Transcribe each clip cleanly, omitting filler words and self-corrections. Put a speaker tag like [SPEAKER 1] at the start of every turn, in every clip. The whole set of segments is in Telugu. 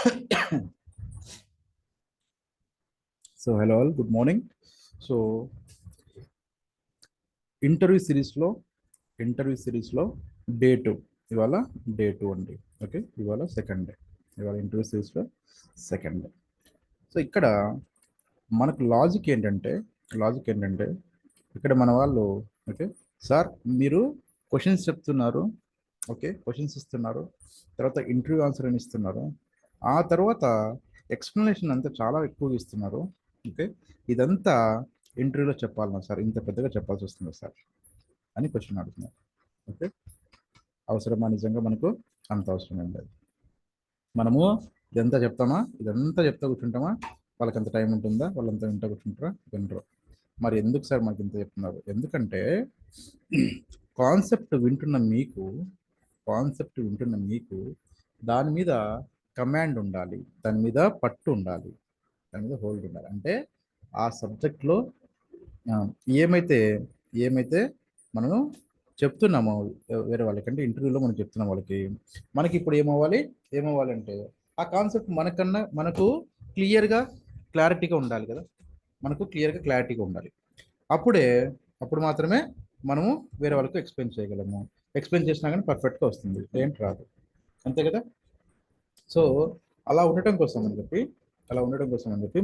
[SPEAKER 1] So hello all, good morning. So interview సిరీస్లో డే 2. ఇవాళ డే 2 అండి. ఓకే, ఇవాళ సెకండ్ డే. ఇవాళ ఇంటర్వ్యూ సిరీస్లో సెకండ్ డే. సో ఇక్కడ మనకు లాజిక్ ఏంటంటే ఇక్కడ మన వాళ్ళు, ఓకే సార్, మీరు క్వశ్చన్స్ చెప్తున్నారు, ఓకే క్వశ్చన్స్ ఇస్తున్నారు, తర్వాత ఇంటర్వ్యూ ఆన్సర్ అని ఇస్తున్నారు, ఆ తర్వాత ఎక్స్ప్లెనేషన్ అంతా చాలా ఎక్కువగా ఇస్తున్నారు. ఓకే, ఇదంతా ఇంటర్వ్యూలో చెప్పాలన్నా సార్, ఇంత పెద్దగా చెప్పాల్సి వస్తుంది సార్ అని క్వశ్చన్ అడుగుతున్నారు. ఓకే, అవసరమా? నిజంగా మనకు అంత అవసరం ఏం లేదు. మనము ఇదంతా చెప్తా కూర్చుంటామా? వాళ్ళకి అంత టైం ఉంటుందా? వాళ్ళంతా వింటా కూర్చుంటారా? వినరు. మరి ఎందుకు సార్ మాకు ఇంత చెప్తున్నారు? ఎందుకంటే కాన్సెప్ట్ వింటున్న మీకు దాని మీద కమాండ్ ఉండాలి, దాని మీద పట్టు ఉండాలి, దాని మీద హోల్డ్ ఉండాలి. అంటే ఆ సబ్జెక్ట్లో ఏమైతే మనము చెప్తున్నామో వేరే వాళ్ళకి, అంటే ఇంటర్వ్యూలో మనం చెప్తున్నాం వాళ్ళకి, మనకి ఇప్పుడు ఏమవ్వాలంటే ఆ కాన్సెప్ట్ మనకు క్లారిటీగా ఉండాలి కదా. మనకు క్లారిటీగా ఉండాలి. అప్పుడు మాత్రమే మనము వేరే వాళ్ళకు ఎక్స్ప్లెయిన్ చేయగలము. ఎక్స్ప్లెయిన్ చేసినా కానీ పర్ఫెక్ట్గా వస్తుంది, ఏంటి రాదు. అంతే కదా. సో అలా ఉండటం కోసం అని చెప్పి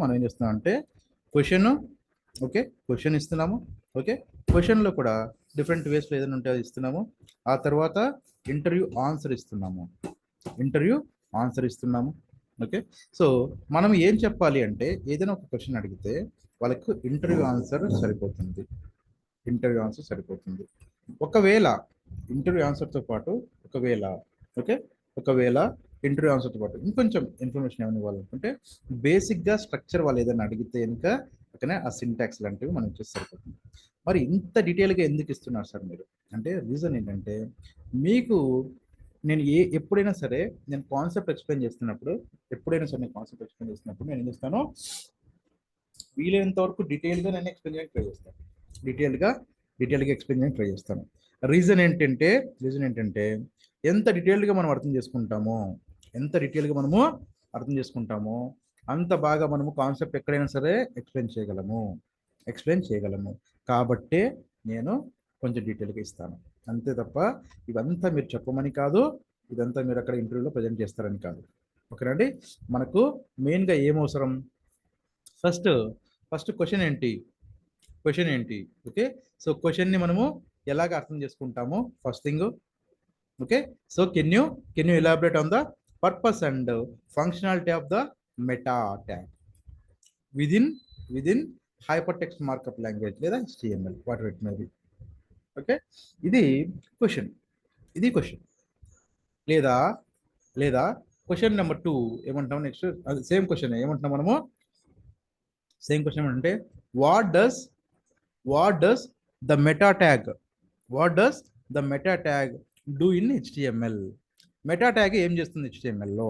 [SPEAKER 1] మనం ఏం చేస్తున్నాం అంటే క్వశ్చన్ ఇస్తున్నాము. ఓకే, క్వశ్చన్లో కూడా డిఫరెంట్ వేస్లో ఏదైనా ఉంటే అది ఇస్తున్నాము. ఆ తర్వాత ఇంటర్వ్యూ ఆన్సర్ ఇస్తున్నాము. ఓకే, సో మనం ఏం చెప్పాలి అంటే ఏదైనా ఒక క్వశ్చన్ అడిగితే వాళ్ళకు ఇంటర్వ్యూ ఆన్సర్ సరిపోతుంది. ఒకవేళ ఇంటర్వ్యూ ఆన్సర్తో పాటు ఇంటర్వ్యూ ఆన్సర్తో పాటు ఇంకొంచెం ఇన్ఫర్మేషన్ ఏమైనా ఇవ్వాలనుకుంటే బేసిక్గా స్ట్రక్చర్ వాళ్ళు ఏదైనా అడిగితే ఇంకా ఓకేనా, ఆ సింటాక్స్ లాంటివి మనం ఇచ్చేసి సరిపోతుంది. మరి ఇంత డీటెయిల్గా ఎందుకు ఇస్తున్నారు సార్ మీరు అంటే, రీజన్ ఏంటంటే మీకు ఎప్పుడైనా సరే నేను కాన్సెప్ట్ ఎక్స్ప్లెయిన్ చేస్తున్నప్పుడు నేను ఏం చేస్తాను, వీలైనంత వరకు డీటెయిల్గా నేను ఎక్స్ప్లెయిన్ చేయడానికి ట్రై చేస్తాను. డీటెయిల్గా ఎక్స్ప్లెయిన్ చేయడానికి ట్రై చేస్తాను. రీజన్ ఏంటంటే ఎంత డీటెయిల్డ్గా మనం అర్థం చేసుకుంటామో అంత బాగా మనము కాన్సెప్ట్ ఎక్కడైనా సరే ఎక్స్ప్లెయిన్ చేయగలము. కాబట్టే నేను కొంచెం డీటెయిల్గా ఇస్తాను. అంతే తప్ప ఇదంతా మీరు చెప్పమని కాదు, ఇదంతా మీరు అక్కడ ఇంటర్వ్యూలో ప్రజెంట్ చేస్తారని కాదు. ఓకేనండి. మనకు మెయిన్గా ఏమవసరం, ఫస్ట్ క్వశ్చన్ ఏంటి. ఓకే, సో క్వశ్చన్ని మనము ఎలాగ అర్థం చేసుకుంటాము first thing. Okay, so can you elaborate on the purpose and functionality of the meta tag within hypertext markup language లేదా HTML, what it may be. Okay, ఇది క్వశ్చన్ లేదా క్వశ్చన్ నెంబర్ 2 ఏమంటాం, నెక్స్ట్ సేమ్ క్వశ్చన్ ఏమంటున్నాం మనము, అంటే what does the meta tag do in HTML. Meta tag ఏం చేస్తుంది HTML-లో?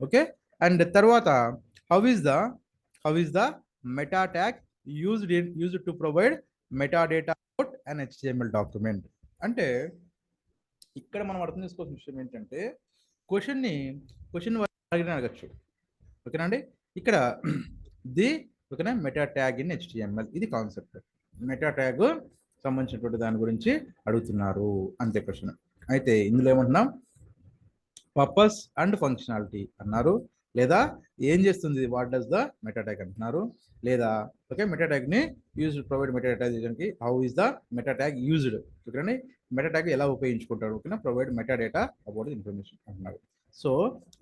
[SPEAKER 1] ఓకే, అండ్ తర్వాత how is the meta tag used to provide meta data out and HTML document. అంటే ఇక్కడ మనం అర్థం చేసుకోవాల్సిన విషయం ఏంటంటే క్వశ్చన్ అడగచ్చు. ఓకేనండి. ఇక్కడ ఓకేనా, మెటా ట్యాగ్ ఇన్ HTML, ఇది కాన్సెప్ట్. మెటా ట్యాగ్ సంబంధించినటువంటి దాని గురించి అడుగుతున్నారు, అంతే క్వశ్చన్. అయితే ఇందులో ఏమంటున్నాం, పర్పస్ అండ్ ఫంక్షనాలిటీ అన్నారు, లేదా ఏం చేస్తుంది what does the meta tag అంటున్నారు, లేదా ఓకే మెటా ట్యాగ్ ని యూజ్డ్ ప్రొవైడ్ మెటా డేటా చేయడానికి how is the meta tag used. ఓకేనండి, మెటా ట్యాగ్ ఎలా ఉపయోగించుకుంటారు, ఓకేనా, provide meta data about information అంటున్నారు. సో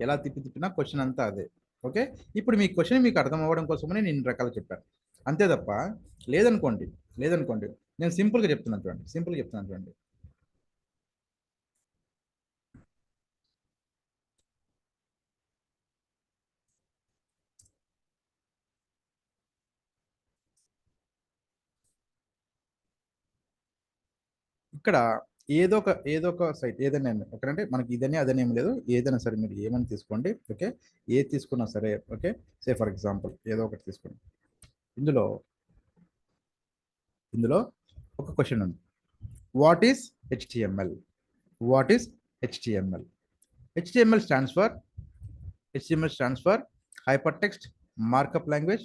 [SPEAKER 1] ఎలా తిప్పినా క్వశ్చన్ అంతా అదే. ఓకే, ఇప్పుడు మీ క్వశ్చన్ మీకు అర్థం అవ్వడం కోసమని నేను ఇన్ని రకాలు చెప్పాను, అంతే తప్ప లేదనుకోండి నేను సింపుల్గా చెప్తున్నాను చూడండి. ఇక్కడ ఏదో ఒక సైట్ ఏదైనా, ఓకేనంటే మనకి ఇదని అదని ఏం లేదు, ఏదైనా సరే మీరు ఏమని తీసుకోండి. ఓకే, ఏది తీసుకున్నా సరే, ఓకే సే ఫర్ ఎగ్జాంపుల్ ఏదో ఒకటి తీసుకోండి. ఇందులో ఒక క్వశ్చన్ ఉంది, what is HTML. HTML stands for HTML stands for Hypertext Markup Language.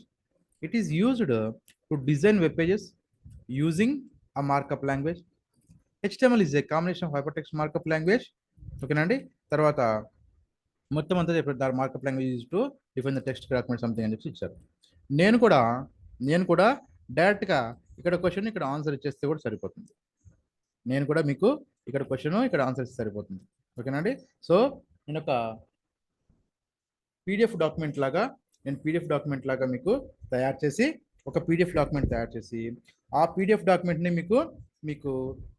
[SPEAKER 1] It is used to design web pages using a markup language. HTML is a combination of hypertext markup language. ఓకేనండి. తర్వాత మొత్తం అంతా చెప్పారు దాని markup language use to define the text document something అని చెప్పి ఇచ్చారు. నేను కూడా డైరెక్ట్గా ఇక్కడ క్వశ్చన్ ఇక్కడ ఆన్సర్ ఇచ్చేస్తే కూడా సరిపోతుంది. నేను కూడా మీకు ఇక్కడ క్వశ్చన్ ఇక్కడ ఆన్సర్ ఇస్తే సరిపోతుంది. ఓకేనండి. సో నేను ఒక పీడిఎఫ్ డాక్యుమెంట్ లాగా మీకు తయారు చేసి ఒక పీడిఎఫ్ డాక్యుమెంట్ తయారు చేసి ఆ పీడిఎఫ్ డాక్యుమెంట్ని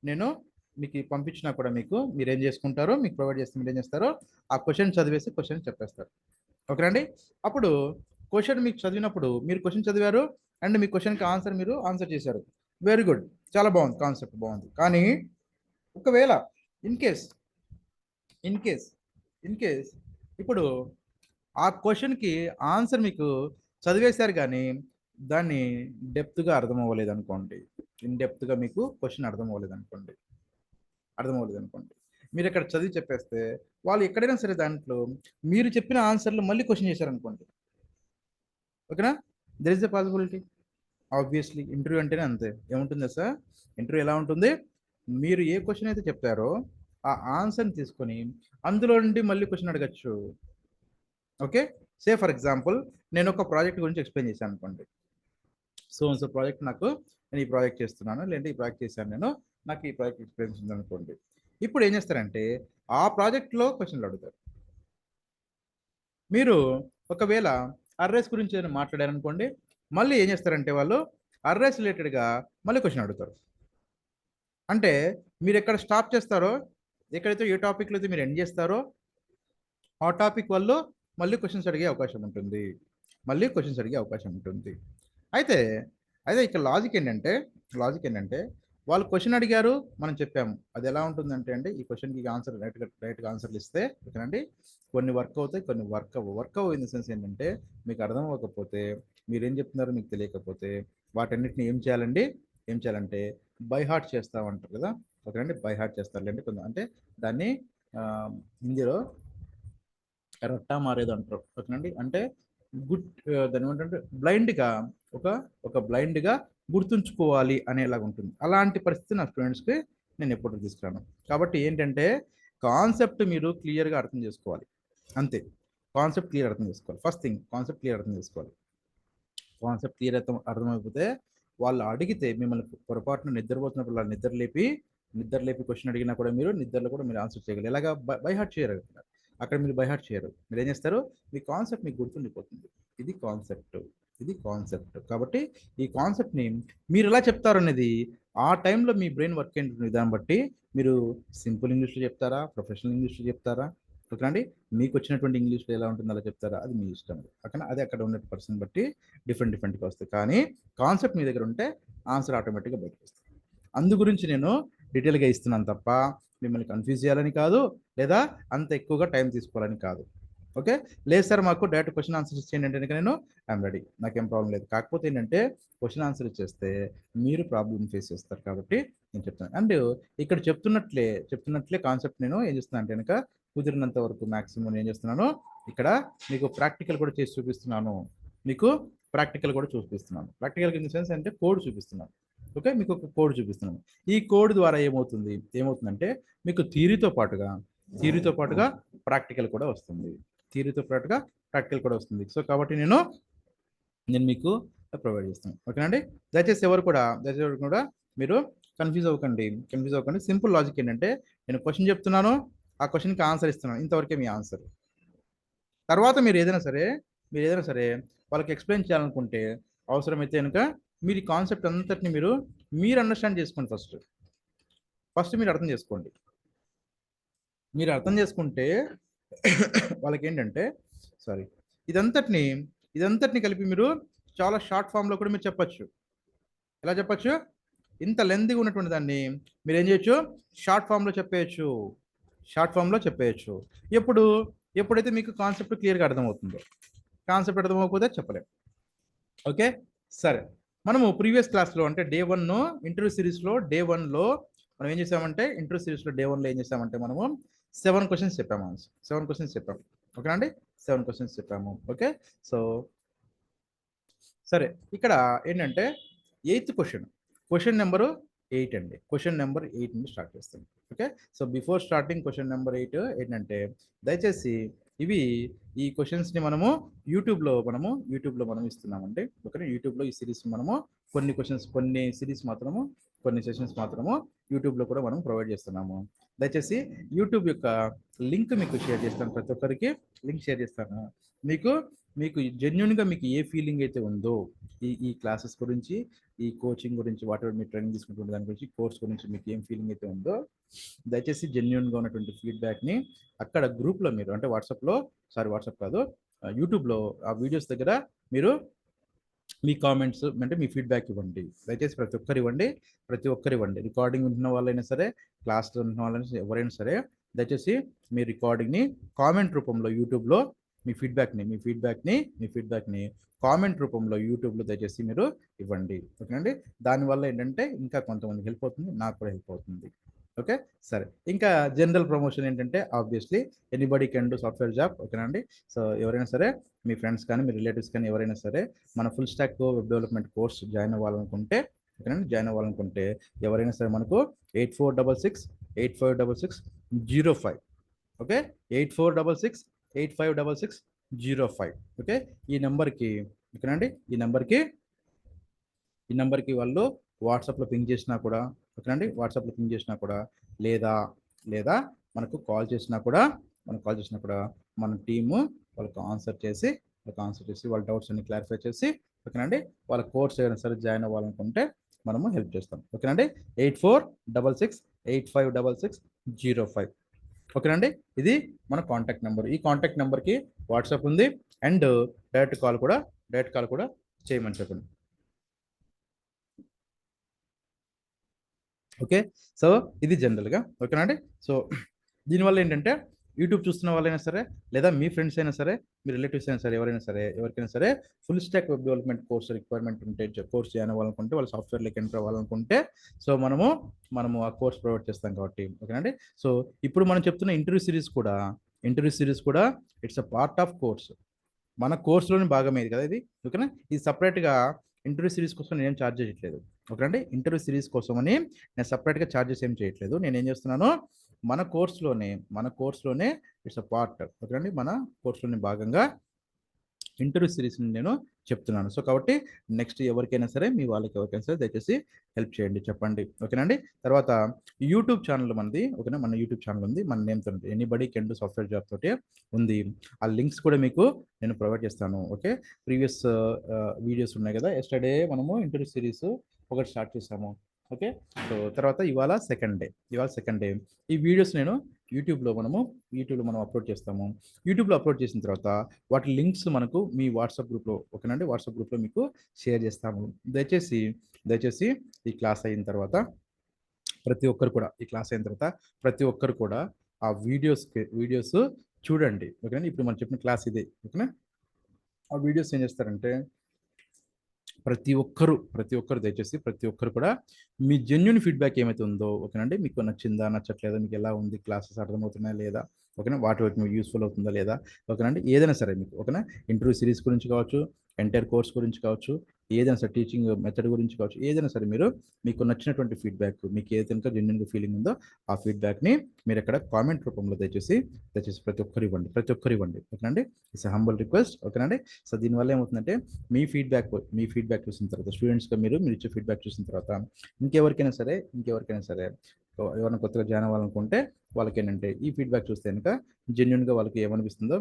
[SPEAKER 1] నేను పంపించినా కూడా మీరు ఏం చేసుకుంటారో మీకు ప్రొవైడ్ చేస్తే మీరు ఏం చేస్తారో ఆ క్వశ్చన్ చదివేసి క్వశ్చన్ చెప్పేస్తారు. ఓకేనండి. అప్పుడు క్వశ్చన్ మీకు చదివినప్పుడు మీరు క్వశ్చన్ చదివారు అండ్ మీ క్వశ్చన్కి మీరు ఆన్సర్ చేశారు. వెరీ గుడ్, చాలా బాగుంది, కాన్సెప్ట్ బాగుంది. కానీ ఒకవేళ ఇన్ కేస్ ఇప్పుడు ఆ క్వశ్చన్కి ఆన్సర్ మీకు చదివేశారు కానీ దాన్ని డెప్త్గా అర్థం అవ్వలేదు అనుకోండి, ఇన్డెప్త్గా మీకు క్వశ్చన్ అర్థం అవ్వలేదు అనుకోండి, మీరు ఇక్కడ చదివి చెప్పేస్తే వాళ్ళు ఎక్కడైనా సరే దాంట్లో మీరు చెప్పిన ఆన్సర్లు మళ్ళీ క్వశ్చన్ చేశారనుకోండి, ఓకేనా, there is a possibility. Obviously interview అంటేనే అంతే. ఏముంటుంది సార్ ఇంటర్వ్యూ ఎలా ఉంటుంది, మీరు ఏ క్వశ్చన్ అయితే చెప్తారో ఆ ఆన్సర్ని తీసుకొని అందులో నుండి మళ్ళీ క్వశ్చన్ అడగచ్చు. ఓకే, సే ఫర్ ఎగ్జాంపుల్ నేను ఒక ప్రాజెక్ట్ గురించి ఎక్స్ప్లెయిన్ చేశాను అనుకోండి. సో ప్రాజెక్ట్ నేను ఈ ప్రాజెక్ట్ చేస్తున్నాను, లేదంటే ఈ ప్రాజెక్ట్ చేశాను, నాకు ఈ ప్రాజెక్ట్ ఎక్స్పీరియన్స్ ఉంది అనుకోండి. ఇప్పుడు ఏం చేస్తారంటే ఆ ప్రాజెక్ట్లో క్వశ్చన్లు అడుగుతారు. మీరు ఒకవేళ అర్రేస్ గురించి ఏదైనా మాట్లాడారనుకోండి, మళ్ళీ ఏం చేస్తారంటే వాళ్ళు అర్రేస్ రిలేటెడ్గా మళ్ళీ క్వశ్చన్ అడుగుతారు. అంటే మీరు ఎక్కడ స్టాప్ చేస్తారో, ఎక్కడైతే ఏ టాపిక్లో అయితే మీరు ఎండ్ చేస్తారో ఆ టాపిక్ వాళ్ళు మళ్ళీ క్వశ్చన్స్ అడిగే అవకాశం ఉంటుంది. అయితే ఇక్కడ లాజిక్ ఏంటంటే వాళ్ళు క్వశ్చన్ అడిగారు, మనం చెప్పాము. అది ఎలా ఉంటుందంటే అండి, ఈ క్వశ్చన్కి ఆన్సర్ రైట్గా ఆన్సర్లు ఇస్తే ఓకేనండి, కొన్ని వర్క్ అవుతాయి, కొన్ని వర్క్ అవ్వ ఇన్ ద సెన్స్ ఏంటంటే మీకు అర్థం అవ్వకపోతే, మీరు ఏం చెప్తున్నారో మీకు తెలియకపోతే వాటన్నిటిని ఏం చేయాలంటే బై హార్ట్ చేస్తామంటారు కదా, ఓకేనండి, బై హార్ట్ చేస్తారులేండి కొంచెం, అంటే దాన్ని హిందీలో రట్టా మారేది అంటారు. ఓకేనండి, అంటే దాని ఏమంటే బ్లైండ్గా బ్లైండ్గా గుర్తుంచుకోవాలి అనేలాగా ఉంటుంది. అలాంటి పరిస్థితి నా స్టూడెంట్స్కి నేను ఎప్పుడు తీసుకురాను. కాబట్టి ఏంటంటే కాన్సెప్ట్ మీరు క్లియర్గా అర్థం చేసుకోవాలి, అంతే. కాన్సెప్ట్ క్లియర్ అర్థం చేసుకోవాలి. ఫస్ట్ థింగ్ కాన్సెప్ట్ క్లియర్ అర్థం చేసుకోవాలి. కాన్సెప్ట్ క్లియర్ అర్థమైపోతే వాళ్ళు అడిగితే మిమ్మల్ని పొరపాటున నిద్రపోతున్నప్పుడు వాళ్ళు నిద్ర లేపి క్వశ్చన్ అడిగినా కూడా మీరు నిద్రలో కూడా మీరు ఆన్సర్ చేయగలరు. ఎలాగా బై హార్ట్ చేయరు, అక్కడ మీరు బై హార్ట్ చేయరు. మీరు ఏం చేస్తారు, మీ కాన్సెప్ట్ మీకు గుర్తుండిపోతుంది. ఇది కాన్సెప్ట్. కాబట్టి ఈ కాన్సెప్ట్ని మీరు ఎలా చెప్తారు అనేది ఆ టైంలో మీ బ్రెయిన్ వర్క్ అయిన విధానం బట్టి మీరు సింపుల్ ఇంగ్లీష్లో చెప్తారా, ప్రొఫెషనల్ ఇంగ్లీష్లో చెప్తారా, ఓకేనండి, మీకు వచ్చినటువంటి ఇంగ్లీష్లో ఎలా ఉంటుందో అలా చెప్తారా, అది మీ ఇష్టం. ఓకేనా, అది అక్కడ ఉన్న పర్సన్ బట్టి డిఫరెంట్గా వస్తాయి. కానీ కాన్సెప్ట్ మీ దగ్గర ఉంటే ఆన్సర్ ఆటోమేటిక్గా బయటకు వస్తుంది. అందు గురించి నేను డీటెయిల్గా ఇస్తున్నాను తప్ప మిమ్మల్ని కన్ఫ్యూజ్ చేయాలని కాదు, లేదా అంత ఎక్కువగా టైం తీసుకోవాలని కాదు. ఓకే, లేదు సార్ మాకు డైరెక్ట్ క్వశ్చన్ ఆన్సర్ ఇచ్చేయండి అంటే నేను ఐఎమ్ రెడీ, నాకేం ప్రాబ్లం లేదు. కాకపోతే ఏంటంటే క్వశ్చన్ ఆన్సర్ ఇచ్చేస్తే మీరు ప్రాబ్లమ్ ఫేస్ చేస్తారు. కాబట్టి నేను చెప్తాను. అండ్ ఇక్కడ చెప్తున్నట్లే కాన్సెప్ట్ నేను ఏం చేస్తున్నాను అంటే కనుక కుదిరినంత వరకు మ్యాక్సిమం ఏం చేస్తున్నాను, ఇక్కడ మీకు ప్రాక్టికల్ కూడా చేసి చూపిస్తున్నాను. ప్రాక్టికల్ ఇన్ ద సెన్స్ అంటే కోడ్ చూపిస్తున్నాను. ఓకే, మీకు ఒక కోడ్ చూపిస్తున్నాను. ఈ కోడ్ ద్వారా ఏమవుతుందంటే మీకు థియరీతో పాటుగా ప్రాక్టికల్ కూడా వస్తుంది. సో కాబట్టి నేను మీకు ప్రొవైడ్ చేస్తాను. ఓకేనండి, దయచేసి ఎవరు కూడా మీరు కన్ఫ్యూజ్ అవ్వకండి. సింపుల్ లాజిక్ ఏంటంటే నేను క్వశ్చన్ చెప్తున్నాను, ఆ క్వశ్చన్కి ఆన్సర్ ఇస్తున్నాను, ఇంతవరకే మీ ఆన్సర్. తర్వాత మీరు ఏదైనా సరే వాళ్ళకి ఎక్స్ప్లెయిన్ చేయాలనుకుంటే అవసరమైతే కనుక మీరు ఈ కాన్సెప్ట్ అంతటిని మీరు అండర్స్టాండ్ చేసుకోండి. ఫస్ట్ మీరు అర్థం చేసుకోండి. మీరు అర్థం చేసుకుంటే వాళ్ళకి ఏంటంటే ఇదంతటిని కలిపి మీరు చాలా షార్ట్ ఫామ్లో కూడా మీరు చెప్పచ్చు. ఎలా చెప్పచ్చు, ఇంత లెంతీగా ఉన్నటువంటి దాన్ని మీరు ఏం చేయొచ్చు, షార్ట్ ఫామ్లో చెప్పేయచ్చు. ఎప్పుడైతే మీకు కాన్సెప్ట్ క్లియర్గా అర్థమవుతుందో. కాన్సెప్ట్ అర్థమవకపోతే చెప్పలేం. ఓకే, సరే. మనము ప్రీవియస్ క్లాస్లో అంటే డే 1 ఇంటర్వ్యూ సిరీస్లో డే 1లో మనం ఏం చేసామంటే మనము 7 క్వశ్చన్స్ చెప్పాము. ఓకేనా అండి, 7 క్వశ్చన్స్ చెప్పాము. ఓకే, సో సరే ఇక్కడ ఏంటంటే 8th క్వశ్చన్ నెంబరు 8 అండి. క్వశ్చన్ నెంబర్ 8 నుండి స్టార్ట్ చేస్తాం. Okay, so before starting question number 8 ఏంటంటే దయచేసి ఇవి ఈ క్వశ్చన్స్ని మనము యూట్యూబ్లో మనం ఇస్తున్నామండి. ఓకే, యూట్యూబ్లో ఈ సిరీస్ మనము కొన్ని సిరీస్ మాత్రము కొన్ని సెషన్స్ మాత్రము యూట్యూబ్లో కూడా మనం ప్రొవైడ్ చేస్తున్నాము. దయచేసి యూట్యూబ్ యొక్క లింక్ మీకు షేర్ చేస్తాను, ప్రతి ఒక్కరికి లింక్ షేర్ చేస్తాను. మీకు జెన్యున్గా మీకు ఏ ఫీలింగ్ అయితే ఉందో ఈ క్లాసెస్ గురించి, ఈ కోచింగ్ గురించి, వాటర్ మీరు ట్రైనింగ్ తీసుకుంటున్న దాని గురించి, కోర్స్ గురించి మీకు ఏం ఫీలింగ్ అయితే ఉందో దయచేసి జెన్యున్గా ఉన్నటువంటి ఫీడ్బ్యాక్ని అక్కడ గ్రూప్లో మీరు అంటే వాట్సాప్ కాదు, యూట్యూబ్లో ఆ వీడియోస్ దగ్గర మీరు మీ కామెంట్స్ అంటే మీ ఫీడ్బ్యాక్ ఇవ్వండి. దయచేసి ప్రతి ఒక్కరు ఇవ్వండి. రికార్డింగ్ ఉంటున్న వాళ్ళైనా సరే, క్లాస్లో ఉంటున్న వాళ్ళైనా సరే, ఎవరైనా సరే దయచేసి మీ రికార్డింగ్ని కామెంట్ రూపంలో యూట్యూబ్లో మీ ఫీడ్బ్యాక్ని కామెంట్ రూపంలో యూట్యూబ్లో దయచేసి మీరు ఇవ్వండి. ఓకేనండి, దానివల్ల ఏంటంటే ఇంకా కొంతమందికి హెల్ప్ అవుతుంది, నాకు కూడా హెల్ప్ అవుతుంది. ఓకే, సరే. ఇంకా జనరల్ ప్రమోషన్ ఏంటంటే obviously anybody can do software job. ఓకేనండి, సో ఎవరైనా సరే మీ ఫ్రెండ్స్ కానీ మీ రిలేటివ్స్ కానీ ఎవరైనా సరే మన full stack web development course join అవ్వాలనుకుంటే ఎవరైనా సరే మనకు 8466 ఓకే, 8466 ఓకే, ఈ నెంబర్కి వాళ్ళు వాట్సాప్లో పింగ్ చేసినా కూడా, ఓకేనండి, వాట్సాప్లో పింగ్ చేసినా కూడా లేదా మనకు కాల్ చేసినా కూడా మన టీము వాళ్ళకి ఆన్సర్ చేసి వాళ్ళ డౌట్స్ అన్ని క్లారిఫై చేసి, ఓకేనండి, వాళ్ళ కోర్స్ ఏదైనా సరే జాయిన్ అవ్వాలనుకుంటే మనము హెల్ప్ చేస్తాం. ఓకేనండి, 8466 8566 ఓకేనండి, ఇది మన కాంటాక్ట్ నెంబర్. ఈ కాంటాక్ట్ నెంబర్కి వాట్సాప్ ఉంది అండ్ డైరెక్ట్ కాల్ కూడా చేయమని చెప్పండి. ఓకే, సో ఇది జనరల్గా. ఓకేనండి, సో దీనివల్ల ఏంటంటే యూట్యూబ్ చూస్తున్న వాళ్ళైనా సరే, లేదా మీ ఫ్రెండ్స్ అయినా సరే, మీ రిలేటివ్స్ అయినా సరే, ఎవరికైనా సరే full stack web development course requirement ఉంటే, కోర్స్ జాయిన్ అవ్వాలనుకుంటే, వాళ్ళు సాఫ్ట్వేర్లోకి ఎంటర్ అవ్వాలనుకుంటే, సో మనము ఆ కోర్స్ ప్రొవైడ్ చేస్తాం కాబట్టి. ఓకేనండి, సో ఇప్పుడు మనం చెప్తున్న ఇంటర్వ్యూ సిరీస్ కూడా it's a part of course, మన కోర్సులోని భాగమే ఇది కదా ఇది. ఓకేనా, ఇది సపరేట్గా ఇంటర్వ్యూ సిరీస్ కోసం నేను ఛార్జ్ చేయట్లేదు. ఓకేనండి, ఇంటర్వ్యూ సిరీస్ కోసమని నేను సపరేట్గా ఛార్జెస్ ఏం చేయట్లేదు. నేను ఏం చేస్తున్నాను, మన కోర్సులోనే ఇట్స్ అ పార్ట్. ఓకేనండి, మన కోర్సులోని భాగంగా ఇంటర్వ్యూ సిరీస్ని నేను చెప్తున్నాను. సో కాబట్టి నెక్స్ట్ ఎవరికైనా సరే ఎవరికైనా సరే దయచేసి హెల్ప్ చేయండి, చెప్పండి. ఓకేనండి, తర్వాత యూట్యూబ్ ఛానల్ మనది. ఓకేనా, మన యూట్యూబ్ ఛానల్ ఉంది, మన నేమ్తో anybody can do software job తోటి ఉంది. ఆ లింక్స్ కూడా మీకు నేను ప్రొవైడ్ చేస్తాను. ఓకే, ప్రీవియస్ వీడియోస్ ఉన్నాయి కదా, ఎస్టర్డే మనము ఇంటర్వ్యూ సిరీస్ ఒకటి స్టార్ట్ చేసాము. ఓకే, సో తర్వాత ఇవాళ సెకండ్ డే ఈ వీడియోస్ నేను యూట్యూబ్లో మనం అప్లోడ్ చేస్తాము. యూట్యూబ్లో అప్లోడ్ చేసిన తర్వాత వాటి లింక్స్ మనకు మీ వాట్సాప్ గ్రూప్లో, ఓకేనండి, వాట్సాప్ గ్రూప్లో మీకు షేర్ చేస్తాము. దయచేసి ఈ క్లాస్ అయిన తర్వాత ప్రతి ఒక్కరు కూడా ఆ వీడియోస్ చూడండి. ఓకేనా, ఇప్పుడు మనం చెప్పిన క్లాస్ ఇదే. ఓకేనా, ఆ వీడియోస్ ఏం చేస్తారంటే ప్రతి ఒక్కరు దయచేసి ప్రతి ఒక్కరు కూడా మీ జెన్యున్ ఫీడ్బ్యాక్ ఏమైతే ఉందో, ఓకేనండి, మీకు నచ్చిందా నచ్చట్లేదా, మీకు ఎలా ఉంది, క్లాసెస్ అర్థమవుతున్నాయా లేదా, ఓకేనా, వాటి మీకు యూస్ఫుల్ అవుతుందా లేదా, ఓకేనండి, ఏదైనా సరే మీకు, ఓకేనా, ఇంటర్వ్యూ సిరీస్ గురించి కావచ్చు, ఎంటైర్ కోర్స్ గురించి కావచ్చు, ఏదైనా సరే టీచింగ్ మెథడ్ గురించి కావచ్చు, ఏదైనా సరే మీకు నచ్చినటువంటి ఫీడ్బ్యాక్, మీకు ఏదైతే కనుక జెన్యున్గా ఫీలింగ్ ఉందో ఆ ఫీడ్బ్యాక్ని మీరు ఇక్కడ కామెంట్ రూపంలో దయచేసి ప్రతి ఒక్కరు ఇవ్వండి. ఓకేనండి, ఇట్స్ హంబుల్ రిక్వెస్ట్. ఓకేనండి, సో దీనివల్ల ఏమవుతుందంటే మీ ఫీడ్బ్యాక్ చూసిన తర్వాత స్టూడెంట్స్గా మీరు ఇచ్చే ఫీడ్బ్యాక్ చూసిన తర్వాత ఇంకెవరికైనా సరే ఎవరైనా కొత్తగా జాయిన్ అవ్వాలనుకుంటే వాళ్ళకి ఏంటంటే ఈ ఫీడ్బ్యాక్ చూస్తే కనుక జెన్యున్గా వాళ్ళకి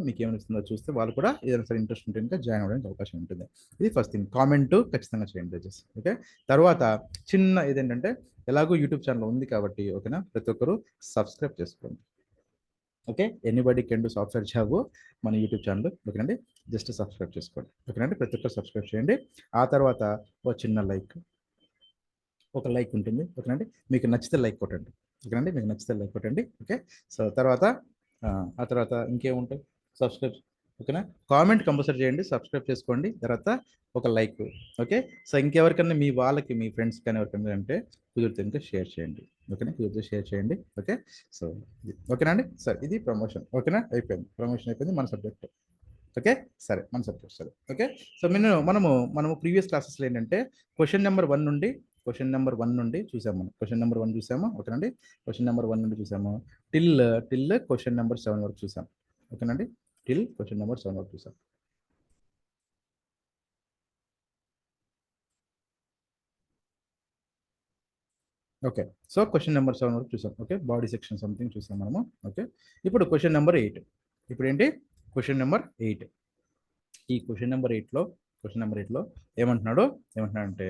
[SPEAKER 1] మీకు ఏమనిపిస్తుందో చూస్తే వాళ్ళు కూడా ఏదైనా సరే ఇంట్రెస్ట్ ఉంటే కనుక జాయిన్ అవ్వడానికి అవకాశం ఉంటుంది. ఇది ఫస్ట్ థింగ్, కామెంట్ ఖచ్చితంగా చేయండి దయచేసి. ఓకే, తర్వాత చిన్న ఇదేంటంటే ఎలాగో యూట్యూబ్ ఛానల్ ఉంది కాబట్టి, ఓకేనా, ప్రతి ఒక్కరు సబ్స్క్రైబ్ చేసుకోండి. Okay, anybody can do software job మన యూట్యూబ్ ఛానల్. ఓకేనండి, జస్ట్ సబ్స్క్రైబ్ చేసుకోండి. ఓకేనండి, ప్రతి ఒక్కరు సబ్స్క్రైబ్ చేయండి. ఆ తర్వాత ఒక చిన్న లైక్ ఉంటుంది. ఓకేనండి, మీకు నచ్చితే లైక్ కొట్టండి. ఓకే, సో తర్వాత ఆ తర్వాత ఇంకేముంటాయి, సబ్స్క్రైబ్ ఓకేనా? కామెంట్ కంపల్సరీ చేయండి, సబ్స్క్రైబ్ చేసుకోండి, తర్వాత ఒక లైక్. ఓకే, సో ఇంకెవరికన్నా మీ వాళ్ళకి మీ ఫ్రెండ్స్ కానీ ఎవరికైనా అంటే కుదిరితే ఇంకా షేర్ చేయండి. ఓకేనా? కుదిరితే షేర్ చేయండి. ఓకే, సో ఓకేనా అండి? సరే, ఇది ప్రమోషన్. ఓకేనా? అయిపోయింది, ప్రమోషన్ అయిపోయింది. మన సబ్జెక్ట్. ఓకే, సరే, మన సబ్జెక్ట్ సరే. ఓకే, సో మనము ప్రీవియస్ క్లాసెస్లో ఏంటంటే క్వశ్చన్ నెంబర్ 1 నుండి చూసాము. మనం క్వశ్చన్ నెంబర్ 1 చూసాము. ఓకేనండి? క్వశ్చన్ నెంబర్ 1 నుండి చూసాము టిల్ టిల్ క్వశ్చన్ నెంబర్ 7 వరకు చూసాం. ఓకేనండి? టిల్ క్వశ్చన్ నెంబర్ 7 వరకు చూసాం. ఓకే, సో క్వశ్చన్ నెంబర్ 7 వరకు చూసాం. ఓకే, బాడీ సెక్షన్ సంథింగ్ చూసాం మనము. ఓకే, ఇప్పుడు క్వశ్చన్ నెంబర్ 8. ఇప్పుడు ఏంటి? Question number 8. ఈ క్వశ్చన్ నెంబర్ 8లో ఏమంటున్నాడంటే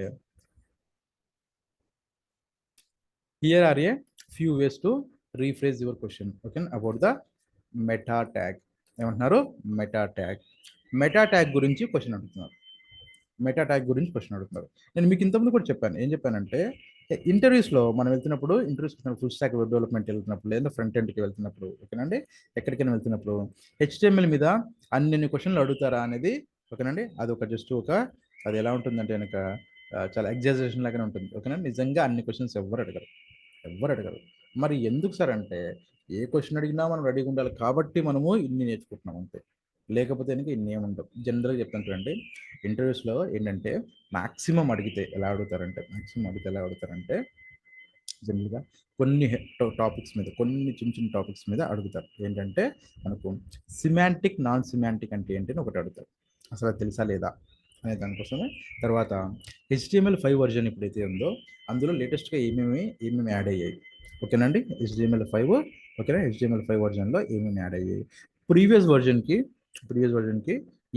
[SPEAKER 1] here are a few ways to rephrase your question. Okay, about the meta tag. ఏమంటున్నారు? మెటా ట్యాగ్ గురించి క్వశ్చన్ అడుగుతున్నారు. నేను మీకు ఇంతకుముందు కూడా చెప్పాను. ఏం చెప్పానంటే ఇంటర్వ్యూస్లో మనం వెళ్తున్నప్పుడు ఫుల్ స్టాక్ వెబ్ డెవలప్మెంట్ వెళ్తున్నప్పుడు, లేదా ఫ్రంట్ ఎండ్కి వెళ్తున్నప్పుడు, ఓకేనండి, ఎక్కడికైనా వెళ్తున్నప్పుడు హెచ్టిఎంఎల్ మీద అన్ని క్వశ్చన్లు అడుగుతారా అనేది, ఓకేనండి, అది ఒక జస్ట్ ఒక అది ఎలా ఉంటుందంటే కనుక చాలా ఎగ్జాజరేషన్ లాగానే ఉంటుంది. ఓకేనండి, నిజంగా అన్ని క్వశ్చన్స్ ఎవ్వరు అడగరు. మరి ఎందుకు సార్ అంటే ఏ క్వశ్చన్ అడిగినా మనం రెడీగా ఉండాలి కాబట్టి మనము ఇన్ని నేర్చుకుంటున్నాం అంతే. లేకపోతే కనుక ఇన్ని ఏమి ఉండవు. జనరల్గా చెప్తాను చూడండి, ఇంటర్వ్యూస్లో ఏంటంటే మాక్సిమం అడిగితే ఎలా అడుగుతారంటే జనరల్గా కొన్ని టాపిక్స్ మీద, కొన్ని చిన్న టాపిక్స్ మీద అడుగుతారు. ఏంటంటే మనకు సిమాంటిక్, నాన్ సిమాంటిక్ అంటే ఏంటి అని ఒకటి అడుగుతారు. అసలు అది తెలుసా లేదా అనే దానికోసమే. తర్వాత HTML5 వర్జన్ ఎప్పుడైతే ఉందో అందులో లేటెస్ట్గా ఏమేమి యాడ్ అయ్యాయి. ఓకేనండి? HTML5. ఓకేనా? HTML5 వర్జన్లో ఏమేమి యాడ్ అయ్యాయి, ప్రీవియస్ వర్జన్కి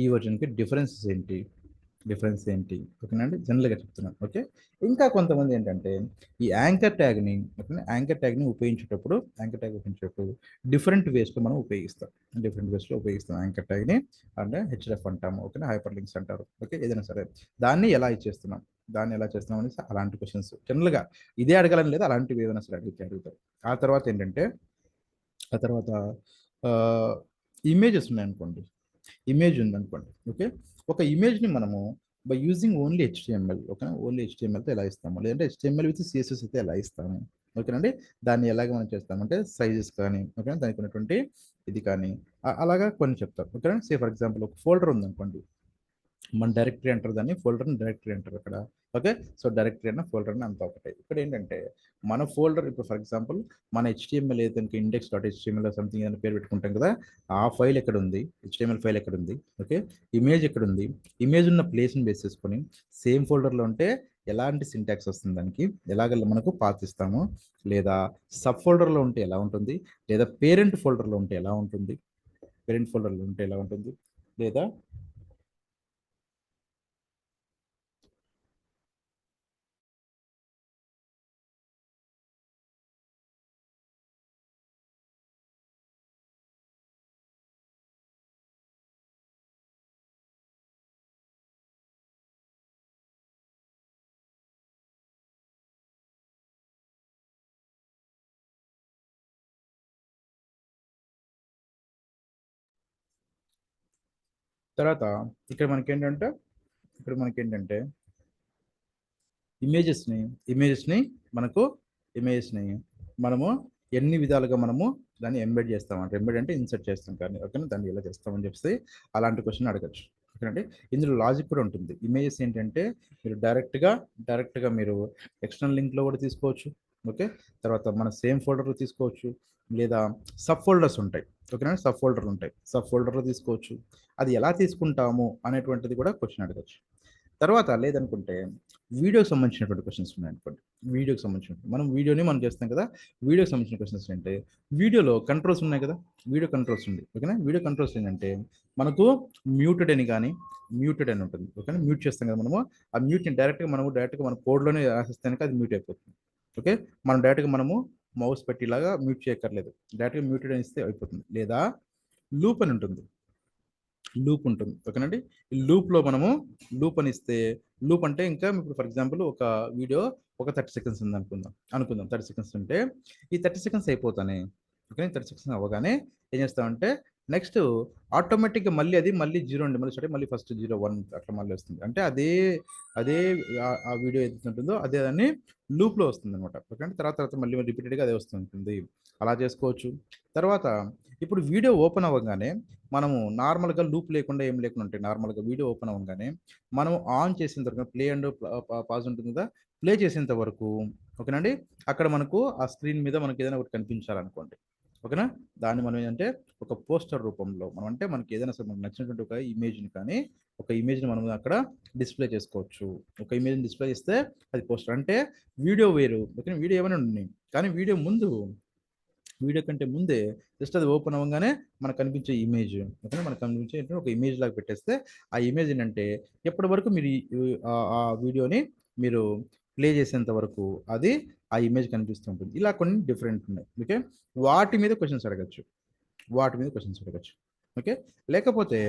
[SPEAKER 1] ఈ వర్జన్కి డిఫరెన్స్ ఏంటి, ఓకేనండి, జనరల్గా చెప్తున్నాను. ఓకే, ఇంకా కొంతమంది ఏంటంటే ఈ యాంకర్ ట్యాగ్ని ఉపయోగించేటప్పుడు డిఫరెంట్ వేస్లో మనం ఉపయోగిస్తాం. యాంకర్ ట్యాగ్ని అంటే హెచ్ఎఫ్ అంటాము. ఓకేనా? హైపర్ లింక్స్ అంటారు. ఓకే, ఏదైనా సరే దాన్ని ఎలా చేస్తున్నాం అనేసి అలాంటి క్వశ్చన్స్ జనరల్గా ఇదే అడగాలని లేదా, అలాంటివి ఏదైనా సరే అడుగుతారు. ఆ తర్వాత ఏంటంటే ఇమేజెస్ ఉన్నాయనుకోండి, ఓకే, ఒక ఇమేజ్ని మనము బై యూజింగ్ ఓన్లీ హెచ్టిఎంఎల్, ఓకేనా, ఓన్లీ హెచ్టిఎంఎల్తో ఎలా ఇస్తాము, లేదంటే HTML విత్ CSS అయితే ఎలా ఇస్తాము, ఓకేనండి, దాన్ని ఎలాగ మనం చేస్తామంటే సైజెస్ కానీ, ఓకేనా, దానికి ఉన్నటువంటి ఇది కానీ అలాగా కొన్ని చెప్తారు. ఓకేనా? సే ఫర్ ఎగ్జాంపుల్ ఒక ఫోల్డర్ ఉందనుకోండి, మన డైరెక్టరీ అంటారు దాన్ని, ఫోల్డర్ని డైరెక్టరీ అంటారు అక్కడ. ఓకే, సో డైరెక్టరీ అన్న ఫోల్డర్ని అంతా ఒకటే. ఇక్కడ ఏంటంటే మన ఫోల్డర్, ఇప్పుడు ఫర్ ఎగ్జాంపుల్ మన HTML ఏదైతే index.html సంథింగ్ అని పేరు పెట్టుకుంటాం కదా, ఆ ఫైల్ ఎక్కడ ఉంది, HTML ఫైల్ ఎక్కడ ఉంది, ఓకే, ఇమేజ్ ఎక్కడ ఉంది, ఇమేజ్ ఉన్న ప్లేస్ని బేస్ చేసుకొని సేమ్ ఫోల్డర్లో ఉంటే ఎలాంటి సింటాక్స్ వస్తుంది, దానికి ఎలాగ మనకు పాత్ ఇస్తాము, లేదా సబ్ ఫోల్డర్లో ఉంటే ఎలా ఉంటుంది, లేదా పేరెంట్ ఫోల్డర్లో ఉంటే ఎలా ఉంటుంది, లేదా తర్వాత ఇక్కడ మనకేంటంటే ఇమేజెస్ని ఇమేజెస్ని మనకు ఇమేజెస్ని మనము ఎన్ని విధాలుగా మనము దాన్ని ఎంబెడ్ చేస్తామంటే, ఎంబెడ్ అంటే ఇన్సర్ట్ చేస్తాం కానీ, ఓకేనా, దాన్ని ఎలా చేస్తామని చెప్పి అలాంటి క్వశ్చన్ అడగచ్చు. ఓకేనండి, ఇందులో లాజిక్ కూడా ఉంటుంది. ఇమేజెస్ ఏంటంటే మీరు డైరెక్ట్గా మీరు ఎక్స్టర్నల్ లింక్లో కూడా తీసుకోవచ్చు. ఓకే, తర్వాత మన సేమ్ ఫోల్డర్లో తీసుకోవచ్చు, లేదా సబ్ ఫోల్డర్స్ ఉంటాయి. ఓకేనా, సబ్ ఫోల్డర్లో తీసుకోవచ్చు. అది ఎలా తీసుకుంటాము అనేటువంటిది కూడా క్వశ్చన్ అడగచ్చు. తర్వాత లేదనుకుంటే వీడియోకి సంబంధించినటువంటి క్వశ్చన్స్ ఉన్నాయనుకోండి, మనం వీడియోని చేస్తాం కదా, వీడియోకి సంబంధించిన క్వశ్చన్స్ అంటే వీడియోలో కంట్రోల్స్ ఉన్నాయి కదా, వీడియో కంట్రోల్స్ ఉంది. ఓకేనా, వీడియో కంట్రోల్స్ ఏంటంటే మనకు మ్యూటెడ్ అని ఉంటుంది. ఓకేనా, మ్యూట్ చేస్తాం కదా మనము, ఆ మ్యూట్ని డైరెక్ట్గా మన కోడ్లోనే రాసిస్తే కనుక అది మ్యూట్ అయిపోతుంది. ఓకే, మనం డైరెక్ట్గా మౌస్ పెట్టి ఇలాగా మ్యూట్ చేయక్కర్లేదు, డైరెక్ట్గా మ్యూటెడ్ అని ఇస్తే అయిపోతుంది. లేదా లూప్ అని ఉంటుంది, ఓకేనండి, ఈ లూప్ అని ఇస్తే, లూప్ అంటే ఇంకా ఇప్పుడు ఫర్ ఎగ్జాంపుల్ ఒక వీడియో ఒక 30 సెకండ్స్ ఉంది అనుకుందాం 30 సెకండ్స్ ఉంటే ఈ 30 సెకండ్స్ అయిపోతానే, ఓకే, 30 సెకండ్స్ అవ్వగానే ఏం చేస్తామంటే నెక్స్ట్ ఆటోమేటిక్గా మళ్ళీ జీరో అండి, మళ్ళీ మళ్ళీ ఫస్ట్ 0 1 అట్లా మళ్ళీ వస్తుంది. అంటే అదే ఆ వీడియో ఏదైతే ఉంటుందో అదే దాన్ని లూప్లో వస్తుంది అనమాట. ఓకే అంటే తర్వాత తర్వాత మళ్ళీ రిపీటెడ్గా అదే వస్తుంటుంది. అలా చేసుకోవచ్చు. తర్వాత ఇప్పుడు వీడియో ఓపెన్ అవ్వగానే మనము నార్మల్గా లూప్ లేకుండా ఏం లేకుండా ఉంటాయి. నార్మల్గా వీడియో ఓపెన్ అవ్వగానే మనం ఆన్ చేసిన తర్వాత ప్లే అండ్ పాజ్ ఉంటుంది కదా, ప్లే చేసేంత వరకు ఓకేనండి, అక్కడ మనకు ఆ స్క్రీన్ మీద మనకి ఏదైనా ఒకటి కనిపించాలనుకోండి. ఓకేనా, దాన్ని మనం ఏంటంటే ఒక పోస్టర్ రూపంలో మనం అంటే మనకి ఏదైనా సరే మనకు నచ్చినటువంటి ఒక ఇమేజ్ని కానీ ఒక ఇమేజ్ని మనం అక్కడ డిస్ప్లే చేసుకోవచ్చు. ఒక ఇమేజ్ని డిస్ప్లే చేస్తే అది పోస్టర్. అంటే వీడియో వేరు, ఓకే వీడియో ఏమైనా ఉన్నాయి కానీ వీడియో కంటే ముందే జస్ట్ అది ఓపెన్ అవ్వగానే మనకు కనిపించే ఇమేజ్, ఓకే మనకు కనిపించే ఒక ఇమేజ్ లాగా పెట్టేస్తే ఆ ఇమేజ్ ఏంటంటే ఎప్పటి వరకు మీరు ఆ వీడియోని మీరు ప్లే చేసేంత వరకు అది ఆ ఇమేజ్ కనిపిస్తుంటుంది. ఇలా కొన్ని డిఫరెంట్ ఉన్నాయి. ఓకే, వాటి మీద క్వశ్చన్స్ అడగచ్చు, ఓకే. లేకపోతే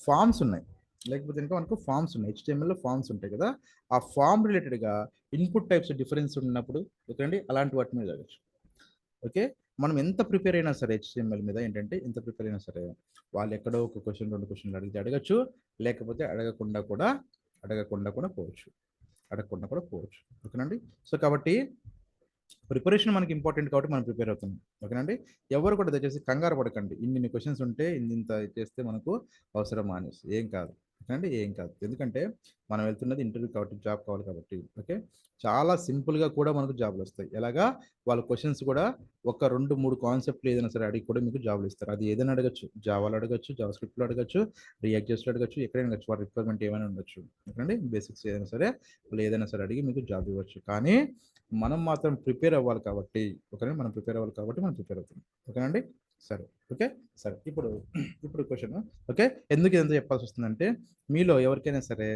[SPEAKER 1] ఫామ్స్ ఉన్నాయి, లేకపోతే ఇంకా మనకు ఫామ్స్ ఉన్నాయి. హెచ్టిఎంఎల్లో ఫామ్స్ ఉంటాయి కదా, ఆ ఫామ్ రిలేటెడ్గా ఇన్పుట్ టైప్స్ డిఫరెన్స్ ఉన్నప్పుడు ఓకే అండి అలాంటి వాటి మీద అడగచ్చు. ఓకే, మనం ఎంత ప్రిపేర్ అయినా సరే హెచ్టిఎంఎల్ మీద ఏంటంటే ఎంత ప్రిపేర్ అయినా సరే వాళ్ళు ఎక్కడో ఒక క్వశ్చన్ 2 క్వశ్చన్లు అడిగితే అడగచ్చు, లేకపోతే అడగకుండా కూడా పోవచ్చు. ఓకేనండి. సో కాబట్టి ప్రిపరేషన్ మనకి ఇంపార్టెంట్ కాబట్టి మనం ప్రిపేర్ అవుతున్నాం. ఓకేనండి. ఎవరు కూడా దయచేసి కంగారు పడకండి. ఇన్ని క్వశ్చన్స్ ఉంటే ఇంత చేస్తే మనకు అవసరమా అనేసి. ఏం కాదు. ఓకేనండి, ఏం కాదు. ఎందుకంటే మనం వెళ్తున్నది ఇంటర్వ్యూ కాబట్టి, జాబ్ కావాలి కాబట్టి. ఓకే, చాలా సింపుల్గా కూడా మనకు జాబ్లు వస్తాయి. ఎలాగా వాళ్ళ క్వశ్చన్స్ కూడా ఒక 2 3 కాన్సెప్ట్లు ఏదైనా సరే అడిగి కూడా మీకు జాబ్లు ఇస్తారు. అది ఏదైనా అడగచ్చు, జావాలో అడగచ్చు, జావా స్క్రిప్ట్లో అడగచ్చు, రియాక్ట్ జెస్ట్లో అడగచ్చు, ఎక్కడైనా అడగచ్చు. వాళ్ళ రిక్వైర్మెంట్ ఏమైనా ఉండొచ్చు. ఓకేనండి, బేసిక్స్ ఏదైనా సరే వాళ్ళు ఏదైనా సరే అడిగి మీకు జాబ్ ఇవ్వచ్చు. కానీ మనం మాత్రం ప్రిపేర్ అవ్వాలి కాబట్టి, ఓకేనా, మనం ప్రిపేర్ అవ్వాలి కాబట్టి మనం ప్రిపేర్ అవుతున్నాం. ఓకేనండి, సరే. ఓకే, సరే. ఇప్పుడు క్వశ్చన్, ఓకే, ఎందుకు ఇదంతా చెప్పాల్సి వస్తుందంటే మీలో ఎవరికైనా సరే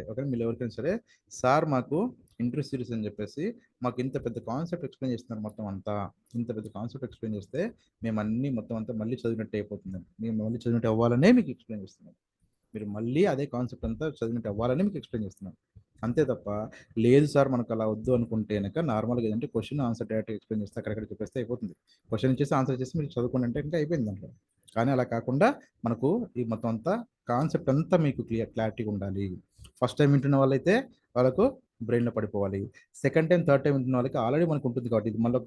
[SPEAKER 1] సార్ మాకు ఇంటర్వ్యూ సిరీస్ అని చెప్పేసి మాకు ఇంత పెద్ద కాన్సెప్ట్ ఎక్స్ప్లెయిన్ చేస్తున్నారు, మొత్తం అంతా ఇంత పెద్ద కాన్సెప్ట్ ఎక్స్ప్లెయిన్ చేస్తే మేము అన్ని మొత్తం అంతా మళ్ళీ చదివినట్టు అయిపోతుంది, మేము మళ్ళీ చదివినట్టు అవ్వాలనే మీకు ఎక్స్ప్లెయిన్ చేస్తున్నాం. మీరు మళ్ళీ అదే కాన్సెప్ట్ అంతా చదివినట్టు అవ్వాలని మీకు ఎక్స్ప్లెయిన్ చేస్తున్నాం. అంతే తప్ప లేదు సార్ మనకు అలా వద్దు అనుకుంటే కనుక నార్మల్గా ఏంటంటే క్వశ్చన్ ఆన్సర్ డైరెక్ట్ ఎక్స్ప్లెయిన్ చేస్తే అక్కడక్కడ చెప్పేస్తే అయిపోతుంది. క్వశ్చన్ ఇచ్చేసి ఆన్సర్ చేసి మీరు చదువుకోండి అంటే ఇంకా అయిపోయింది దాంట్లో. కానీ అలా కాకుండా మనకు ఈ మొత్తం అంతా కాన్సెప్ట్ అంతా మీకు క్లారిటీగా ఉండాలి. ఫస్ట్ టైం వింటున్న వాళ్ళైతే వాళ్ళకు బ్రెయిన్లో పడిపోవాలి. సెకండ్ టైం థర్డ్ టైం వింటున్న వాళ్ళకి ఆల్రెడీ మనకు ఉంటుంది కాబట్టి ఇది మళ్ళీ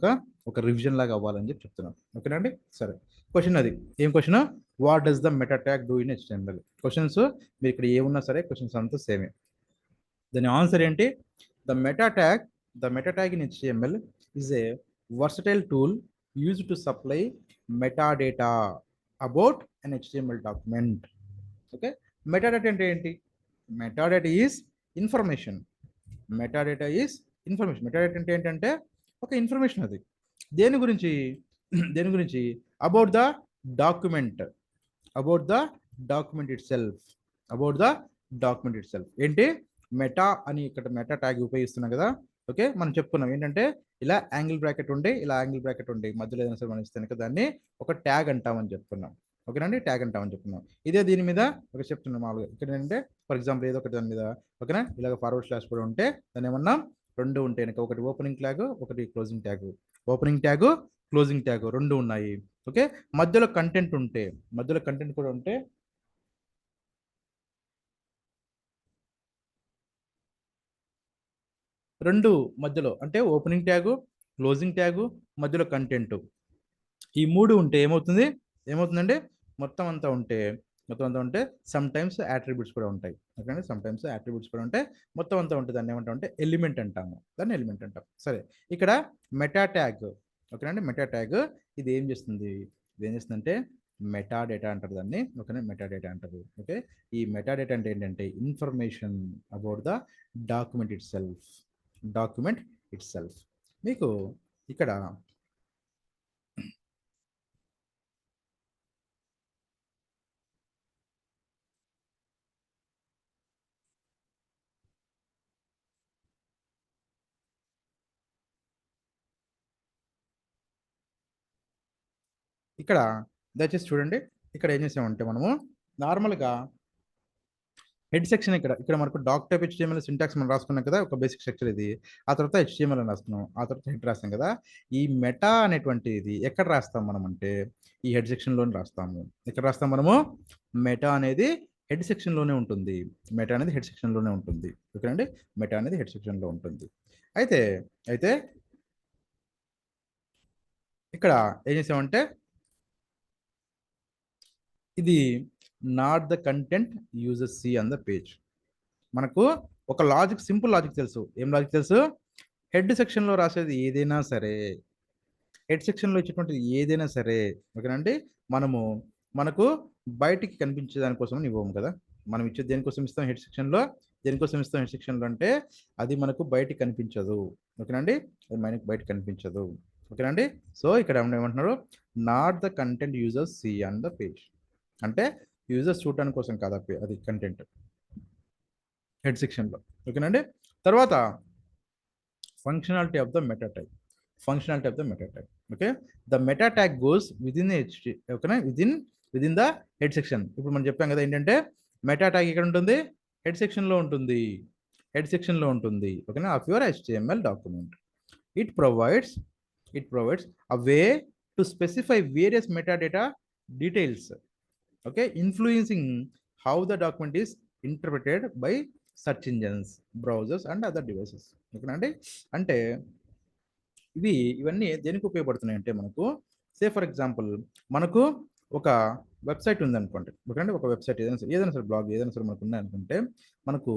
[SPEAKER 1] ఒక రివిజన్ లాగా అవ్వాలని చెప్పి చెప్తున్నాను. ఓకేనండి, సరే. క్వశ్చన్ అది ఏం question, what does the meta tag do in HTML? Questions మీరు ఇక్కడ ఏమున్నా సరే క్వశ్చన్స్ అంతా సేమే. దాని ఆన్సర్ ఏంటి, the meta tag in HTML is a versatile tool used to supply metadata about an HTML document. Okay, metadata అంటే ఏంటి? Metadata is information. మెటాడేటా అంటే ఏంటంటే ఒక ఇన్ఫర్మేషన్. అది దేని గురించి about the document, about the document it self ఏంటి, మెటా అని ఇక్కడ మెటా ట్యాగ్ ఉపయోగిస్తున్నాం కదా. ఓకే, మనం చెప్పుకున్నాం ఏంటంటే ఇలా యాంగిల్ బ్రాకెట్ ఉండి మధ్యలో ఏదైనా సరే మనం ఇస్తే కనుక దాన్ని ఒక ట్యాగ్ అంటామని చెప్తున్నాం. ఓకేనండి, ట్యాగ్ అంటామని చెప్తున్నాం. ఇదే దీని మీద ఒక చెప్తున్నాం మామూలుగా. ఇక్కడ ఏంటంటే ఫర్ ఎగ్జాంపుల్ ఏదో ఒకటి దాని మీద ఓకేనా ఇలాగ ఫార్వర్డ్ స్లాష్ కూడా ఉంటే దాన్ని ఏమన్నా 2 ఉంటాయి కనుక, ఒకటి ఓపెనింగ్ ట్యాగ్, ఒకటి క్లోజింగ్ ట్యాగ్ 2 ఉన్నాయి. ఓకే, మధ్యలో కంటెంట్ కూడా ఉంటే రెండు మధ్యలో అంటే ఓపెనింగ్ ట్యాగు, క్లోజింగ్ ట్యాగు, మధ్యలో కంటెంట్, ఈ 3 ఉంటే ఏమవుతుందండి మొత్తం అంతా ఉంటే సమ్ టైమ్స్ యాట్రిబ్యూట్స్ కూడా ఉంటాయి. ఓకేనండి, మొత్తం అంతా ఉంటే దాన్ని ఏమంటామంటే ఎలిమెంట్ అంటాము. సరే, ఇక్కడ మెటా ట్యాగ్, ఓకేనండి, ఇది ఏం చేస్తుందంటే మెటా డేటా అంటారు దాన్ని. ఓకేనా, మెటా డేటా అంటారు. ఓకే, ఈ మెటా డేటా అంటే ఏంటంటే information about the document it self. మీకు ఇక్కడ దయచేసి చూడండి. ఇక్కడ ఏం చేసామంటే మనము నార్మల్గా హెడ్ సెక్షన్ ఇక్కడ మనకు డాక్ టైప్ హెచ్టిఎంఎల్ సింటాక్స్ మనం రాసుకున్నాం కదా, ఒక బేసిక్ స్ట్రక్చర్ ఇది. ఆ తర్వాత హెచ్టిఎంఎల్ అని రాసుకున్నాం, ఆ తర్వాత హెడ్ రాస్తాం కదా. ఈ మెటా అనేటువంటి ఇది ఎక్కడ రాస్తాం మనం అంటే ఈ హెడ్ సెక్షన్లోనే రాస్తాము. ఎక్కడ రాస్తాం మనము? మెటా అనేది హెడ్ సెక్షన్లోనే ఉంటుంది. మెటా అనేది హెడ్ సెక్షన్లోనే ఉంటుంది. ఓకేనండి, మెటా అనేది హెడ్ సెక్షన్లో ఉంటుంది. అయితే అయితే ఇక్కడ ఏం చేసామంటే ఇది not the content user see on the page. మనకు ఒక లాజిక్, సింపుల్ లాజిక్ తెలుసు. ఏం లాజిక్ తెలుసు? హెడ్ సెక్షన్లో రాసేది ఏదైనా సరే, హెడ్ సెక్షన్లో ఇచ్చేటువంటిది ఏదైనా సరే, ఓకేనండి, మనకు బయటికి కనిపించే దానికోసం ఇవ్వము కదా. మనం ఇచ్చేది దేనికోసం ఇస్తాం? హెడ్ సెక్షన్లో. దేనికోసం ఇస్తాం హెడ్ సెక్షన్లో అంటే అది మనకు బయటికి కనిపించదు. ఓకేనండి, అది మనకు బయటకు కనిపించదు. ఓకేనండి. సో ఇక్కడ ఏమంటున్నారు? Not the content users see on the page అంటే యూజర్స్ చూడటానికి కోసం కాదు అది కంటెంట్ హెడ్ సెక్షన్లో. ఓకేనండి. తర్వాత functionality of the meta type. Functionality of the meta type. Okay, the meta tag goes within ఓకేనా, విదిన్ ద హెడ్ సెక్షన్. ఇప్పుడు మనం చెప్పాం కదా ఏంటంటే మెటా ట్యాగ్ ఎక్కడ ఉంటుంది? హెడ్ సెక్షన్లో ఉంటుంది. హెడ్ సెక్షన్లో ఉంటుంది. ఓకేనా, of your HTML document. It provides a way to specify various metadata details, okay, influencing how the document is interpreted by search engines, browsers and other devices. ఓకేనండి, అంటే ఇవన్నీ దేనికి ఉపయోగపడుతున్నాయి అంటే మనకు సే ఫర్ ఎగ్జాంపుల్ మనకు ఒక వెబ్సైట్ ఉందనుకోండి. ఓకేనండి, ఒక వెబ్సైట్ ఏదైనా సరే బ్లాగ్ ఏదైనా సరే మనకు ఉన్నాయనుకుంటే మనకు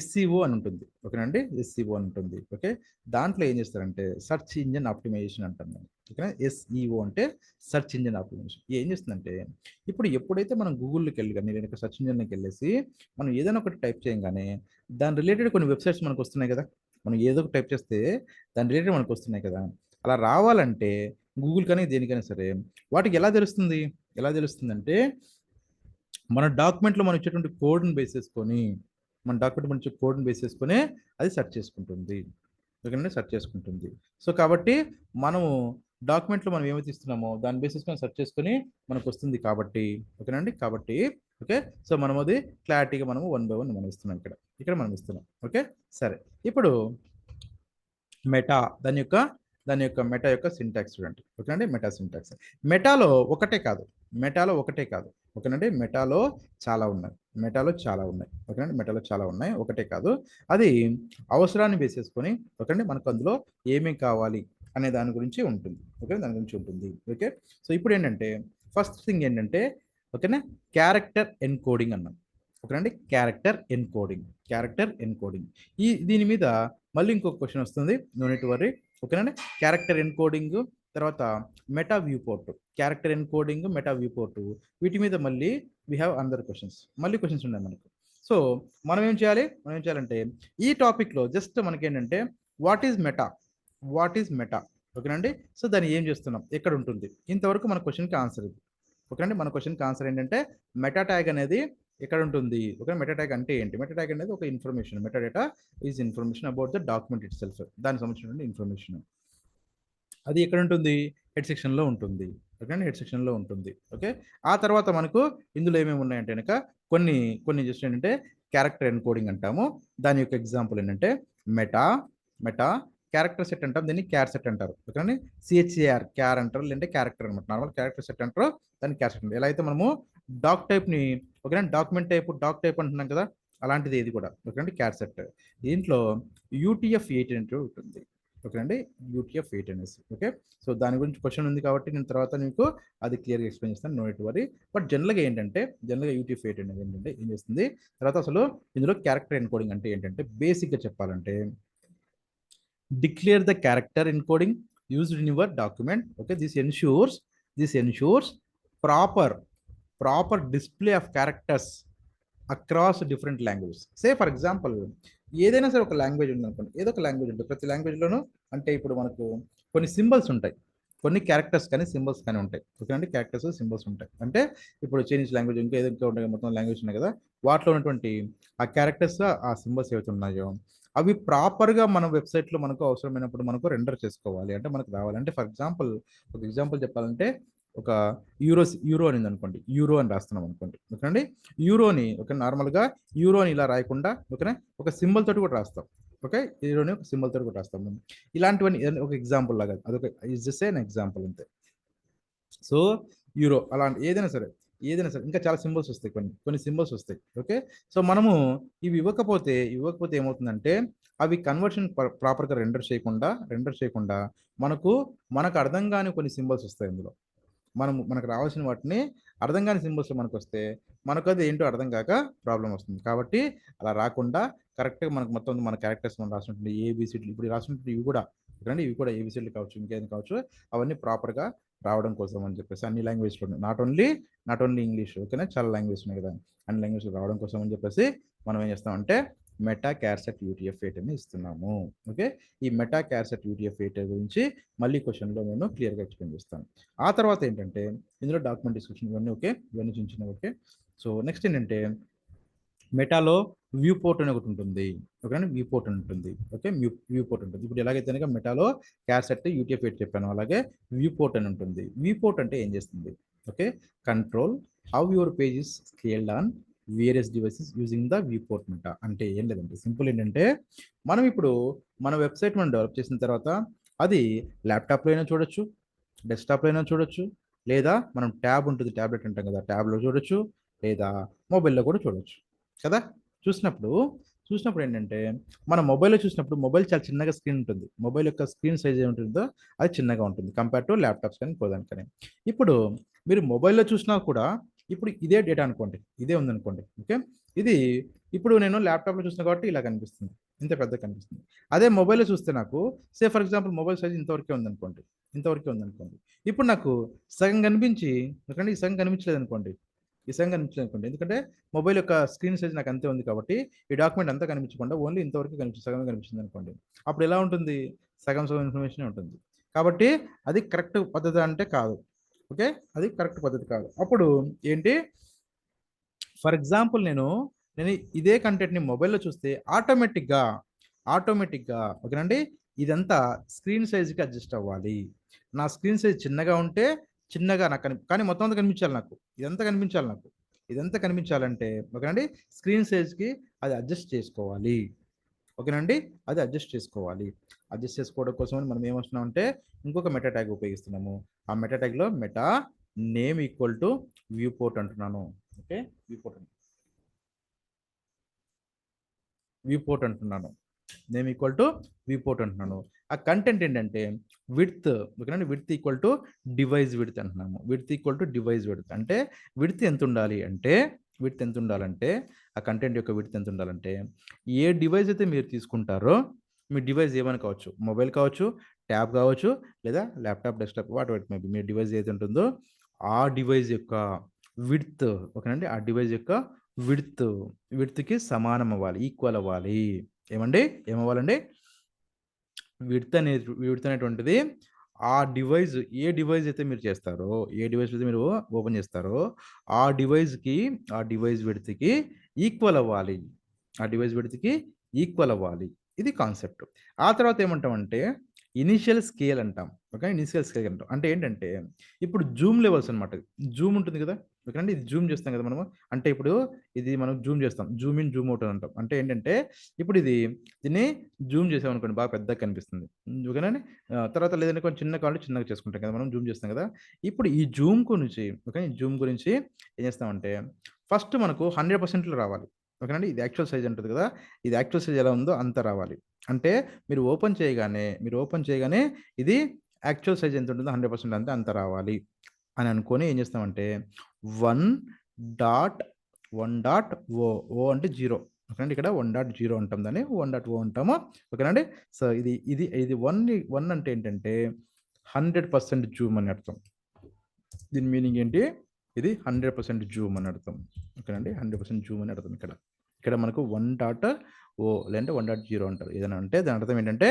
[SPEAKER 1] SEO అని ఉంటుంది. ఓకేనండి, SEO అని ఉంటుంది. ఓకే, దాంట్లో ఏం చేస్తారంటే సెర్చ్ ఇంజిన్ ఆప్టిమైజేషన్ అంటాం మనం. ఓకేనా, SEO అంటే సెర్చ్ ఇంజిన్ ఆప్టిమైజేషన్. ఏం చేస్తుందంటే ఇప్పుడు ఎప్పుడైతే మనం గూగుల్లోకి వెళ్ళి కానీ లేదంటే సెర్చ్ ఇంజిన్కి వెళ్ళేసి మనం ఏదైనా ఒకటి టైప్ చేయగానే దాని రిలేటెడ్ కొన్ని వెబ్సైట్స్ మనకు వస్తున్నాయి కదా. మనం ఏదో ఒకటి టైప్ చేస్తే దాని రిలేటెడ్ మనకు వస్తున్నాయి కదా. అలా రావాలంటే గూగుల్ కానీ దేనికైనా సరే వాటికి ఎలా తెలుస్తుందంటే మన డాక్యుమెంట్లో మనం ఇచ్చేటువంటి కోడ్ని బేస్ చేసుకొని అది సెర్చ్ చేసుకుంటుంది. ఓకేనండి, సెర్చ్ చేసుకుంటుంది. సో కాబట్టి మనము డాక్యుమెంట్లో మనం ఏమైతే ఇస్తున్నామో దాని బేసిస్ మీద సెర్చ్ చేసుకొని మనకు వస్తుంది కాబట్టి. ఓకేనండి, కాబట్టి ఓకే, సో మనం అది క్లారిటీగా మనము 1 by 1 మనం ఇస్తున్నాం ఇక్కడ మనం ఇస్తున్నాం. ఓకే, సరే. ఇప్పుడు మెటా దాని యొక్క మెటా యొక్క సింటాక్స్ చూడండి. ఓకేనండి, మెటా సింటాక్స్. మెటాలో ఒకటే కాదు. ఓకేనండి, మెటాలో చాలా ఉన్నాయి. ఓకేనండి, మెటాలో చాలా ఉన్నాయి, ఒకటే కాదు. అది అవసరాన్ని బేస్ చేసుకొని ఓకేనండి మనకు అందులో ఏమేమి కావాలి అనే దాని గురించి ఉంటుంది. ఓకే, దాని గురించి ఉంటుంది. ఓకే, సో ఇప్పుడు ఏంటంటే ఫస్ట్ థింగ్ ఏంటంటే ఓకేనా, క్యారెక్టర్ ఎన్కోడింగ్ అన్నాం. ఓకేనండి, క్యారెక్టర్ ఎన్కోడింగ్. దీని మీద మళ్ళీ ఇంకొక క్వశ్చన్ వస్తుంది, నో నీడ్ టు వరీ. ఓకేనండి, క్యారెక్టర్ ఎన్కోడింగ్ తర్వాత meta view port, character encoding meta view port, వీటి మీద మళ్ళీ వీ హ్యావ్ అనదర్ క్వశ్చన్స్ ఉన్నాయి మనకు. సో మనం ఏం చేయాలంటే ఈ టాపిక్లో జస్ట్ మనకేంటంటే వాట్ ఈజ్ మెటా, ఓకేనండి. సో దాన్ని ఏం చేస్తున్నాం, ఎక్కడ ఉంటుంది, ఇంతవరకు మన క్వశ్చన్కి ఆన్సర్ ఇది. ఓకేనండి, మన క్వశ్చన్కి ఆన్సర్ ఏంటంటే మెటా ట్యాగ్ అనేది ఎక్కడ ఉంటుంది. ఓకే, మెటా ట్యాగ్ అంటే ఏంటి? మెటా ట్యాగ్ అనేది ఒక information. Meta data is information about the document it self, దానికి సంబంధించిన ఇన్ఫర్మేషన్. అది ఎక్కడ ఉంటుంది? హెడ్ సెక్షన్లో ఉంటుంది. ఓకే, హెడ్ సెక్షన్లో ఉంటుంది. ఓకే, ఆ తర్వాత మనకు ఇందులో ఏమేమి ఉన్నాయంటే కనుక కొన్ని జస్ట్ ఏంటంటే క్యారెక్టర్ ఎన్కోడింగ్ అంటాము. దాని యొక్క ఎగ్జాంపుల్ ఏంటంటే మెటా క్యారెక్టర్ సెట్ అంటాం, దీన్ని క్యార్ సెట్ అంటారు. ఓకేనండి, క్యార్ అంటారు, లేదంటే క్యారెక్టర్ అనమాట. నార్మల్ క్యారెక్టర్ సెట్ అంటారు, దాన్ని క్యార్ సెట్ అంటారు. ఎలా అయితే మనము డాక్ టైప్ని ఓకేనా డాక్యుమెంట్ డాక్ టైప్ అంటున్నాం కదా, అలాంటిది ఇది కూడా. ఓకేనండి, క్యార్ సెట్. దీంట్లో UTF-8 అంటే ఉంటుంది. ఓకేనండి, UTF-8 అనేసి. ఓకే, సో దాని గురించి క్వశ్చన్ ఉంది కాబట్టి నేను తర్వాత మీకు అది క్లియర్గా ఎక్స్ప్లెయిన్ చేస్తాను, no need to worry. But జనరల్గా UTF-8 అనేది ఏంటంటే ఏం చేస్తుంది, తర్వాత అసలు ఇందులో క్యారెక్టర్ ఎన్కోడింగ్ అంటే ఏంటంటే బేసిక్గా చెప్పాలంటే declare the character encoding used in your document. Okay, this ensures proper display of characters across different languages. Say for example ఏదైనా సరే ఒక లాంగ్వేజ్ ఉందనుకోండి, ఏదో ఒక లాంగ్వేజ్ ఉంటుంది. ప్రతి లాంగ్వేజ్లోనూ అంటే ఇప్పుడు మనకు కొన్ని సింబల్స్ ఉంటాయి, కొన్ని క్యారెక్టర్స్ కానీ సింబల్స్ కానీ ఉంటాయి. ఓకేనండి, క్యారెక్టర్స్ సింబల్స్ ఉంటాయి. అంటే ఇప్పుడు చైనీస్ లాంగ్వేజ్ ఇంకా ఏదో ఉంటాయి, మొత్తం లాంగ్వేజ్ ఉన్నాయి కదా, వాటిలో ఉన్నటువంటి ఆ క్యారెక్టర్స్ ఆ సింబల్స్ ఏవైతే ఉన్నాయో అవి ప్రాపర్గా మన వెబ్సైట్లో మనకు అవసరమైనప్పుడు మనకు రెండర్ చేసుకోవాలి, అంటే మనకు రావాలి. అంటే ఫర్ ఎగ్జాంపుల్ ఒక ఎగ్జాంపుల్ చెప్పాలంటే ఒక యూరో అని అనుకోండి, యూరో అని రాస్తున్నాం అనుకోండి, ఓకేనండి. యూరోని ఓకే నార్మల్గా యూరోని ఇలా రాయకుండా ఓకేనా ఒక సింబల్ తోటి కూడా రాస్తాం. ఓకే, యూరోని ఒక సింబల్ తోటి కూడా రాస్తాం. ఇలాంటివన్నీ ఒక ఎగ్జాంపుల్ లాగా, అదొక ఇస్ జస్ట్ ఎన్ ఎగ్జాంపుల్ అంతే. సో యూరో అలాంటి ఏదైనా సరే ఇంకా చాలా సింబల్స్ వస్తాయి, కొన్ని సింబల్స్ వస్తాయి. ఓకే, సో మనము ఇవి ఇవ్వకపోతే ఏమవుతుందంటే అవి కన్వర్షన్ ప్రాపర్గా రెండర్ చేయకుండా మనకు అర్థం కాని కొన్ని సింబల్స్ వస్తాయి అందులో. మనకు రావాల్సిన వాటిని అర్థం కాని సింబల్స్ మనకు వస్తే మనకు అది ఏంటో అర్థం కాక ప్రాబ్లం వస్తుంది. కాబట్టి అలా రాకుండా కరెక్ట్గా మనకు మొత్తం మన క్యారెక్టర్స్ మనం రాసినటువంటి ఏబిసిడ్లు ఇప్పుడు రాసినటువంటి ఇవి కూడా ఏబిసిడ్లు కావచ్చు, ఇంకేం కావచ్చు, అవన్నీ ప్రాపర్గా రావడం కోసం అని చెప్పేసి అన్ని లాంగ్వేజ్లో నాట్ ఓన్లీ ఇంగ్లీష్, ఓకేనా, చాలా లాంగ్వేజ్ ఉన్నాయి కదా, అన్ని లాంగ్వేజ్లో రావడం కోసం అని చెప్పేసి మనం ఏం చేస్తామంటే మెటా క్యార్సెట్ UTF-8 అని ఇస్తున్నాము. ఓకే, ఈ మెటా క్యార్సెట్ UTF-8 గురించి మళ్ళీ క్వశ్చన్లో నేను క్లియర్గా ఎక్స్ప్లెయిన్ చేస్తాను. ఆ తర్వాత ఏంటంటే ఇందులో డాక్యుమెంట్ డిస్క్రిప్షన్ ఇవన్నీ ఓకే, ఇవన్నీ చిన్న ఓకే. సో నెక్స్ట్ ఏంటంటే మెటాలో వ్యూ పోర్ట్ అని ఒకటి ఉంటుంది, ఓకేనా, వ్యూ పోర్ట్ అని ఉంటుంది. ఓకే, వ్యూ పోర్ట్ ఉంటుంది. ఇప్పుడు ఎలాగైతే కనుక మెటాలో క్యార్సెట్ UTF-8 చెప్పాను, అలాగే వ్యూ పోర్ట్ అని ఉంటుంది. వ్యూ పోర్ట్ అంటే ఏం చేస్తుంది? Okay, control how your page is scaled on various devices using the view port meta. అంటే ఏం లేదండి, సింపుల్ ఏంటంటే మనం ఇప్పుడు మన వెబ్సైట్ మనం డెవలప్ చేసిన తర్వాత అది ల్యాప్టాప్లో అయినా చూడొచ్చు, డెస్క్టాప్లో అయినా చూడొచ్చు, లేదా మనం ట్యాబ్ ఉంటుంది, ట్యాబ్లెట్ అంటాం కదా, ట్యాబ్లో చూడొచ్చు, లేదా మొబైల్లో కూడా చూడొచ్చు కదా. చూసినప్పుడు ఏంటంటే మన మొబైల్లో చూసినప్పుడు మొబైల్ చాలా చిన్నగా స్క్రీన్ ఉంటుంది, మొబైల్ యొక్క స్క్రీన్ సైజ్ ఏముంటుందో అది చిన్నగా ఉంటుంది కంపేర్ టు ల్యాప్టాప్స్ కానీ కోదానికని. ఇప్పుడు మీరు మొబైల్లో చూసినా కూడా ఇప్పుడు ఇదే డేటా అనుకోండి, ఇదే ఉందనుకోండి, ఓకే, ఇది ఇప్పుడు నేను ల్యాప్టాప్లో చూసిన కాబట్టి ఇలా కనిపిస్తుంది, ఇంత పెద్ద కనిపిస్తుంది. అదే మొబైల్లో చూస్తే నాకు ఫర్ ఎగ్జాంపుల్ మొబైల్ సైజ్ ఇంతవరకే ఉందనుకోండి, ఇప్పుడు నాకు సగం కనిపించి ఎందుకంటే ఈ సగం కనిపించలేదు అనుకోండి, ఎందుకంటే మొబైల్ యొక్క స్క్రీన్ సైజ్ నాకు అంతే ఉంది కాబట్టి ఈ డాక్యుమెంట్ అంతా కనిపించకుండా ఓన్లీ ఇంతవరకు సగమే కనిపించింది అనుకోండి, అప్పుడు ఎలా ఉంటుంది? సగం ఇన్ఫర్మేషన్ ఉంటుంది. కాబట్టి అది కరెక్ట్ పద్ధతి అంటే కాదు. ఓకే, అది కరెక్ట్ పద్ధతి కాదు. అప్పుడు ఏంటి, ఫర్ ఎగ్జాంపుల్ నేను ఇదే కంటెంట్ని మొబైల్లో చూస్తే ఆటోమేటిక్గా ఓకేనండి ఇదంతా స్క్రీన్ సైజ్కి అడ్జస్ట్ అవ్వాలి. నా స్క్రీన్ సైజ్ చిన్నగా ఉంటే చిన్నగా నాకు కానీ మొత్తం అంతా కనిపించాలి, ఇదంతా కనిపించాలంటే ఓకేనండి స్క్రీన్ సైజ్కి అది అడ్జస్ట్ చేసుకోవాలి. ఓకేనండి, అది అడ్జస్ట్ చేసుకోవడం కోసం మనం ఏమొస్తున్నామంటే ఇంకొక మెటా ట్యాగ్ ఉపయోగిస్తున్నాము. ఆ మెటా ట్యాగ్లో meta name equal to viewport అంటున్నాను. ఓకే, వ్యూ పోర్ట్ అంటున్నాను, name equal to viewport అంటున్నాను. ఆ కంటెంట్ ఏంటంటే విడ్త్, ఓకేనండి, width equal to device width అంటున్నాము. Width equal to device width అంటే విడ్త్ ఎంత ఉండాలంటే ఆ కంటెంట్ యొక్క విడ్త్ ఎంత ఉండాలంటే ఏ డివైస్ అయితే మీరు తీసుకుంటారో మీ డివైస్ ఏమైనా కావచ్చు, మొబైల్ కావచ్చు, ట్యాబ్ కావచ్చు, లేదా laptop, desktop, what maybe me device ఏదైతే ఉంటుందో ఆ డివైస్ యొక్క విడ్త్, ఓకేనండి, ఆ డివైస్ యొక్క విడ్త్కి సమానం అవ్వాలి, ఈక్వల్ అవ్వాలి. ఏమవ్వాలండి? విడ్త్ అనేటువంటిది ఆ డివైస్ ఏ డివైస్ అయితే మీరు చేస్తారో, ఏ డివైస్ అయితే మీరు ఓపెన్ చేస్తారో ఆ డివైస్ విడ్త్కి ఈక్వల్ అవ్వాలి, ఇది కాన్సెప్ట్. ఆ తర్వాత ఏమంటామంటే ఇనిషియల్ స్కేల్ అంటాం. ఓకే, ఇనిషియల్ స్కేల్ అంటాం అంటే ఏంటంటే ఇప్పుడు జూమ్ లెవెల్స్ అనమాట. జూమ్ ఉంటుంది కదా, ఓకేనండి, ఇది జూమ్ చేస్తాం కదా మనము. అంటే ఇప్పుడు ఇది మనం జూమ్ చేస్తాం, జూమ్ ఇన్ జూమ్ అవుట్ అని అంటాం. అంటే ఏంటంటే ఇప్పుడు దీన్ని జూమ్ చేసామనుకోండి బాగా పెద్దగా కనిపిస్తుంది, ఓకేనండి. తర్వాత లేదంటే కొంచెం చిన్నగా చేసుకుంటాం కదా మనం, జూమ్ చేస్తాం కదా. ఇప్పుడు ఈ జూమ్ గురించి ఏం చేస్తామంటే ఫస్ట్ మనకు 100%లో రావాలి, ఓకేనండి. ఇది యాక్చువల్ సైజ్ ఉంటుంది కదా, ఇది యాక్చువల్ సైజ్ ఎలా ఉందో అంత రావాలి. అంటే మీరు ఓపెన్ చేయగానే ఇది యాక్చువల్ సైజ్ ఎంత ఉంటుందో 100% అంతే అంత రావాలి అని అనుకొని ఏం చేస్తామంటే 1.1.o అంటే 0, ఓకేనండి. ఇక్కడ 1.0 అంటాం, దాన్ని 1.o అంటాము, ఓకేనండి. సో ఇది 1 అంటే ఏంటంటే 100% జూమ్ అని అర్థం. దీని మీనింగ్ ఏంటి? ఇది 100% జూమ్ అని అర్థం, ఓకేనండి. 100% జూమ్ అని అర్థం. ఇక్కడ మనకు 1.o లేదంటే 1.0 అంటారు. ఏదైనా అంటే దాని అర్థం ఏంటంటే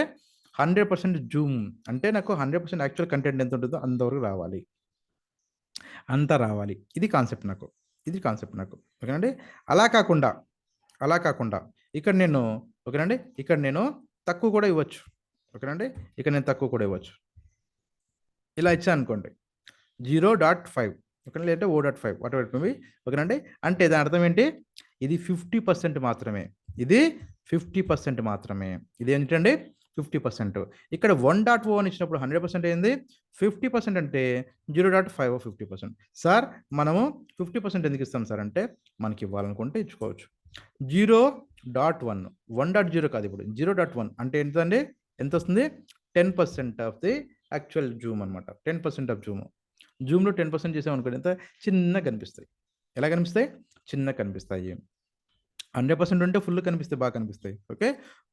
[SPEAKER 1] 100% జూమ్ అంటే నాకు 100% యాక్చువల్ కంటెంట్ ఎంత ఉంటుందో అంతవరకు రావాలి, అంతా రావాలి. ఇది కాన్సెప్ట్ నాకు, ఓకేనండి. అలా కాకుండా ఇక్కడ నేను ఓకేనండి తక్కువ కూడా ఇవ్వచ్చు, ఓకేనండి. ఇక్కడ నేను తక్కువ కూడా ఇవ్వచ్చు. ఇలా ఇచ్చాను అనుకోండి, 0.5 ఓకేనా, లేదంటే O.5 what ever it may be ఓకేనండి. అంటే దాని అర్థం ఏంటి, ఇది 50% మాత్రమే, ఇది 50% మాత్రమే, ఇది ఏంటండి 50%. ఇక్కడ 1.0 అని ఇచ్చినప్పుడు 100% అయింది, 50% అంటే 0.5 50%. సార్ మనము 50% ఎందుకు ఇస్తాం సార్ అంటే మనకి ఇవ్వాలనుకుంటే ఇచ్చుకోవచ్చు. 0.1 1.0 కాదు, ఇప్పుడు 0.1 అంటే ఎంతండి, ఎంత వస్తుంది, 10% ఆఫ్ ది యాక్చువల్ జూమ్ అనమాట. 10% ఆఫ్ జూమ్లో 10% చేసామనుకోండి ఎంత చిన్నగా కనిపిస్తాయి. ఎలా కనిపిస్తాయి, చిన్నగా కనిపిస్తాయి. 100% ఉంటే ఫుల్ కనిపిస్తాయి, బాగా కనిపిస్తాయి. ఓకే,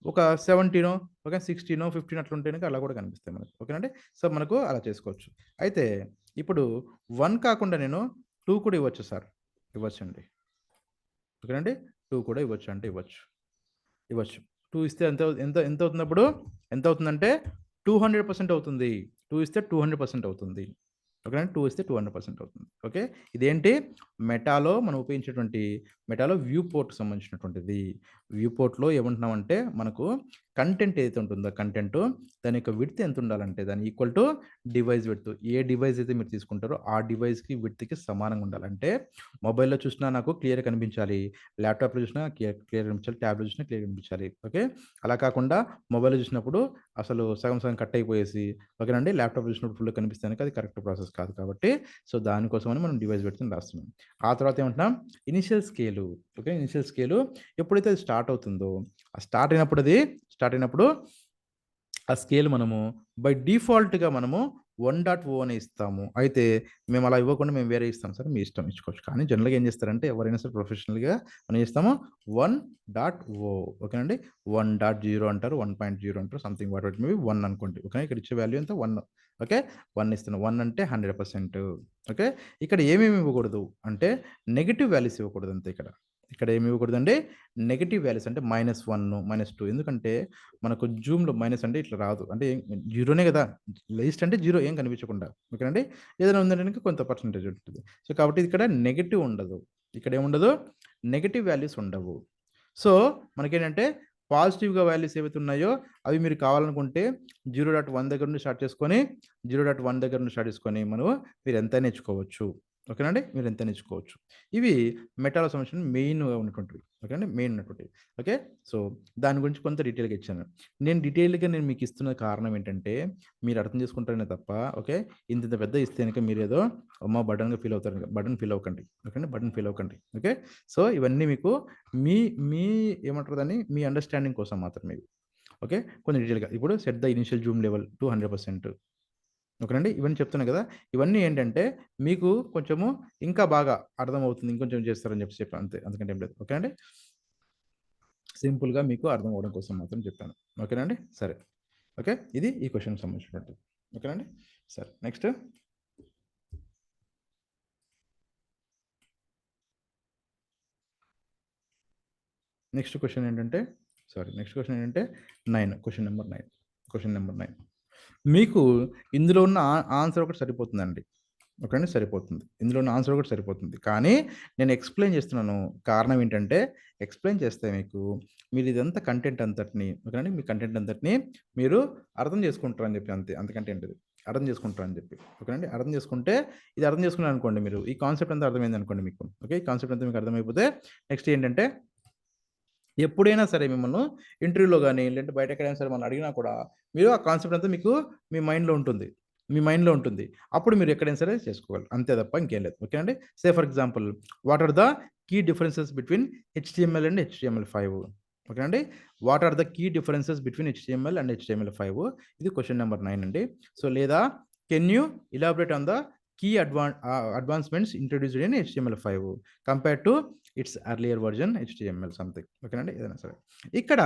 [SPEAKER 1] ఒక 17 ఓకే 16 15 అట్లా ఉంటేనే అలా కూడా కనిపిస్తాయి మనకు. ఓకేనండి, సో మనకు అలా చేసుకోవచ్చు. అయితే ఇప్పుడు 1 కాకుండా నేను 2 కూడా ఇవ్వచ్చు సార్, ఇవ్వచ్చండి. ఓకేనండి, 2 కూడా ఇవ్వచ్చు అంటే ఇవ్వచ్చు. 2 ఇస్తే ఎంత ఎంత ఎంత అవుతున్నప్పుడు ఎంత అవుతుందంటే 200% అవుతుంది. 2 ఇస్తే 200% అవుతుంది. ఓకేనా, 2 ఇస్తే 200% అవుతుంది. ఓకే, ఇదేంటి మెటాలో మనం ఉపయోగించేటువంటి మెటాలో వ్యూ పోర్ట్కి సంబంధించినటువంటిది. వ్యూ పోర్ట్లో ఏమంటున్నామంటే మనకు కంటెంట్ ఏదైతే ఉంటుందో కంటెంట్ దాని యొక్క విడ్త్ ఎంత ఉండాలంటే దాని equal to device width. A device అయితే మీరు తీసుకుంటారో ఆ డివైస్కి విడ్త్కి సమానంగా ఉండాలంటే మొబైల్లో చూసినా నాకు క్లియర్ కనిపించాలి, ల్యాప్టాప్లో చూసినా క్లియర్ కనిపించాలి, ట్యాబ్లో చూసినా క్లియర్ కనిపించాలి. ఓకే, అలా కాకుండా మొబైల్లో చూసినప్పుడు అసలు సగం సగం కట్ అయిపోయేసి ఓకేనండి, ల్యాప్టాప్ చూసినప్పుడు ఫుల్ కనిపిస్తానికి అది కరెక్ట్ ప్రాసెస్ కాదు కాబట్టి సో దానికోసమని మనం డివైస్ పెడుతుంది రాస్తున్నాం. ఆ తర్వాత ఏమంటున్నాం, initial scale. Okay, initial scale ఎప్పుడైతే అది స్టార్ట్ అవుతుందో ఆ స్టార్ట్ అయినప్పుడు ఆ స్కేల్ మనము బై డిఫాల్ట్గా మనము 1.0 అని ఇస్తాము. అయితే మేము అలా ఇవ్వకుండా మేము వేరే ఇస్తాం సార్, మీ ఇష్టం ఇచ్చుకోవచ్చు. కానీ జనరల్గా ఏం చేస్తారంటే ఎవరైనా సరే ప్రొఫెషనల్గా మనం ఇస్తాము 1.0 ఓకేనండి, 1.0 అంటారు, 1.0 అంటారు, సంథింగ్ వాట్ మేబీ 1 అనుకోండి. ఓకే, ఇక్కడ ఇచ్చే వాల్యూ ఎంత 1. ఓకే, 1 ఇస్తున్నాం, 1 అంటే 100%. ఓకే, ఇక్కడ ఏమేమి ఇవ్వకూడదు అంటే నెగిటివ్ వాల్యూస్ ఇవ్వకూడదు అంతే. ఇక్కడ ఏమి ఇవ్వకూడదండి, నెగిటివ్ వాల్యూస్ అంటే -1 -2. ఎందుకంటే మనకు జూమ్లో మైనస్ అంటే ఇట్లా రాదు, అంటే జీరోనే కదా, లీస్ట్ అంటే జీరో ఏం కనిపించకుండా. ఓకేనండి, ఏదైనా ఉందంటే కొంత పర్సంటేజ్ ఉంటుంది. సో కాబట్టి ఇక్కడ నెగిటివ్ ఉండదు, ఇక్కడ ఏముండదు, నెగిటివ్ వాల్యూస్ ఉండవు. సో మనకేంటంటే పాజిటివ్గా వాల్యూస్ ఏవైతే ఉన్నాయో అవి మీరు కావాలనుకుంటే 0.1 దగ్గర నుండి స్టార్ట్ చేసుకొని 0.1 దగ్గర నుండి స్టార్ట్ చేసుకొని మీరు ఎంతైనా ఇచ్చుకోవచ్చు. ఓకేనండి, మీరు ఎంతైనా ఇచ్చుకోవచ్చు. ఇవి మెటాలో సంబంధించిన మెయిన్గా ఉన్నటువంటివి. ఓకేనండి, మెయిన్ ఉన్నటువంటివి. ఓకే, సో దాని గురించి కొంత డీటెయిల్గా ఇచ్చాను. నేను మీకు ఇస్తున్న కారణం ఏంటంటే మీరు అర్థం చేసుకుంటారనే తప్ప ఓకే, ఇంత పెద్ద ఇస్తే కనుక మీరు ఏదో అమ్మ బటన్గా ఫీల్ అవుతారు, బటన్ ఫీల్ అవ్వకండి. ఓకే, బటన్ ఫీల్ అవ్వకండి. ఓకే, సో ఇవన్నీ మీకు మీ మీ ఏమంటారు దాన్ని, మీ అండర్స్టాండింగ్ కోసం మాత్రమే. ఓకే, కొంచెం డీటెయిల్గా ఇప్పుడు set the initial Zoom level to 100%. ఓకేనండి, ఇవన్నీ చెప్తున్నా కదా, ఇవన్నీ ఏంటంటే మీకు కొంచెము ఇంకా బాగా అర్థమవుతుంది, ఇంకొంచెం చేస్తారని చెప్పి అంతే, అందుకంటే ఏం లేదు. ఓకే అండి, సింపుల్గా మీకు అర్థం అవ్వడం కోసం మాత్రం చెప్పాను. ఓకేనండి, సరే. ఓకే, ఇది ఈ క్వశ్చన్కి సంబంధించినటువంటి. ఓకేనండి, సరే. నెక్స్ట్ క్వశ్చన్ ఏంటంటే 9, క్వశ్చన్ నెంబర్ 9. మీకు ఇందులో ఉన్న ఆన్సర్ ఒకటి సరిపోతుందండి. ఓకేనండి, సరిపోతుంది. ఇందులో ఉన్న ఆన్సర్ ఒకటి సరిపోతుంది. కానీ నేను ఎక్స్‌ప్లెయిన్ చేస్తున్నాను. కారణం ఏంటంటే ఎక్స్‌ప్లెయిన్ చేస్తే మీరు ఇదంతా కంటెంట్ అంతటిని ఓకేనండి, మీ కంటెంట్ అంతటిని మీరు అర్థం చేసుకుంటారని చెప్పి అంతే. అంతకంటే ఏంటిది, అర్థం చేసుకుంటారని చెప్పి. ఓకేనండి, అర్థం చేసుకుంటే ఇది అర్థం చేసుకున్నారనుకోండి మీరు, ఈ కాన్సెప్ట్ అంతా అర్థమైందనుకోండి మీకు. ఓకే, ఈ కాన్సెప్ట్ అంతా మీకు అర్థమైపోతే నెక్స్ట్ ఏంటంటే ఎప్పుడైనా సరే మిమ్మల్ని ఇంటర్వ్యూలో గాని, లేదంటే బయట ఎక్కడైనా సరే మనల్ని అడిగినా కూడా మీరు ఆ కాన్సెప్ట్ అంతా మీకు మీ మైండ్‌లో ఉంటుంది. అప్పుడు మీరు ఎక్కడైనా సరే చేసుకోగలరు. అంతే తప్ప ఇంకేం లేదు. ఓకే అండి. Say for example what are the key differences between HTML and HTML5? Okay అండి. What are the key differences between HTML and HTML5? ఇది క్వెషన్ నంబర్ 9 అండి. సో లేదా can you elaborate on the key advancements introduced in HTML5 compared to its earlier version HTML something. ఓకేనండి, ఏదైనా సరే. ఇక్కడ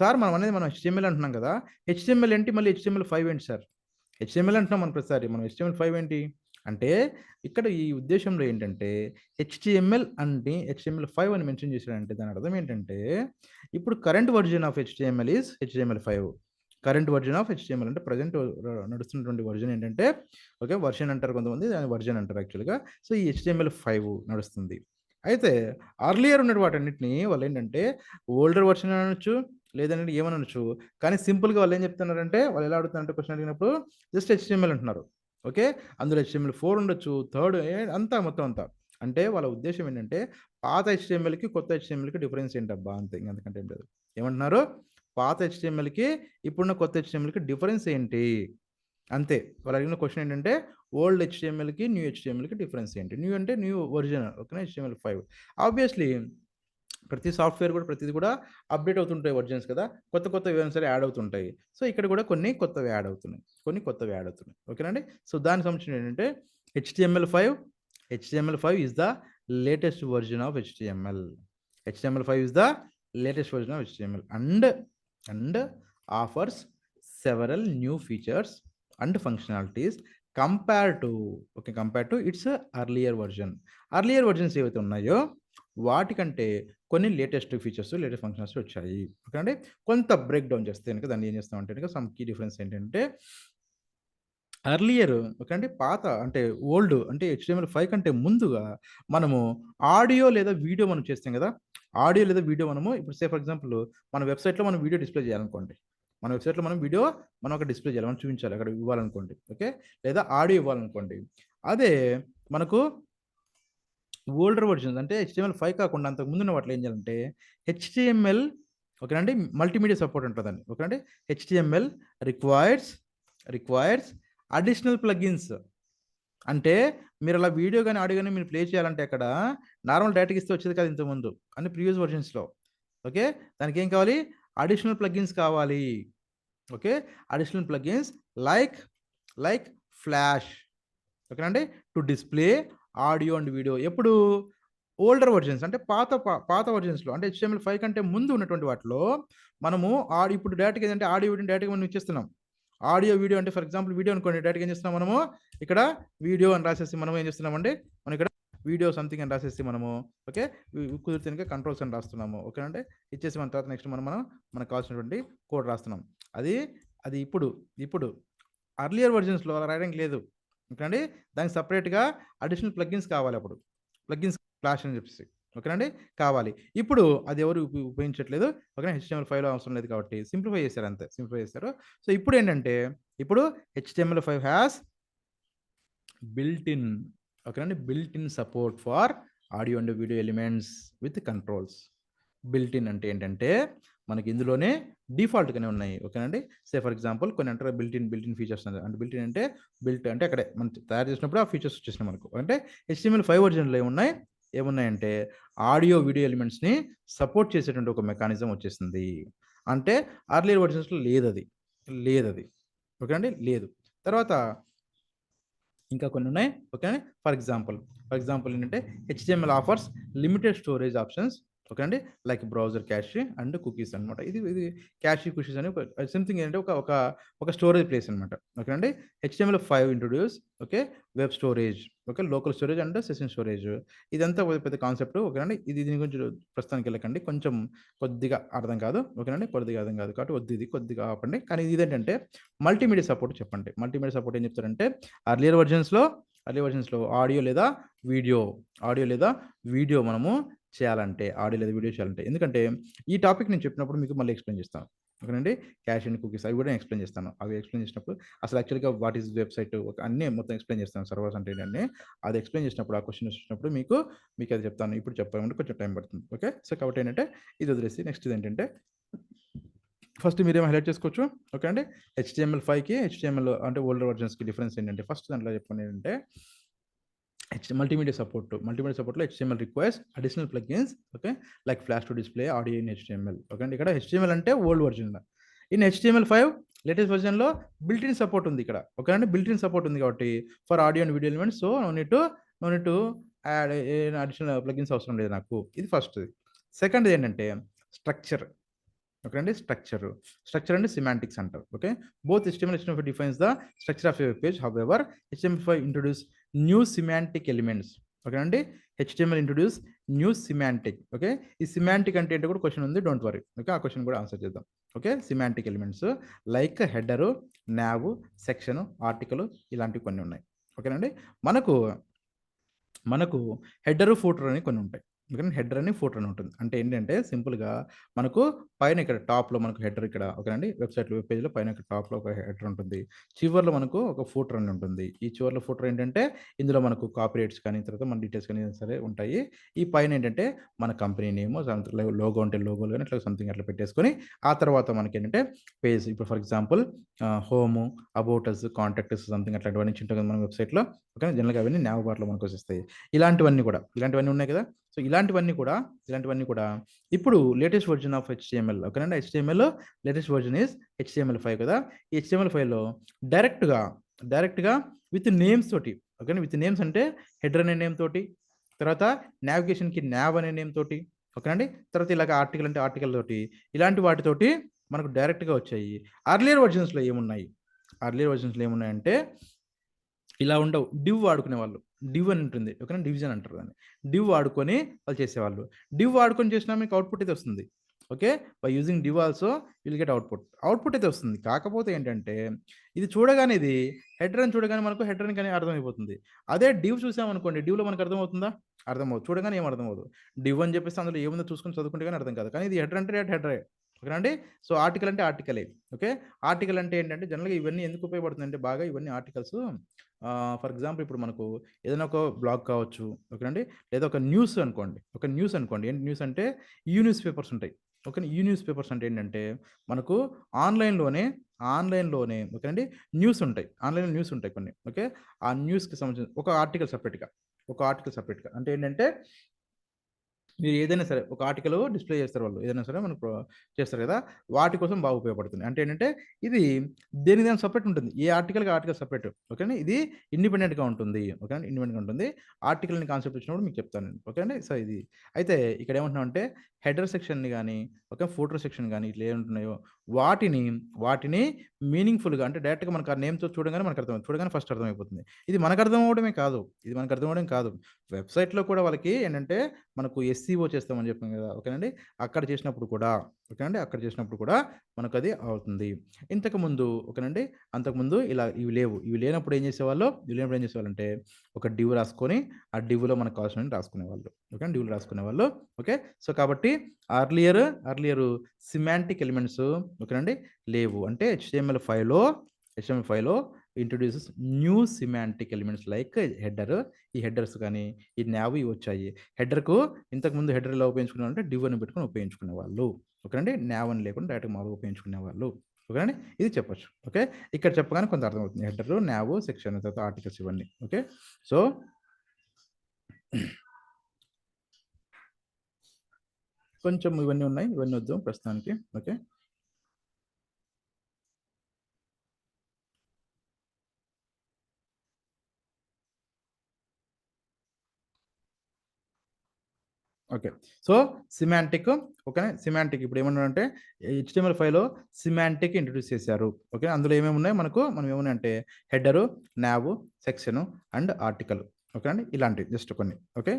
[SPEAKER 1] సార్ మనం HTML అంటున్నాం కదా, HTML ఏంటి, మళ్ళీ HTML5 ఏంటి సార్? HTML అంటున్నాం మనం ప్రతిసారి, మనం HTML5 ఏంటి అంటే ఇక్కడ ఈ ఉద్దేశంలో ఏంటంటే HTML అంటే HTML5 అని మెన్షన్ చేశాడంటే దాని అర్థం ఏంటంటే ఇప్పుడు current version of HTML is HTML5. Current version of HTML అంటే ప్రజెంట్ నడుస్తున్నటువంటి వర్జన్ ఏంటంటే ఓకే, వర్షన్ అంటారు కొంతమంది, దాని వర్జన్ అంటారు యాక్చువల్గా. సో ఈ HTML5 నడుస్తుంది. అయితే అర్లియర్ ఉన్న వాటన్నిటిని వాళ్ళు ఏంటంటే ఓల్డర్ వర్షన్ అనొచ్చు, లేదంటే ఏమనొచ్చు. కానీ సింపుల్‌గా వాళ్ళు ఏం చెప్తున్నారంటే వాళ్ళు ఎలా అడుగుతున్నారంటే క్వెషన్ అడిగినప్పుడు జస్ట్ HTML అంటున్నారు. ఓకే. అందులో HTML4 ఉండొచ్చు. థర్డ్ అంతా మొత్తం అంతా. అంటే వాళ్ళ ఉద్దేశ్యం ఏంటంటే పాత HTMLకి, కొత్త HTMLకి డిఫరెన్స్ ఏంటబ్బా అంతే. ఇంకంతకంటే ఏం లేదు. ఏమంటున్నారు? పాత HTMLకి ఇప్పుడున్న కొత్త HTMLకి డిఫరెన్స్ ఏంటి? అంతే. వాళ్ళు అడిగిన క్వెషన్ ఏంటంటే ఓల్డ్ HTMLకి, న్యూ HTMLకి డిఫరెన్స్ ఏంటి? న్యూ అంటే న్యూ ఒరిజినల్ ఓకేనా HTML5. ఆబ్వియస్లీ ప్రతి సాఫ్ట్‌వేర్ కూడా ప్రతిది కూడా అప్‌డేట్ అవుతుంటాయి వర్జన్స్ కదా! కొత్తవి ఏవైనా సరే యాడ్ అవుతుంటాయి. సో, ఇక్కడ కూడా కొన్ని కొత్తవి యాడ్ అవుతున్నాయి. ఓకేనండి. సో, దానికి సంబంధించింది ఏంటంటే HTML5 is the latest version of HTML. HTML5 is the latest version of HTML and offers several new features and functionalities compare to its earlier versions ఏవైతే ఉన్నాయో వాటికంటే కొన్ని లేటెస్ట్ ఫీచర్స్, లేటెస్ట్ ఫంక్షన్స్ వచ్చాయి. ఓకే అండి. కొంత బ్రేక్ డౌన్ చేస్తే గనుక దాన్ని ఏం చేస్తామంటే గనుక సమ్ కీ డిఫరెన్స్ ఏంటంటే ఎర్లియర్ ఓకే అండి. పాత అంటే ఓల్డ్ అంటే HTML5 కంటే ముందుగా మనము ఆడియో లేదా వీడియో మనం చేస్తాం కదా! ఆడియో లేదా వీడియో మనము ఇప్పుడు ఫర్ ఎగ్జాంపుల్ మన వెబ్‌సైట్‌లో మనం వీడియో డిస్‌ప్లే చేయాలనుకోండి. మన వెబ్‌సైట్‌లో మనం వీడియో అక్కడ డిస్‌ప్లే చేయాలి. మనం చూపించాలి. అక్కడ ఇవ్వాలనుకోండి. ఓకే. లేదా ఆడియో ఇవ్వాలనుకోండి. అదే మనకు ఓల్డర్ వెర్షన్స్ అంటే HTML5 కాకుండా అంతకు ముందున్న వాటిలో ఏం చేయాలంటే HTML ఓకేనండి. మల్టీమీడియా సపోర్ట్ ఉంటదండి. ఓకేనండి. HTML requires additional plugins. అంటే మీరలా వీడియో గాని, ఆడియో గాని మీరు ప్లే చేయాలంటే అక్కడ నార్మల్ డైరెక్ట్‌గా ఇస్తే వచ్చేది కాదు ఇంతకుముందు. అన్ని ప్రీవియస్ వెర్షన్స్‌లో. ఓకే. దానికేం కావాలి? అడిషనల్ ప్లగిన్స్ కావాలి. Okay. Additional plugins like like flash ఓకేనండి. To display audio and video. ఎప్పుడు? ఓల్డర్ వెర్షన్స్ అంటే పాత వెర్షన్స్‌లో అంటే HTML5 కంటే ముందు ఉన్నటువంటి వాటిలో మనము ఇప్పుడు డైరెక్ట్‌గా ఏందంటే ఆడియో, వీడియోని డైరెక్ట్‌గా మనం ఇచ్చేస్తున్నాం. ఆడియో, వీడియో అంటే ఫర్ ఎగ్జాంపుల్ వీడియో అనుకోండి డైరెక్ట్‌గా ఏం చేస్తున్నాం మనము ఇక్కడ వీడియో అని రాసేసి మనం ఏం చేస్తున్నామండి, మనం ఇక్కడ వీడియో సంథింగ్ అని రాసేసి మనము ఓకే. కుదిరితే గనుక కంట్రోల్స్ అని రాస్తున్నాము. ఓకేనండి. ఇచ్చేసి మన తర్వాత నెక్స్ట్ మనం మనకు కావాల్సినటువంటి కోడ్ రాస్తున్నాం. అది అది ఇప్పుడు ఎర్లియర్ వెర్షన్స్‌లో అలా రాయడానికి లేదు. ఓకేనండి. దానికి సెపరేట్‌గా అడిషనల్ ప్లగిన్స్ కావాలి అప్పుడు. ప్లగిన్స్ ఫ్లాష్ అని చెప్పేసి. ఓకేనండి. కావాలి. ఇప్పుడు అది ఎవరు ఉపయోగించట్లేదు. ఓకేనా. HTML5లో అవసరం లేదు కాబట్టి సింప్లిఫై చేశారు అంతే. సో, ఇప్పుడేంటంటే ఇప్పుడు HTML5 హాస్ బిల్ట్ ఇన్ ఓకేనండి. Built in support for audio and video elements with controls. Built in అంటే ఏంటంటే మనకి ఇందులోనే డిఫాల్ట్‌గానే ఉన్నాయి. ఓకేనండి. ఫర్ ఎగ్జాంపుల్ కొన్ని అంటారు బిల్ట్ ఇన్ ఫీచర్స్ అంటే బిల్ట్ ఇన్ అంటే అంటే అక్కడే మనం తయారు చేసినప్పుడు ఆ ఫీచర్స్ వచ్చేసినాయి మనకు. అంటే HTML5 వెర్షన్‌లో ఏమున్నాయంటే ఆడియో, వీడియో ఎలిమెంట్స్‌ని సపోర్ట్ చేసేటువంటి ఒక మెకానిజం వచ్చేసింది. అంటే ఎర్లియర్ వెర్షన్స్‌లో లేదది. ఓకే అండి. లేదు. తర్వాత ఇంకా కొన్ని ఉన్నాయి. ఓకే. ఫర్ ఎగ్జాంపుల్ ఏంటంటే HTML offers limited storage options okay అండి. Like browser cache and cookies అనమాట. ఇది క్యాష్, కుకీస్ అని సంథింగ్ ఏంటంటే ఒక స్టోరేజ్ ప్లేస్ అనమాట. ఓకే అండి. HTML5 introduce okay. Web storage okay. Local storage and session storage. ఇదంతా ఒక పెద్ద కాన్సెప్ట్ ఓకేనండి. దీని గురించి ప్రస్తుతానికి వెళ్ళకండి. కొద్దిగా అర్థం కాదు. ఓకేనండి. కొద్దిగా అర్థం కాదు కాబట్టి కొద్దిగా ఆపండి. కానీ ఇదేంటంటే మల్టీమీడియా సపోర్ట్ చెప్పండి. మల్టీమీడియా సపోర్ట్ ఏం చెప్తారంటే ఎర్లియర్ వెర్షన్స్‌లో ఆడియో లేదా వీడియో మనము చేయాలంటే ఎందుకంటే ఈ టాపిక్ నేను చెప్పినప్పుడు మీకు మళ్ళీ ఎక్స్‌ప్లెయిన్ చేస్తాను. ఓకేనండి. క్యాష్ అండ్ కుకీస్ అవి కూడా ఎక్స్‌ప్లెయిన్ చేస్తాను. అవి ఎక్స్‌ప్లెయిన్ చేసినప్పుడు అసలు యాక్చువల్‌గా వాట్ ఈస్ వెబ్‌సైట్ అన్నీ మొత్తం ఎక్స్‌ప్లెయిన్ చేస్తాను. సర్వర్స్ అంటే ఏంటని అది ఎక్స్‌ప్లెయిన్ చేసినప్పుడు ఆ క్వెషన్ వచ్చినప్పుడు మీకు అది చెప్తాను. ఇప్పుడు చెప్పాలంటే కొంచెం టైం పడుతుంది. ఓకే. సో, కాబట్టి ఏంటంటే ఇది వదిలేసి నెక్స్ట్ ఇదేంటంటే ఫస్ట్ మీరేమో హైలైట్ చేసుకోవచ్చు. ఓకే అండి. HTML5కి అంటే ఓల్డర్ వెర్షన్స్‌కి డిఫరెన్స్ ఏంటంటే ఫస్ట్ దాంట్లో చెప్పండి ఏంటంటే మల్టీమీడియా సపోర్ట్‌లో HTML requires additional plugins okay. Like flash to display audio in HTML okay అండి. ఇక్కడ HTML అంటే old version. In HTML5 latest వెర్షన్‌లో బిల్ట్ ఇన్ సపోర్ట్ ఉంది ఇక్కడ. ఓకే అండి. బిల్ట్ ఇన్ సపోర్ట్ ఉంది కాబట్టి for audio and video elements so no need to add additional plugins అవసరం లేదు నాకు. ఇది ఫస్ట్‌ది. సెకండ్‌ది ఏంటంటే స్ట్రక్చర్. ఓకే అండి. స్ట్రక్చర్ అండ్ సెమాంటిక్స్ అంటారు. Okay. Both HTML defines the structure of a web page. However HTML5 introduce new semantic elements. Okay అండి. HTML introduce new semantic. Okay. ఈ సెమాంటిక్ అంటే ఏంటో కూడా క్వెషన్ ఉంది. Don't worry. ఓకే. ఆ క్వెషన్ కూడా ఆన్సర్ చేద్దాం. Okay. Semantic elements like header, nav, section, article ఇలాంటివి కొన్ని ఉన్నాయి. ఓకేనండి. మనకు హెడరు, ఫూటర్ అని కొన్ని ఉంటాయి. ఓకేనా, హెడర్ అని ఫూటర్ అని ఉంటుంది. అంటే ఏంటంటే సింపుల్గా మనకు పైన ఇక్కడ టాప్లో మనకు హెడర్ ఇక్కడ ఓకేనండి, వెబ్సైట్లో వెబ్ పేజ్లో పైన ఇక్కడ టాప్లో ఒక హెడర్ ఉంటుంది, చివర్లో మనకు ఒక ఫూటర్ అని ఉంటుంది. ఈ చివర్లో ఫూటర్ ఏంటంటే ఇందులో మనకు కాపీ రైట్స్ కానీ తర్వాత మన డీటెయిల్స్ కానీ సరే ఉంటాయి. ఈ పైన ఏంటంటే మన కంపెనీ నేమ్, లోగో ఉంటే లోగోలు కానీ ఇట్లా సంథింగ్ అట్లా పెట్టేసుకొని ఆ తర్వాత మనకి ఏంటంటే పేజ్, ఇప్పుడు for example home, about us, contact us something అట్లాంటివన్నీ ఉంటుంది కదా మన వెబ్సైట్లో. ఓకే, జనరల్గా అవన్నీ నావ్ బార్లో మనకు వస్తాయి. ఇలాంటివన్నీ ఉన్నాయి కదా. సో ఇలాంటివన్నీ కూడా ఇప్పుడు లేటెస్ట్ వర్జన్ ఆఫ్ హెచ్టిఎంఎల్ ఓకేనండి. HTML latest version is HTML5 కదా. ఈ HTML5లో డైరెక్ట్గా విత్ నేమ్స్ తోటి ఓకేనా, విత్ నేమ్స్ అంటే హెడర్ అనే నేమ్ తోటి, తర్వాత నావిగేషన్కి నావ్ అనే నేమ్ తోటి ఓకేనండి, తర్వాత ఇలాగ ఆర్టికల్ అంటే ఆర్టికల్ తోటి, ఇలాంటి వాటితోటి మనకు డైరెక్ట్గా వచ్చాయి. అర్లియర్ వర్జన్స్లో ఏమున్నాయంటే ఇలా ఉండవు. డివ్ వాడుకునే వాళ్ళు, డివ్ అని ఉంటుంది ఓకేనా, డివిజన్ అంటారు దాన్ని. డివ్ వాడుకొని వాళ్ళు చేసేవాళ్ళు. డివ్ వాడుకొని చేసినా మీకు అవుట్పుట్ అయితే వస్తుంది. Okay, by using div also will get output అయితే వస్తుంది. కాకపోతే ఏంటంటే ఇది చూడగానే, ఇది హెడర్ అని చూడగానే మనకు హెడర్ అని కానీ అర్థమైపోతుంది. అదే డివ్ చూసామనుకోండి, డివ్లో మనకు అర్థమవుతుందా? అర్థమవుతుంది. చూడగానే ఏం అర్థమవుతుంది. డివ్ అని చెప్పేసి అందులో ఏముందో చూసుకొని చదువుకుంటే కానీ అర్థం కాదు. కానీ ఇది హెడర్ అంటే హెడరే ఓకేనండి. సో ఆర్టికల్ అంటే ఆర్టికలే. ఓకే, ఆర్టికల్ అంటే ఏంటంటే జనరల్గా ఇవన్నీ ఎందుకు ఉపయోగపడుతుందంటే బాగా ఇవన్నీ ఆర్టికల్స్, ఫర్ ఎగ్జాంపుల్ ఇప్పుడు మనకు ఏదైనా ఒక బ్లాగ్ కావచ్చు ఓకేనండి, లేదా ఒక న్యూస్ అనుకోండి. ఏంటి న్యూస్ అంటే న్యూస్ పేపర్స్ ఉంటాయి. ఓకే, న్యూస్ పేపర్స్ అంటే ఏంటంటే మనకు ఆన్లైన్లోనే ఓకేనండి న్యూస్ ఉంటాయి. ఆన్లైన్లో న్యూస్ ఉంటాయి కొన్ని. ఓకే, ఆ న్యూస్కి సంబంధించిన ఒక ఆర్టికల్ సపరేట్గా అంటే ఏంటంటే మీరు ఏదైనా సరే ఒక ఆర్టికల్ డిస్ప్లే చేస్తారు వాళ్ళు, ఏదైనా సరే మనకు చేస్తారు కదా, వాటి కోసం బాగా ఉపయోగపడుతుంది. అంటే ఏంటంటే ఇది దేనికి సపరేట్ ఉంటుంది, ఏ ఆర్టికల్కి ఆర్టికల్ సపరేట్ ఓకేనా, ఇది ఇండిపెండెంట్గా ఉంటుంది ఓకేనా, ఇండిపెండెంట్గా ఉంటుంది. ఆర్టికల్ అని కాన్సెప్ట్ వచ్చినప్పుడు మీకు చెప్తాను నేను ఓకే అండి. సో ఇది అయితే ఇక్కడ ఏమంటున్నాం అంటే హెడర్ సెక్షన్ని కానీ ఓకే, ఫూటర్ సెక్షన్ కానీ ఇట్లా ఏముంటున్నాయో వాటిని మీనింగ్ఫుల్గా అంటే డైరెక్ట్గా మనకు ఆ నేమ్తో చూడగానే మనకు చూడగానే ఫస్ట్ అర్థమైపోతుంది. ఇది మనకు అర్థం అవ్వడం కాదు, వెబ్సైట్లో కూడా వాళ్ళకి ఏంటంటే మనకు SEO చేస్తామని చెప్పాం కదా ఓకేనండి, అక్కడ చేసినప్పుడు కూడా మనకు అది అవుతుంది. ఇంతకుముందు ఓకేనండి, అంతకుముందు ఇవి లేనప్పుడు ఏం చేసేవాళ్ళంటే ఒక డివ్ రాసుకొని ఆ డివ్లో మనకు కావాల్సిన రాసుకునేవాళ్ళు ఓకే, డివ్లో రాసుకునేవాళ్ళు. ఓకే, సో కాబట్టి అర్లియర్ సిమాంటిక్ ఎలిమెంట్స్ ఓకేనండి లేవు. అంటే HTML5లో introduces new semantic elements like header, ఈ హెడర్స్ కానీ ఈ నావ్ ఇవి వచ్చాయి. హెడర్కు ఇంతకుముందు హెడర్ ఎలా ఉపయోగించుకునేవాళ్ళు అంటే డివ్ అని పెట్టుకొని ఉపయోగించుకునేవాళ్ళు ఓకేనండి, నావ్ అని లేకుండా డైరెక్ట్గా మామూలుగా ఉపయోగించుకునేవాళ్ళు ఓకేనండి. ఇది చెప్పొచ్చు. ఓకే, ఇక్కడ చెప్పగానే కొంత అర్థమవుతుంది. హెడర్, నావ్, సెక్షన్, తర్వాత ఆర్టికల్స్ ఇవన్నీ. ఓకే, సో కొంచెం ఇవన్నీ ఉన్నాయి, ఇవన్నీ వద్దు ప్రస్తుతానికి. ఓకే, ఓకే, సో సిమాంటిక్ ఓకేనా, సిమాంటిక్ ఇప్పుడు ఏమన్నాడంటే HTML5లో సిమాంటిక్ ఇంట్రొడ్యూస్ చేశారు. ఓకే, అందులో ఏమేమి ఉన్నాయి మనం ఏమున్నాయంటే header, nav, section and article okay అండి, ఇలాంటివి జస్ట్ కొన్ని. ఓకే,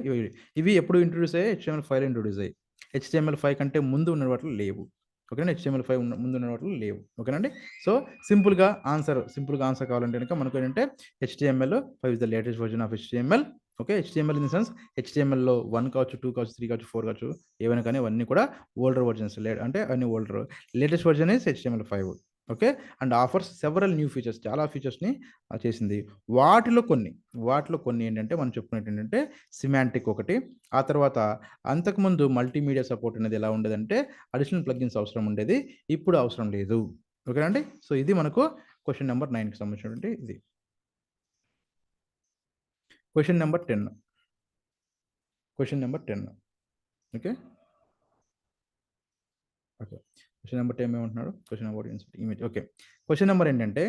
[SPEAKER 1] ఇవి ఎప్పుడు ఇంట్రొడ్యూస్ అయ్యాయి? HTML5లో ఇంట్రొడ్యూస్ అయ్యాయి. HTML5 కంటే ముందు ఉన్న వాటిలో లేవు ఓకేనా, HTML5 ముందు ఉన్న వాటిలో లేవు ఓకేనండి. సో సింపుల్గా ఆన్సర్ కావాలంటే కనుక మనకు ఏంటంటే HTML5 is the latest version of HTML. Okay, HTML in the sense HTMLలో 1 కావచ్చు, 2 కావచ్చు, 3 కావచ్చు, 4 కావచ్చు, ఏవైనా కానీ అవన్నీ కూడా ఓల్డర్ వర్జన్స్, అంటే అన్ని older. Latest version is HTML5. Okay, and offers several new features, చాలా ఫీచర్స్ని చేసింది. వాటిలో కొన్ని ఏంటంటే మనం చెప్పుకునేది ఏంటంటే సిమాంటిక్ ఒకటి, ఆ తర్వాత అంతకుముందు మల్టీమీడియా సపోర్ట్ అనేది ఎలా ఉండేదంటే అడిషనల్ ప్లగిన్స్ అవసరం ఉండేది, ఇప్పుడు అవసరం లేదు ఓకేనండి. సో ఇది మనకు క్వశ్చన్ నెంబర్ 9కి సంబంధించినటువంటి ఇది. Question number 10. Okay, question number 10 ఏమంటున్నాడు? Question about inserting image. Okay, question number ఏంటంటే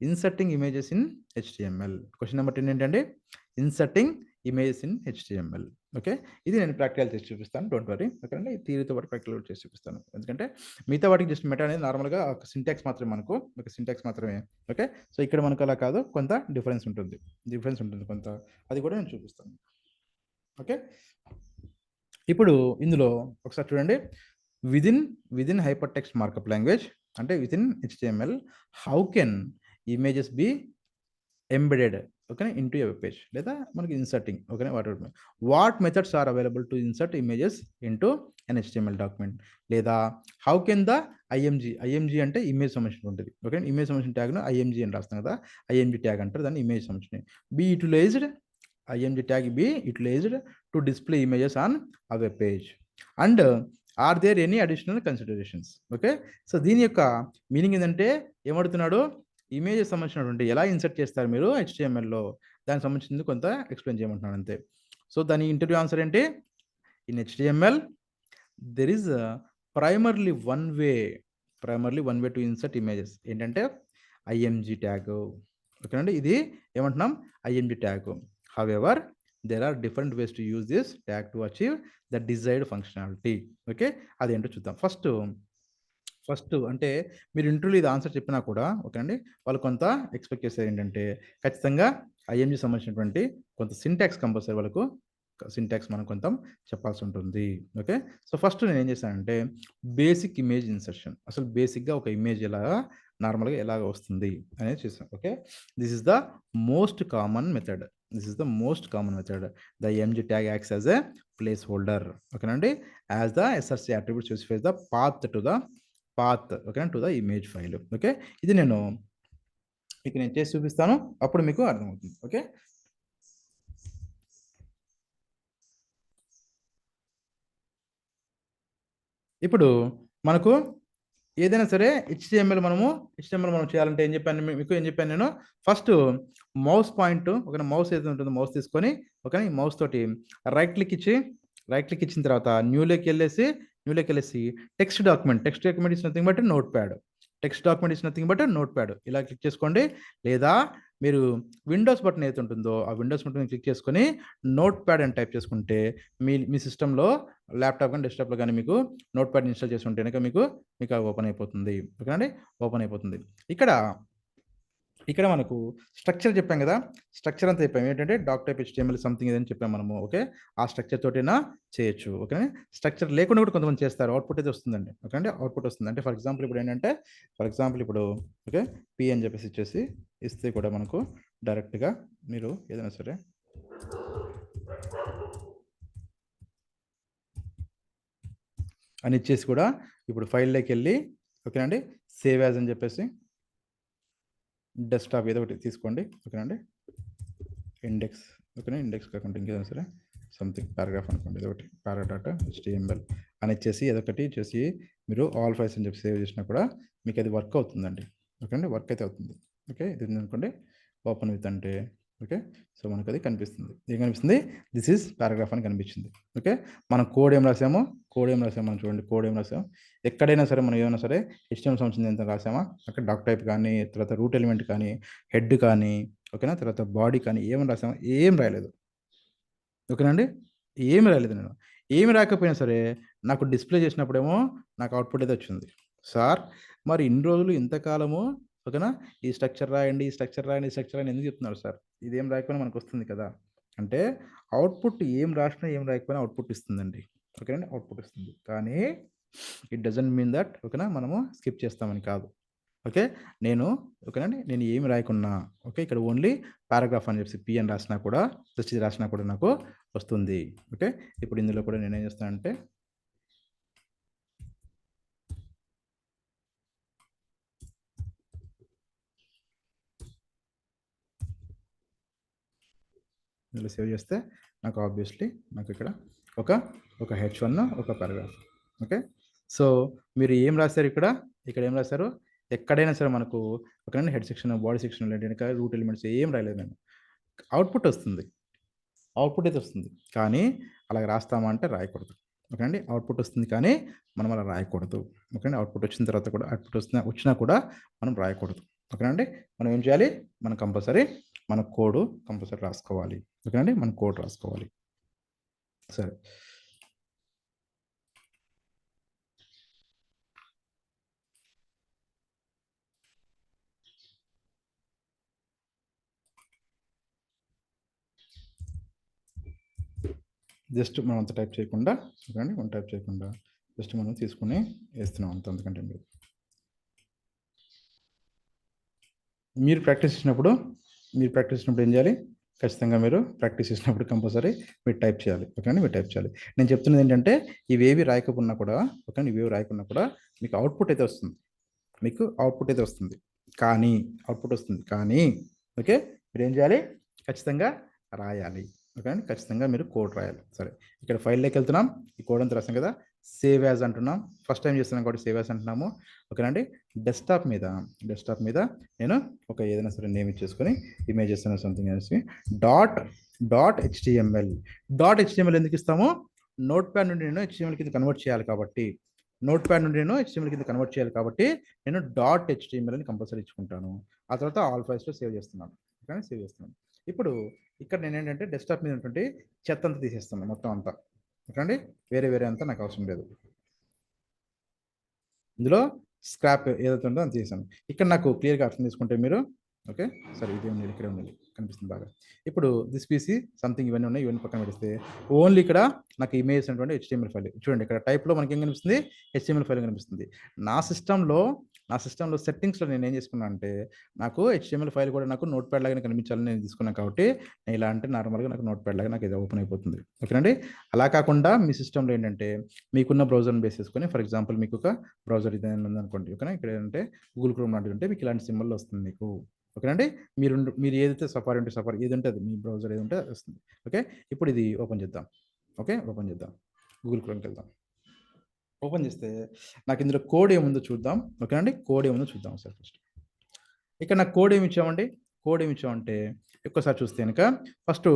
[SPEAKER 1] inserting images in HTML. Question number 10 ఏంటంటే inserting images in HTML. Okay, ఇది నేను ప్రాక్టికల్ చేసి చూపిస్తాను, డోంట్ వరీ ఓకే అండి. థియరీతో పాటు ప్రాక్టికల్ చేసి చూపిస్తాను, ఎందుకంటే మిగతా వాటికి జస్ట్ మెటా అనేది నార్మల్గా ఒక సింటాక్స్ మాత్రమే, మనకు ఒక సింటాక్స్ మాత్రమే. ఓకే, సో ఇక్కడ మనకు అలా కాదు, కొంత డిఫరెన్స్ ఉంటుంది కొంత, అది కూడా నేను చూపిస్తాను. ఓకే, ఇప్పుడు ఇందులో ఒకసారి చూడండి, within hypertext markup language అంటే within HTML, how can images be embedded ఓకేనా ఇంటూ ఏ వెబ్ పేజ్ లేదా మనకి ఇన్సర్టింగ్ ఓకేనా what methods are available to insert images into an HTML document లేదా హౌ కెన్ ద ఐఎంజీ అంటే ఇమేజ్ సంబంధించిన ఉంటుంది ఓకే ఇమేజ్ సంబంధించిన ట్యాగ్ను ఐఎంజీ అని రాస్తాం కదా ఐఎంజీ ట్యాగ్ అంటారు దాన్ని ఇమేజ్ సంబంధించిన be utilized IMG tag be utilized to display images on a web page and are there any additional considerations okay so దీని యొక్క మీనింగ్ ఏంటంటే ఏమడుతున్నాడు ఇమేజెస్ సంబంధించినటువంటి ఎలా ఇన్సర్ట్ చేస్తారు మీరు HTML-లో దానికి సంబంధించింది కొంత ఎక్స్ప్లెయిన్ చేయమంటున్నాడు అంతే సో దాని ఇంటర్వ్యూ ఆన్సర్ ఏంటి in HTML there is primarily one way to insert images ఏంటంటే IMG ట్యాగ్ ఓకేనండి ఇది ఏమంటున్నాం IMG tag however there are different ways to use this tag to achieve the desired functionality okay అదేంటో చూద్దాం ఫస్ట్ అంటే మీరు ఇంటర్వ్యూలో ఇది ఆన్సర్ చెప్పినా కూడా ఓకే అండి వాళ్ళు కొంత ఎక్స్పెక్ట్ చేసేది ఏంటంటే ఖచ్చితంగా ఐఎంజీ సంబంధించినటువంటి కొంత సింటాక్స్ కంపల్సరీ వాళ్ళకు సింటాక్స్ మనం కొంత చెప్పాల్సి ఉంటుంది ఓకే సో ఫస్ట్ నేను ఏం చేశానంటే బేసిక్ ఇమేజ్ ఇన్సర్షన్ అసలు బేసిక్గా ఒక ఇమేజ్ ఎలాగా నార్మల్గా ఎలాగ వస్తుంది అనేది చేస్తాం okay this is the most common method the IMG tag acts as a placeholder ఓకేనండి as the SRC attribute specifies the path okay to the image file okay ఇది నేను చేసి చూపిస్తాను అప్పుడు మీకు అర్థమవుతుంది ఓకే ఇప్పుడు మనకు ఏదైనా సరే HTML మనం చేయాలంటే ఏం చెప్పాను నేను ఫస్ట్ మౌస్ పాయింట్ ఒక మౌస్ ఏదైతే ఉంటుందో మౌస్ తీసుకొని ఓకే ఈ మౌస్ తోటి రైట్ క్లిక్ ఇచ్చిన తర్వాత న్యూలోకి వెళ్ళేసి text document is nothing but note pad ఇలా క్లిక్ చేసుకోండి లేదా మీరు విండోస్ బటన్ ఏదైతే ఉంటుందో ఆ విండోస్ బటన్ క్లిక్ చేసుకొని నోట్ ప్యాడ్ అని టైప్ చేసుకుంటే మీ సిస్టంలో ల్యాప్టాప్ కానీ డెస్క్టాప్లో కానీ మీకు నోట్ ప్యాడ్ ఇన్స్టాల్ చేసి ఉంటే మీకు ఓపెన్ అయిపోతుంది ఓకేనండి ఓపెన్ అయిపోతుంది ఇక్కడ మనకు స్ట్రక్చర్ చెప్పాం కదా స్ట్రక్చర్ అంతా చెప్పాము ఏంటంటే డాక్ టైప్ HTML సంథింగ్ ఏదని చెప్పాము మనము ఓకే ఆ స్ట్రక్చర్ తోటైనా చేయొచ్చు ఓకే స్ట్రక్చర్ లేకుండా కూడా కొంతమంది చేస్తారు అవుట్పుట్ అయితే వస్తుందండి ఓకే అండి అవుట్పుట్ వస్తుంది అంటే ఫర్ ఎగ్జాంపుల్ ఇప్పుడు ఏంటంటే ఓకే పి అని చెప్పేసి ఇస్తే కూడా మనకు డైరెక్ట్గా మీరు ఏదైనా సరే అని ఇచ్చేసి కూడా ఇప్పుడు ఫైల్లోకి వెళ్ళి ఓకేనండి సేవ్ యాజ్ అని చెప్పేసి డెస్క్టాప్ ఏదో ఒకటి తీసుకోండి ఓకేనండి ఇండెక్స్ ఓకేనా ఇండెక్స్ కాకుండా ఇంకేదైనా సరే సంథింగ్ పారాగ్రాఫ్ అనుకోండి ఏదో ఒకటి HTML అని ఇచ్చేసి ఏదో ఒకటి చేసి మీరు ఆల్ ఫైల్స్ అని చెప్పి సేవ్ చేసినా కూడా మీకు అది వర్క్ అవుతుందండి ఓకే అండి వర్క్ అయితే అవుతుంది ఓకే ఇది అనుకోండి ఓపెన్ విత్ అంటే ఓకే సో మనకు అది కనిపిస్తుంది ఏం కనిపిస్తుంది దిస్ ఈజ్ పారాగ్రాఫ్ అని కనిపించింది ఓకే మనం కోడ్ ఏం రాసాము మనం చూడండి కోడ్ ఏం రాసాము ఎక్కడైనా సరే మనం ఏమైనా సరే HTML సంబంధించింది ఎంత రాసామా అక్కడ డాక్ టైప్ కానీ తర్వాత రూట్ ఎలిమెంట్ కానీ హెడ్ కానీ ఓకేనా తర్వాత బాడీ కానీ ఏమైనా రాసామా ఏం రాయలేదు ఓకేనండి ఏమి రాయలేదు నేను ఏమి రాకపోయినా సరే నాకు డిస్ప్లే చేసినప్పుడేమో నాకు అవుట్పుట్ అయితే వచ్చింది సార్ మరి ఇన్ని రోజులు ఇంతకాలము ఓకేనా ఈ స్ట్రక్చర్ రాయండి ఎందుకు చెప్తున్నారు సార్ ఇదేం రాయకపోయినా మనకు వస్తుంది కదా అంటే అవుట్పుట్ ఏం రాసినా ఏం రాయకపోయినా అవుట్పుట్ ఇస్తుందండి ఓకేనండి అవుట్పుట్ ఇస్తుంది కానీ ఇట్ డజంట్ మీన్ దట్ ఓకేనా మనము స్కిప్ చేస్తామని కాదు ఓకే ఓకేనండి నేను ఏమి రాయకున్నా ఓకే ఇక్కడ ఓన్లీ పారాగ్రాఫ్ అని చెప్పి పి అని రాసినా కూడా జస్ట్ రాసినా కూడా నాకు వస్తుంది ఓకే ఇప్పుడు ఇందులో కూడా నేను ఏం చేస్తానంటే ఇందులో సేవ్ చేస్తే నాకు ఆబ్వియస్లీ నాకు ఇక్కడ ఒక H1 ఒక పారాగ్రాఫ్ ఓకే సో మీరు ఏం రాశారు ఇక్కడ ఏం రాశారు ఎక్కడైనా సరే మనకు ఓకేనండి హెడ్ సెక్షన్ బాడీ సెక్షన్ వెనక రూట్ ఎలిమెంట్స్ ఏం రాయలేదు నేను అవుట్పుట్ అయితే వస్తుంది కానీ అలాగ రాస్తామా అంటే రాయకూడదు ఓకేనండి అవుట్పుట్ వస్తుంది కానీ మనం అలా రాయకూడదు ఓకేనండి అవుట్పుట్ వచ్చిన తర్వాత కూడా వచ్చినా కూడా మనం రాయకూడదు ఓకేనండి మనం ఏం చేయాలి మనం కంపల్సరీ మన కోడ్ కంపల్సరీ రాసుకోవాలి ఓకేనండి మన కోడ్ రాసుకోవాలి సరే జస్ట్ మనం అంత టైప్ చేయకుండా ఓకేనండి మనం టైప్ చేయకుండా జస్ట్ మనం తీసుకుని వేస్తున్నాం అంతకంటే మీరు ప్రాక్టీస్ చేసినప్పుడు మీరు ప్రాక్టీస్ చేసినప్పుడు ఏం చేయాలి? ఖచ్చితంగా మీరు ప్రాక్టీస్ చేసినప్పుడు కంపల్సరీ మీరు టైప్ చేయాలి. ఓకే అండి, మీరు టైప్ చేయాలి. నేను చెప్తున్నది ఏంటంటే ఇవేవి రాయకపోయినా కూడా, ఓకే అండి, ఇవేవి రాయకున్నా కూడా మీకు అవుట్పుట్ అయితే వస్తుంది. మీకు అవుట్పుట్ అయితే వస్తుంది. కానీ అవుట్పుట్ వస్తుంది కానీ ఓకే, మీరు ఏం చేయాలి? ఖచ్చితంగా రాయాలి. ఓకే అండి, ఖచ్చితంగా మీరు కోడ్ రాయాలి. సరే, ఇక్కడ ఫైల్లోకి వెళ్తున్నాం. ఈ కోడ్ అంతా రాసాం కదా, సేవ్ యాజ్ అంటున్నాం. ఫస్ట్ టైం చేస్తున్నాం కాబట్టి సేవ్ యాజ్ అంటున్నాము. ఓకేనండి, డెస్క్టాప్ మీద నేను ఒక ఏదైనా సరే నేమ్ ఇచ్చేసుకొని ఇమేజెస్ అనే సంథింగ్ అనేసి .html ఎందుకు ఇస్తాము? నోట్ ప్యాడ్ నుండి నేను HTML కింద కన్వర్ట్ చేయాలి కాబట్టి HTML కింద కన్వర్ట్ చేయాలి కాబట్టి నేను .html అని కంపల్సరీ ఇచ్చుకుంటాను. ఆ తర్వాత ఆల్ ఫైల్స్లో సేవ్ చేస్తున్నాను. ఓకే, సేవ్ చేస్తున్నాను. ఇప్పుడు ఇక్కడ నేను ఏంటంటే డెస్క్టాప్ మీద ఉన్నటువంటి చెత్త అంతా తీసేస్తాను, మొత్తం అంతా. ఓకే అండి, వేరే అంతా నాకు అవసరం లేదు. ఇందులో స్క్రాప్ ఏదైతే ఉందో అది తీసాను. ఇక్కడ నాకు క్లియర్గా అర్థం తీసుకుంటే మీరు, ఓకే, సరే ఇదే ఉంది, ఇక్కడే ఉంది, కనిపిస్తుంది బాగా. ఇప్పుడు దిస్ పీసీ సంథింగ్ ఇవన్నీ ఉన్నాయి, ఇవన్నీ పక్కన పెడితే ఓన్లీ ఇక్కడ నాకు ఇమేజ్ అనేటువంటి HTML ఫైల్ చూడండి. ఇక్కడ టైప్లో మనకి ఏం కనిపిస్తుంది? HTML ఫైల్ కనిపిస్తుంది. నా సిస్టంలో సెట్టింగ్స్లో నేను ఏం చేసుకున్నాను అంటే, నాకు HTML ఫైల్ కూడా నాకు నోట్ ప్యాడ్ లాగానే కనిపించాలని నేను తీసుకున్నాను కాబట్టి నేను ఇలా అంటే నార్మల్గా నాకు నోట్ ప్యాడ్ లాగా నాకు ఇది ఓపెన్ అయిపోతుంది. ఓకేనండి, అలా కాకుండా మీ సిస్టంలో ఏంటంటే మీకున్న బ్రౌజర్ని బేస్ చేసుకొని, ఫర్ ఎగ్జాంపుల్ మీకు ఒక బ్రౌజర్ ఇదేమైనా ఉందనుకోండి, ఓకేనా, ఇక్కడ ఏంటంటే గూగుల్ క్రోమ్ లాంటివి ఉంటే మీకు ఇలాంటి సింబల్ వస్తుంది మీకు. ఓకేనండి, మీరు ఏదైతే సఫారీ ఉంటే సఫారీ ఏది ఉంటే అది, మీ బ్రౌజర్ ఏది ఉంటే వస్తుంది. ఓకే, ఇప్పుడు ఇది ఓపెన్ చేద్దాం. ఓకే, ఓపెన్ చేద్దాం, గూగుల్ క్రోమ్కి వెళ్దాం. ఓపెన్ చేస్తే నాకు ఇందులో కోడ్ ఏముందో చూద్దాం. ఓకేనండి, కోడ్ ఏముందో చూద్దాం సార్. ఫస్ట్ ఇక్కడ నాకు కోడ్ ఏమి ఇచ్చామంటే ఒక్కసారి చూస్తే కనుక ఫస్ట్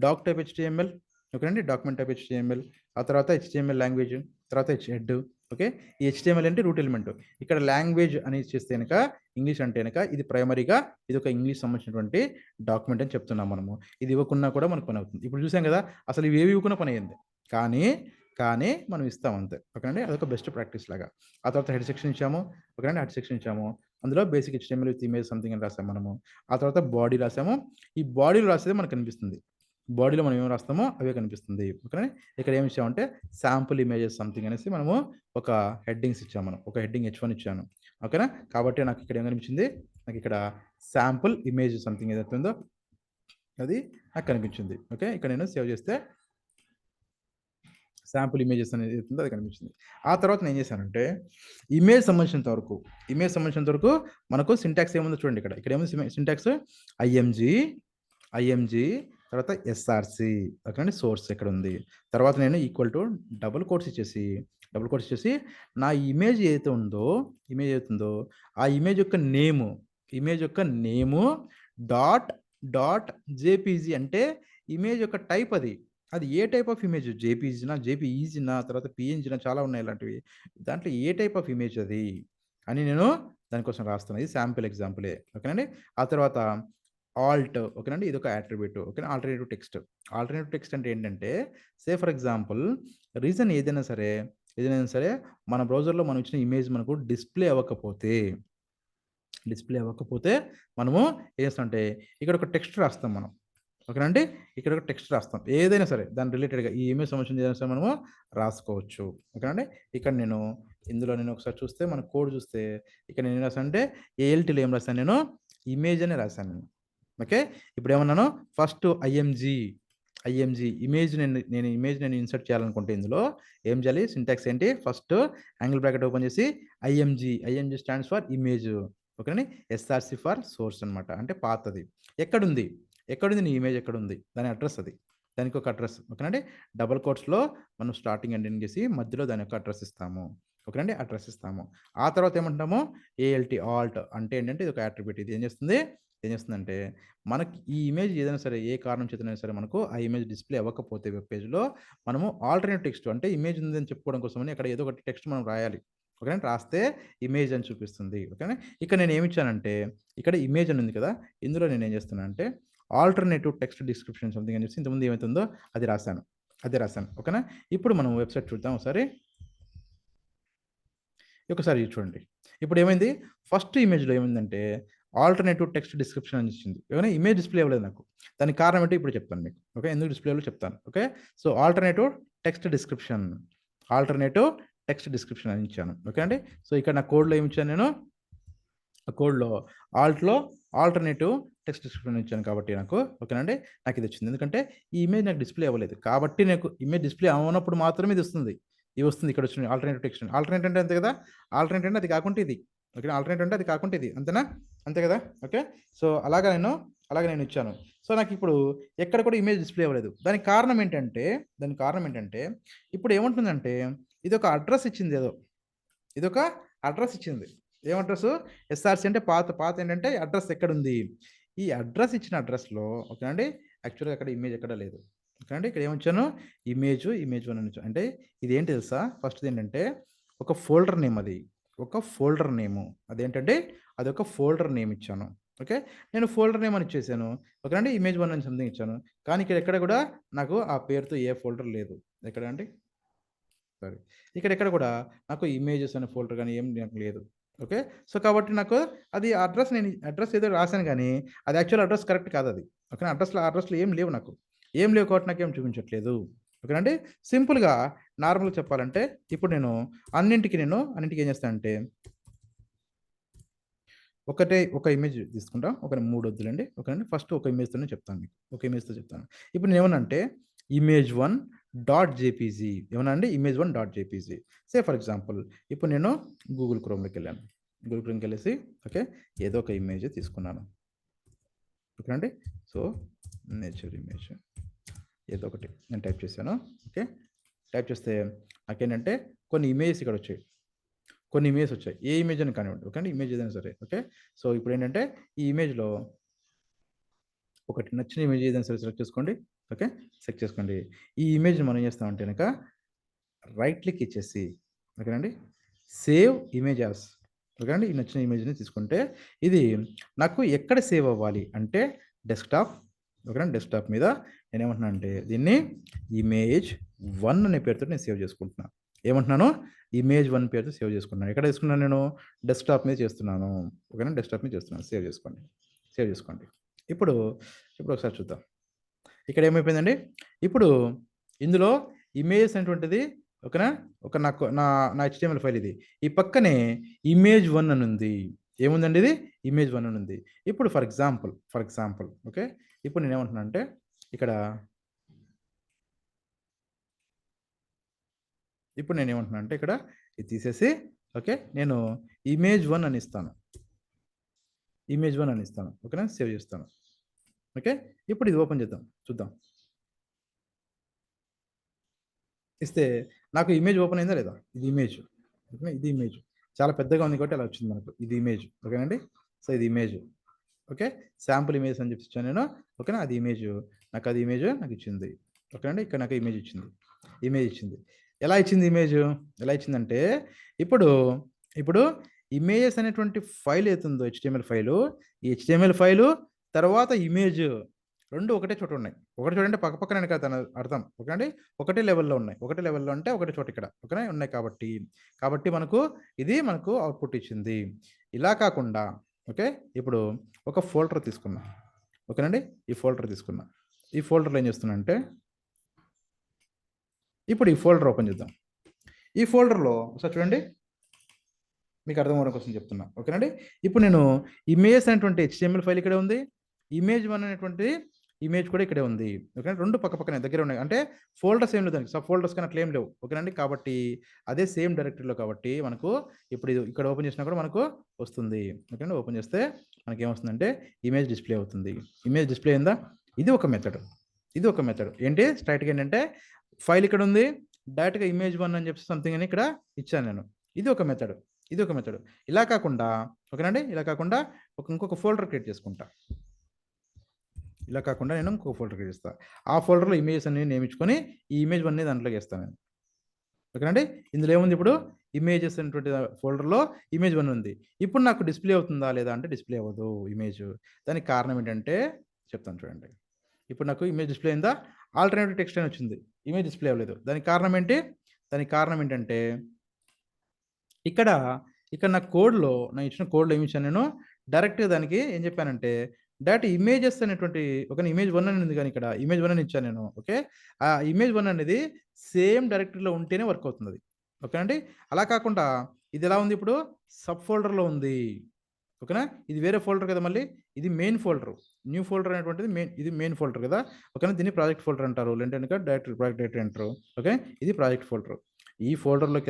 [SPEAKER 1] డాక్ టైప్ HTML, ఓకేనండి, డాక్యుమెంట్ టైప్ HTML, ఆ తర్వాత HTML లాంగ్వేజ్, తర్వాత హెడ్. ఓకే, ఈ HTML అంటే రూట్ ఎలిమెంట్. ఇక్కడ లాంగ్వేజ్ అని చేస్తే కనుక ఇంగ్లీష్ అంటే కనుక ఇది ప్రైమరీగా ఇది ఒక ఇంగ్లీష్ సంబంధించినటువంటి డాక్యుమెంట్ అని చెప్తున్నాం మనము. ఇది ఇవ్వకున్నా కూడా మనకు పని అవుతుంది. ఇప్పుడు చూసాం కదా, అసలు ఇవి ఏవి ఇవ్వకున్నా పని అయ్యింది, కానీ మనం ఇస్తాం అంతే. ఓకేనండి, అదొక బెస్ట్ ప్రాక్టీస్ లాగా. ఆ తర్వాత హెడ్ సెక్షన్ ఇచ్చాము. ఓకేనండి, హెడ్ సెక్షన్ ఇచ్చాము. అందులో basic HTML with image something అని రాసాము మనము. ఆ తర్వాత బాడీ రాసాము. ఈ బాడీలో రాసేది మనకు కనిపిస్తుంది. బాడీలో మనం ఏం రాస్తామో అవే కనిపిస్తుంది. ఓకేనా, ఇక్కడ ఏమి ఇచ్చామంటే శాంపుల్ ఇమేజెస్ సంథింగ్ అనేసి మనము ఒక హెడ్డింగ్స్ ఇచ్చాము. మనం ఒక హెడ్డింగ్ H1 ఇచ్చాను. ఓకేనా, కాబట్టి నాకు ఇక్కడ ఏం కనిపించింది? నాకు ఇక్కడ శాంపుల్ ఇమేజ్ సంథింగ్ ఏదైతే ఉందో అది నాకు కనిపించింది. ఓకే, ఇక్కడ నేను సేవ్ చేస్తే శాంపుల్ ఇమేజెస్ అనేది అవుతుందో అది కనిపించింది. ఆ తర్వాత నేను ఏం చేశానంటే ఇమేజ్ సంబంధించినంత వరకు మనకు సింటాక్స్ ఏముందో చూడండి. ఇక్కడ ఏముంది సింటాక్స్? ఐఎంజీ తర్వాత SRC. ఓకేనండి, సోర్స్ ఎక్కడ ఉంది. తర్వాత నేను ఈక్వల్ టు డబుల్ కోట్స్ ఇచ్చేసి నా ఇమేజ్ ఏదైతే ఉందో ఆ ఇమేజ్ యొక్క నేము .jpg అంటే ఇమేజ్ యొక్క టైప్ అది ఏ టైప్ ఆఫ్ ఇమేజ్? జేపీఈజీనా తర్వాత PNGనా చాలా ఉన్నాయి ఇలాంటివి. దాంట్లో ఏ టైప్ ఆఫ్ ఇమేజ్ అది అని నేను దానికోసం రాస్తున్నాను. ఇది శాంపుల్ ఎగ్జాంపులే. ఓకేనండి, ఆ తర్వాత ఆల్ట్. ఓకేనండి, ఇది ఒక అట్రిబ్యూట్. ఓకేనా, ఆల్టర్నేటివ్ టెక్స్ట్ అంటే ఏంటంటే ఫర్ ఎగ్జాంపుల్ రీజన్ ఏదైనా సరే మన బ్రౌజర్లో మనం ఇచ్చిన ఇమేజ్ మనకు డిస్ప్లే అవ్వకపోతే మనము ఏం చేస్తామంటే ఇక్కడ ఒక టెక్స్ట్ రాస్తాం మనం. ఓకేనండి, ఇక్కడ ఒక టెక్స్ట్ రాస్తాం ఏదైనా సరే దాని రిలేటెడ్గా ఈ ఇమేజ్ సంబంధించిన ఏదైనా సరే మనము రాసుకోవచ్చు. ఓకేనండి, ఇక్కడ ఇందులో నేను ఒకసారి చూస్తే మన కోడ్ చూస్తే ఇక్కడ నేను ఏం రాసాను అంటే ALTలో ఏం రాశాను? నేను ఇమేజ్ అనే రాశాను. ఓకే, ఇప్పుడు ఏమన్నాను? ఫస్ట్ ఐఎంజీ ఇమేజ్ నేను ఇన్సర్ట్ చేయాలనుకుంటే ఇందులో ఏం చేయాలి? సింటాక్స్ ఏంటి? ఫస్ట్ యాంగిల్ బ్రాకెట్ ఓపెన్ చేసి ఐఎంజీ స్టాండ్స్ ఫర్ ఇమేజ్. ఓకేనండి, SRC ఫర్ సోర్స్ అనమాట, అంటే పాతది. ఎక్కడుంది నీ ఇమేజ్ ఎక్కడుంది? దాని అడ్రస్ అది, దానికి ఒక అడ్రస్. ఓకేనండి, డబుల్ కోట్స్లో మనం స్టార్టింగ్ అండ్ ఎండ్ చేసి మధ్యలో దాని యొక్క అడ్రస్ ఇస్తాము. ఓకేనండి, అడ్రస్ ఇస్తాము. ఆ తర్వాత ఏమంటాము? ఆల్ట్ అంటే ఏంటంటే ఇది ఒక అట్రిబ్యూట్. ఇది ఏం చేస్తుందంటే మనకి ఈ ఇమేజ్ ఏదైనా సరే ఏ కారణం చేతనైనా సరే మనకు ఆ ఇమేజ్ డిస్ప్లే అవ్వకపోతే వెబ్ పేజ్లో మనము ఆల్టర్నేట్ టెక్స్ట్ అంటే ఇమేజ్ ఉందని చెప్పుకోవడం కోసమని అక్కడ ఏదో ఒక టెక్స్ట్ మనం రాయాలి. ఓకేనా, రాస్తే ఇమేజ్ అని చూపిస్తుంది. ఓకేనా, ఇక్కడ నేను ఏమి ఇచ్చానంటే ఇక్కడ ఇమేజ్ అని ఉంది కదా, ఇందులో నేను ఏం చేస్తున్నాను అంటే ఆల్టర్నేటివ్ టెక్స్ట్ డిస్క్రిప్షన్ సంథింగ్ అని చెప్పి ఇంతకుముందు ఏమవుతుందో అది రాశాను. ఓకేనా, ఇప్పుడు మనం వెబ్సైట్ చూద్దాం ఒకసారి చూడండి. ఇప్పుడు ఏమైంది? ఫస్ట్ ఇమేజ్లో ఏమైందంటే ఆల్టర్నేటివ్ టెక్స్ట్ డిస్క్రిప్షన్ అని ఇచ్చింది. ఏమైనా ఇమేజ్ డిస్ప్లే అవ్వలేదు నాకు. దానికి కారణం ఏంటో ఇప్పుడు చెప్తాను మీకు. ఓకే, ఎందుకు డిస్ప్లే అవ్వలేదో చెప్తాను. Okay, so alternative text description అని ఇచ్చాను. ఓకే అండి, సో ఇక్కడ నా కోడ్లో ఏమి ఇచ్చాను? నేను కోడ్లో ఆల్ట్లో ఆల్టర్నేటివ్ టెక్స్ట్ డిస్క్రిప్షన్ ఇచ్చాను కాబట్టి నాకు ఓకేనండి నాకు ఇది వచ్చింది. ఎందుకంటే ఈ ఇమేజ్ నాకు డిస్ప్లే అవ్వలేదు కాబట్టి నాకు ఇమేజ్ డిస్ప్లే అవ్వనప్పుడు మాత్రమే ఇది వస్తుంది. ఇది వస్తుంది ఇక్కడ వచ్చింది ఆల్టర్నేటివ్ టెక్స్ట్. ఆల్టర్నేట్ అంటే అంతే కదా, ఆల్టర్నేట్ అంటే అది కాకుండా ఇది. ఓకే, ఆల్టర్నేట్ అంటే అది కాకుండా ఇది, అంతేనా? అంతే కదా. ఓకే, సో అలాగా నేను ఇచ్చాను. సో నాకు ఇప్పుడు ఎక్కడ కూడా ఇమేజ్ డిస్ప్లే అవ్వలేదు. దానికి కారణం ఏంటంటే ఇప్పుడు ఏముంటుందంటే ఇది ఒక అడ్రస్ ఇచ్చింది, ఇదొక అడ్రస్ ఇచ్చింది. ఏం అడ్రస్? ఎస్ఆర్సి అంటే పాత ఏంటంటే అడ్రస్ ఎక్కడుంది? ఈ అడ్రస్ ఇచ్చిన అడ్రస్లో ఓకేనండి యాక్చువల్గా అక్కడ ఇమేజ్ ఎక్కడ లేదు. ఓకేనండి ఇక్కడ ఏమొచ్చాను ఇమేజ్ 1 అని అంటే ఇది ఏంటి తెలుసా? ఫస్ట్ ఏంటంటే ఒక ఫోల్డర్ నేమ్, ఒక ఫోల్డర్ నేము. అదేంటంటే అది ఒక ఫోల్డర్ నేమ్ ఇచ్చాను. ఓకే, నేను ఫోల్డర్ నేమ్ అని ఇచ్చేసాను. ఓకేనండి ఇమేజ్ 1 అని సంథింగ్ ఇచ్చాను. కానీ ఇక్కడ ఎక్కడ కూడా నాకు ఆ పేరుతో ఏ ఫోల్డర్ లేదు. ఎక్కడ అండి? సారీ, ఇక్కడ కూడా నాకు ఇమేజెస్ అనే ఫోల్డర్ కానీ ఏం నాకు లేదు. ఓకే, సో కాబట్టి నాకు అది అడ్రస్ ఏదో రాశాను కానీ అది యాక్చువల్ అడ్రస్ కరెక్ట్ కాదు అది. ఓకే, అడ్రస్లో ఏం లేవు కాబట్టి నాకేం చూపించట్లేదు. ఓకేనండి సింపుల్గా నార్మల్గా చెప్పాలంటే ఇప్పుడు నేను అన్నింటికి ఏం చేస్తానంటే ఒక ఇమేజ్ తీసుకుంటా. ఒక 3 వద్దులండి. ఓకేనండి ఫస్ట్ ఒక ఇమేజ్తోనే చెప్తాను మీకు. ఒక ఇమేజ్తో చెప్తాను. ఇప్పుడు నేను ఏమనంటే image1.jpg ఏమన్నా అండి image1.jpg. సే ఫర్ ఎగ్జాంపుల్ ఇప్పుడు నేను గూగుల్ క్రోమ్లోకి వెళ్ళాను. గూగుల్ క్రోమ్కి వెళ్ళేసి ఓకే ఏదో ఒక ఇమేజ్ తీసుకున్నాను. ఓకేనండి సో నేచర్ ఇమేజ్ ఏదో ఒకటి నేను టైప్ చేశాను. ఓకే, టైప్ చేస్తే నాకేంటంటే కొన్ని ఇమేజెస్ ఇక్కడ వచ్చాయి. ఏ ఇమేజ్ అని కానివ్వండి. ఓకే అండి ఇమేజ్ ఏదైనా సరే. ఓకే, సో ఇప్పుడు ఏంటంటే ఈ ఇమేజ్లో ఒకటి నచ్చిన ఇమేజ్ ఏదైనా సరే సెలెక్ట్ చేసుకోండి. ఓకే, సెలెక్ట్ చేసుకోండి. ఈ ఇమేజ్ని మనం ఏం చేస్తామంటే కనుక రైట్ క్లిక్ ఇచ్చేసి ఓకేనండి సేవ్ ఇమేజ్ యాస్. ఓకేనండి ఈ నచ్చిన ఇమేజ్ని తీసుకుంటే ఇది నాకు ఎక్కడ సేవ్ అవ్వాలి అంటే డెస్క్టాప్. ఓకేనండి డెస్క్టాప్ మీద నేనేమంటున్నాను అంటే దీన్ని image1 అనే పేరుతో నేను సేవ్ చేసుకుంటున్నాను. ఏమంటున్నాను image1 పేరుతో సేవ్ చేసుకుంటున్నాను. ఎక్కడ తీసుకున్నాను నేను? డెస్క్టాప్ మీద చేస్తున్నాను. ఓకేనా డెస్క్టాప్ మీద చేస్తున్నాను. సేవ్ చేసుకోండి. ఇప్పుడు ఒకసారి చూద్దాం. ఇక్కడ ఏమైపోయిందండి? ఇప్పుడు ఇందులో ఇమేజ్ అనేటువంటిది ఓకేనా నా HTML ఫైల్ ఇది. ఈ పక్కనే image1 అని ఉంది. ఏముందండి ఇది? image1 అని ఉంది. ఇప్పుడు ఫర్ ఎగ్జాంపుల్ ఓకే ఇప్పుడు నేనేమంటున్నా అంటే ఇక్కడ ఇది తీసేసి ఓకే నేను image1 అని ఇస్తాను. ఓకేనా సేవ్ చేస్తాను. ఓకే, ఇప్పుడు ఇది ఓపెన్ చేద్దాం, చూద్దాం. ఇస్తే నాకు ఇమేజ్ ఓపెన్ అయిందా లేదా? ఇది ఇమేజ్ చాలా పెద్దగా ఉంది కాబట్టి అలా వచ్చింది మనకు. ఇది ఇమేజ్ ఓకేనండి. సో ఇది ఇమేజ్ ఓకే, శాంపుల్ ఇమేజ్ అని చెప్పి ఇచ్చాను నేను. ఓకేనా అది ఇమేజ్ నాకు ఇచ్చింది. ఓకేనండి ఇక్కడ నాకు ఇమేజ్ ఇచ్చింది. ఎలా ఇచ్చిందంటే ఇప్పుడు ఇమేజెస్ అనేటువంటి ఫైల్ అవుతుందో HTML ఫైలు, ఈ HTML ఫైలు తర్వాత ఇమేజ్ రెండు ఒకటే చోట ఉన్నాయి. ఒకటి చూడండి పక్క పక్కన కదా తన అర్థం. ఓకేనండి ఒకటే లెవెల్లో ఉన్నాయి. ఒకటే లెవెల్లో అంటే ఒకటే చోట ఇక్కడ ఓకేనా ఉన్నాయి కాబట్టి మనకు అవుట్పుట్ ఇచ్చింది. ఇలా కాకుండా ఓకే ఇప్పుడు ఒక ఫోల్డర్ తీసుకున్నా. ఓకేనండి ఈ ఫోల్డర్లో ఏం చేస్తున్నా అంటే ఇప్పుడు ఈ ఫోల్డర్ ఓపెన్ చేద్దాం. ఈ ఫోల్డర్లో ఒకసారి చూడండి, మీకు అర్థం అవ్వడం కోసం చెప్తున్నా. ఓకేనండి ఇప్పుడు నేను ఇమేజ్ అనేటువంటి HTML ఫైల్ ఇక్కడే ఉంది, image1 అనేటువంటి ఇమేజ్ కూడా ఇక్కడే ఉంది. ఓకే, రెండు పక్క పక్కనే దగ్గర ఉన్నాయి. అంటే ఫోల్డర్స్ ఏం లేదు, దానికి సబ్ ఫోల్డర్స్ కానీ అట్లా ఏం లేవు. ఓకేనండి కాబట్టి అదే సేమ్ డైరెక్టరీలో కాబట్టి మనకు ఇప్పుడు ఇక్కడ ఓపెన్ చేసినా కూడా మనకు వస్తుంది. ఓకేనండి ఓపెన్ చేస్తే మనకి ఏమొస్తుందంటే ఇమేజ్ డిస్ప్లే అవుతుంది. ఇమేజ్ డిస్ప్లే అయిందా? ఇది ఒక మెథడ్. ఏంటి స్ట్రైట్గా ఏంటంటే ఫైల్ ఇక్కడ ఉంది, డైరెక్ట్గా image1 అని చెప్పి సంథింగ్ అని ఇక్కడ ఇచ్చాను నేను. ఇది ఒక మెథడ్. ఇలా కాకుండా ఓకేనండి ఇంకొక ఫోల్డర్ క్రియేట్ చేసుకుంటా. నేను ఇంకో ఫోల్డర్ క్రియేట్ చేస్తాను. ఆ ఫోల్డర్లో ఇమేజెస్ అన్ని నియమించుకొని ఈ image1 దాంట్లోకి వేస్తాను నేను. ఓకేనండి ఇందులో ఏముంది? ఇప్పుడు ఇమేజెస్ అనేటువంటి ఫోల్డర్లో image1 ఉంది. ఇప్పుడు నాకు డిస్ప్లే అవుతుందా లేదా అంటే డిస్ప్లే అవ్వదు ఇమేజ్. దానికి కారణం ఏంటంటే చెప్తాను చూడండి. ఇప్పుడు నాకు ఇమేజ్ డిస్ప్లే అయిందా? ఆల్టర్నేటివ్ టెక్స్ట్ అని వచ్చింది, ఇమేజ్ డిస్ప్లే అవ్వలేదు. దానికి కారణం ఏంటంటే ఇక్కడ నా కోడ్లో నేను ఇచ్చిన కోడ్లో ఏమి ఇచ్చాను నేను డైరెక్ట్గా దానికి ఏం చెప్పానంటే డైరెక్ట్ ఇమేజెస్ అనేటువంటి ఒక image1 అని ఉంది కానీ ఇక్కడ image1 అని ఇచ్చాను నేను. ఓకే, ఆ image1 అనేది సేమ్ డైరెక్టరీలో ఉంటేనే వర్క్ అవుతుంది. ఓకే అండి అలా కాకుండా ఇది ఎలా ఉంది? ఇప్పుడు సబ్ ఫోల్డర్లో ఉంది. ఓకేనా. ఇది వేరే ఫోల్డర్ కదా, మళ్ళీ ఇది మెయిన్ ఫోల్డర్. న్యూ ఫోల్డర్ అనేటువంటిది ఇది మెయిన్ ఫోల్డర్ కదా. ఓకేనా, దీన్ని ప్రాజెక్ట్ ఫోల్డర్ అంటారు, లేదంటే కనుక డైరెక్ట్ ప్రాజెక్ట్ డైరెక్టరీ అంటారు. ఓకే, ఇది ప్రాజెక్ట్ ఫోల్డర్. ఈ ఫోల్డర్లోకి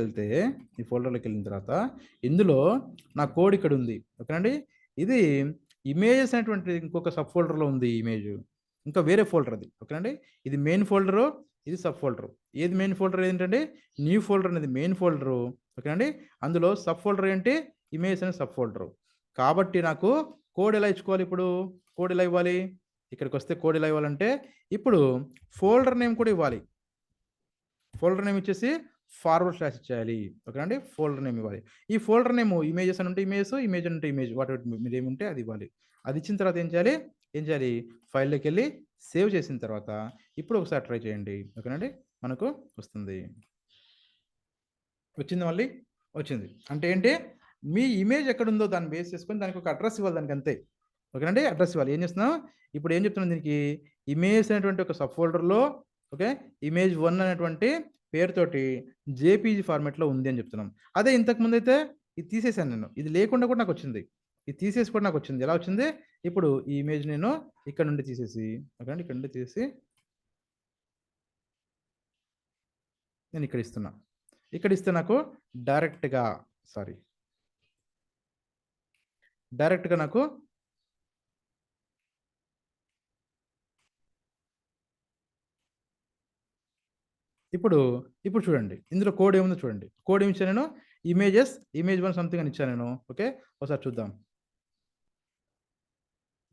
[SPEAKER 1] వెళ్ళిన తర్వాత ఇందులో నా కోడ్ ఇక్కడ ఉంది. ఓకేనండి, ఇది ఇమేజెస్ అనేటువంటి ఇంకొక సబ్ ఫోల్డర్లో ఉంది. ఇమేజ్ ఇంకా వేరే ఫోల్డర్ అది. ఓకేనండి, ఇది మెయిన్ ఫోల్డరు, ఇది సబ్ ఫోల్డరు. ఏది మెయిన్ ఫోల్డర్ ఏంటంటే న్యూ ఫోల్డర్ అనేది మెయిన్ ఫోల్డరు. ఓకేనండి, అందులో సబ్ ఫోల్డర్ ఏంటి, ఇమేజ్ అనేది సబ్ ఫోల్డరు. కాబట్టి నాకు కోడ్ ఎలా ఇచ్చుకోవాలి, ఇప్పుడు కోడ్ ఎలా ఇవ్వాలి, ఇక్కడికి వస్తే కోడ్ ఎలా ఇవ్వాలంటే ఇప్పుడు ఫోల్డర్ నేమ్ కూడా ఇవ్వాలి. ఫోల్డర్ నేమ్ ఇచ్చేసి ఫార్వర్డ్ స్లాష్ ఇచ్చేయాలి. ఓకేనండి, ఫోల్డర్ నేమ్ ఇవ్వాలి. ఈ ఫోల్డర్ నేమ్ ఇమేజెస్ అని ఉంటే ఇమేజ్, ఇమేజ్ అంటే ఇమేజ్, వాట్ మీరు ఏముంటే అది ఇవ్వాలి. అది ఇచ్చిన తర్వాత ఏం చేయాలి, ఫైల్లోకి వెళ్ళి సేవ్ చేసిన తర్వాత ఇప్పుడు ఒకసారి ట్రై చేయండి. ఓకేనండి, మనకు వస్తుంది. వచ్చింది, మళ్ళీ వచ్చింది. అంటే ఏంటి, మీ ఇమేజ్ ఎక్కడుందో దాన్ని బేస్ చేసుకొని దానికి ఒక అడ్రస్ ఇవ్వాలి, దానికి అంతే. ఓకేనండి, అడ్రస్ ఇవ్వాలి. ఏం చేస్తున్నాం ఇప్పుడు, ఏం చెప్తున్నాం, దీనికి ఇమేజ్ అనేటువంటి ఒక సబ్ ఫోల్డర్లో ఓకే ఇమేజ్ 1 అనేటువంటి పేరుతోటి జేపీజీ ఫార్మాట్లో ఉంది అని చెప్తున్నాం. అదే ఇంతకుముందు అయితే ఇది తీసేసాను నేను, ఇది లేకుండా కూడా నాకు వచ్చింది, ఇది తీసేసి కూడా నాకు వచ్చింది. ఎలా వచ్చింది, ఇప్పుడు ఈ ఇమేజ్ నేను ఇక్కడ నుండి తీసేసి, ఓకేనండి, ఇక్కడ నుండి తీసేసి నేను ఇక్కడ ఇస్తున్నా. ఇక్కడ ఇస్తే నాకు డైరెక్ట్గా నాకు ఇప్పుడు చూడండి, ఇందులో కోడ్ ఏముందో చూడండి. కోడ్ ఏమి ఇచ్చాను నేను, ఇమేజ్ 1 సంథింగ్ అని ఇచ్చాను నేను. ఓకే, ఒకసారి చూద్దాం.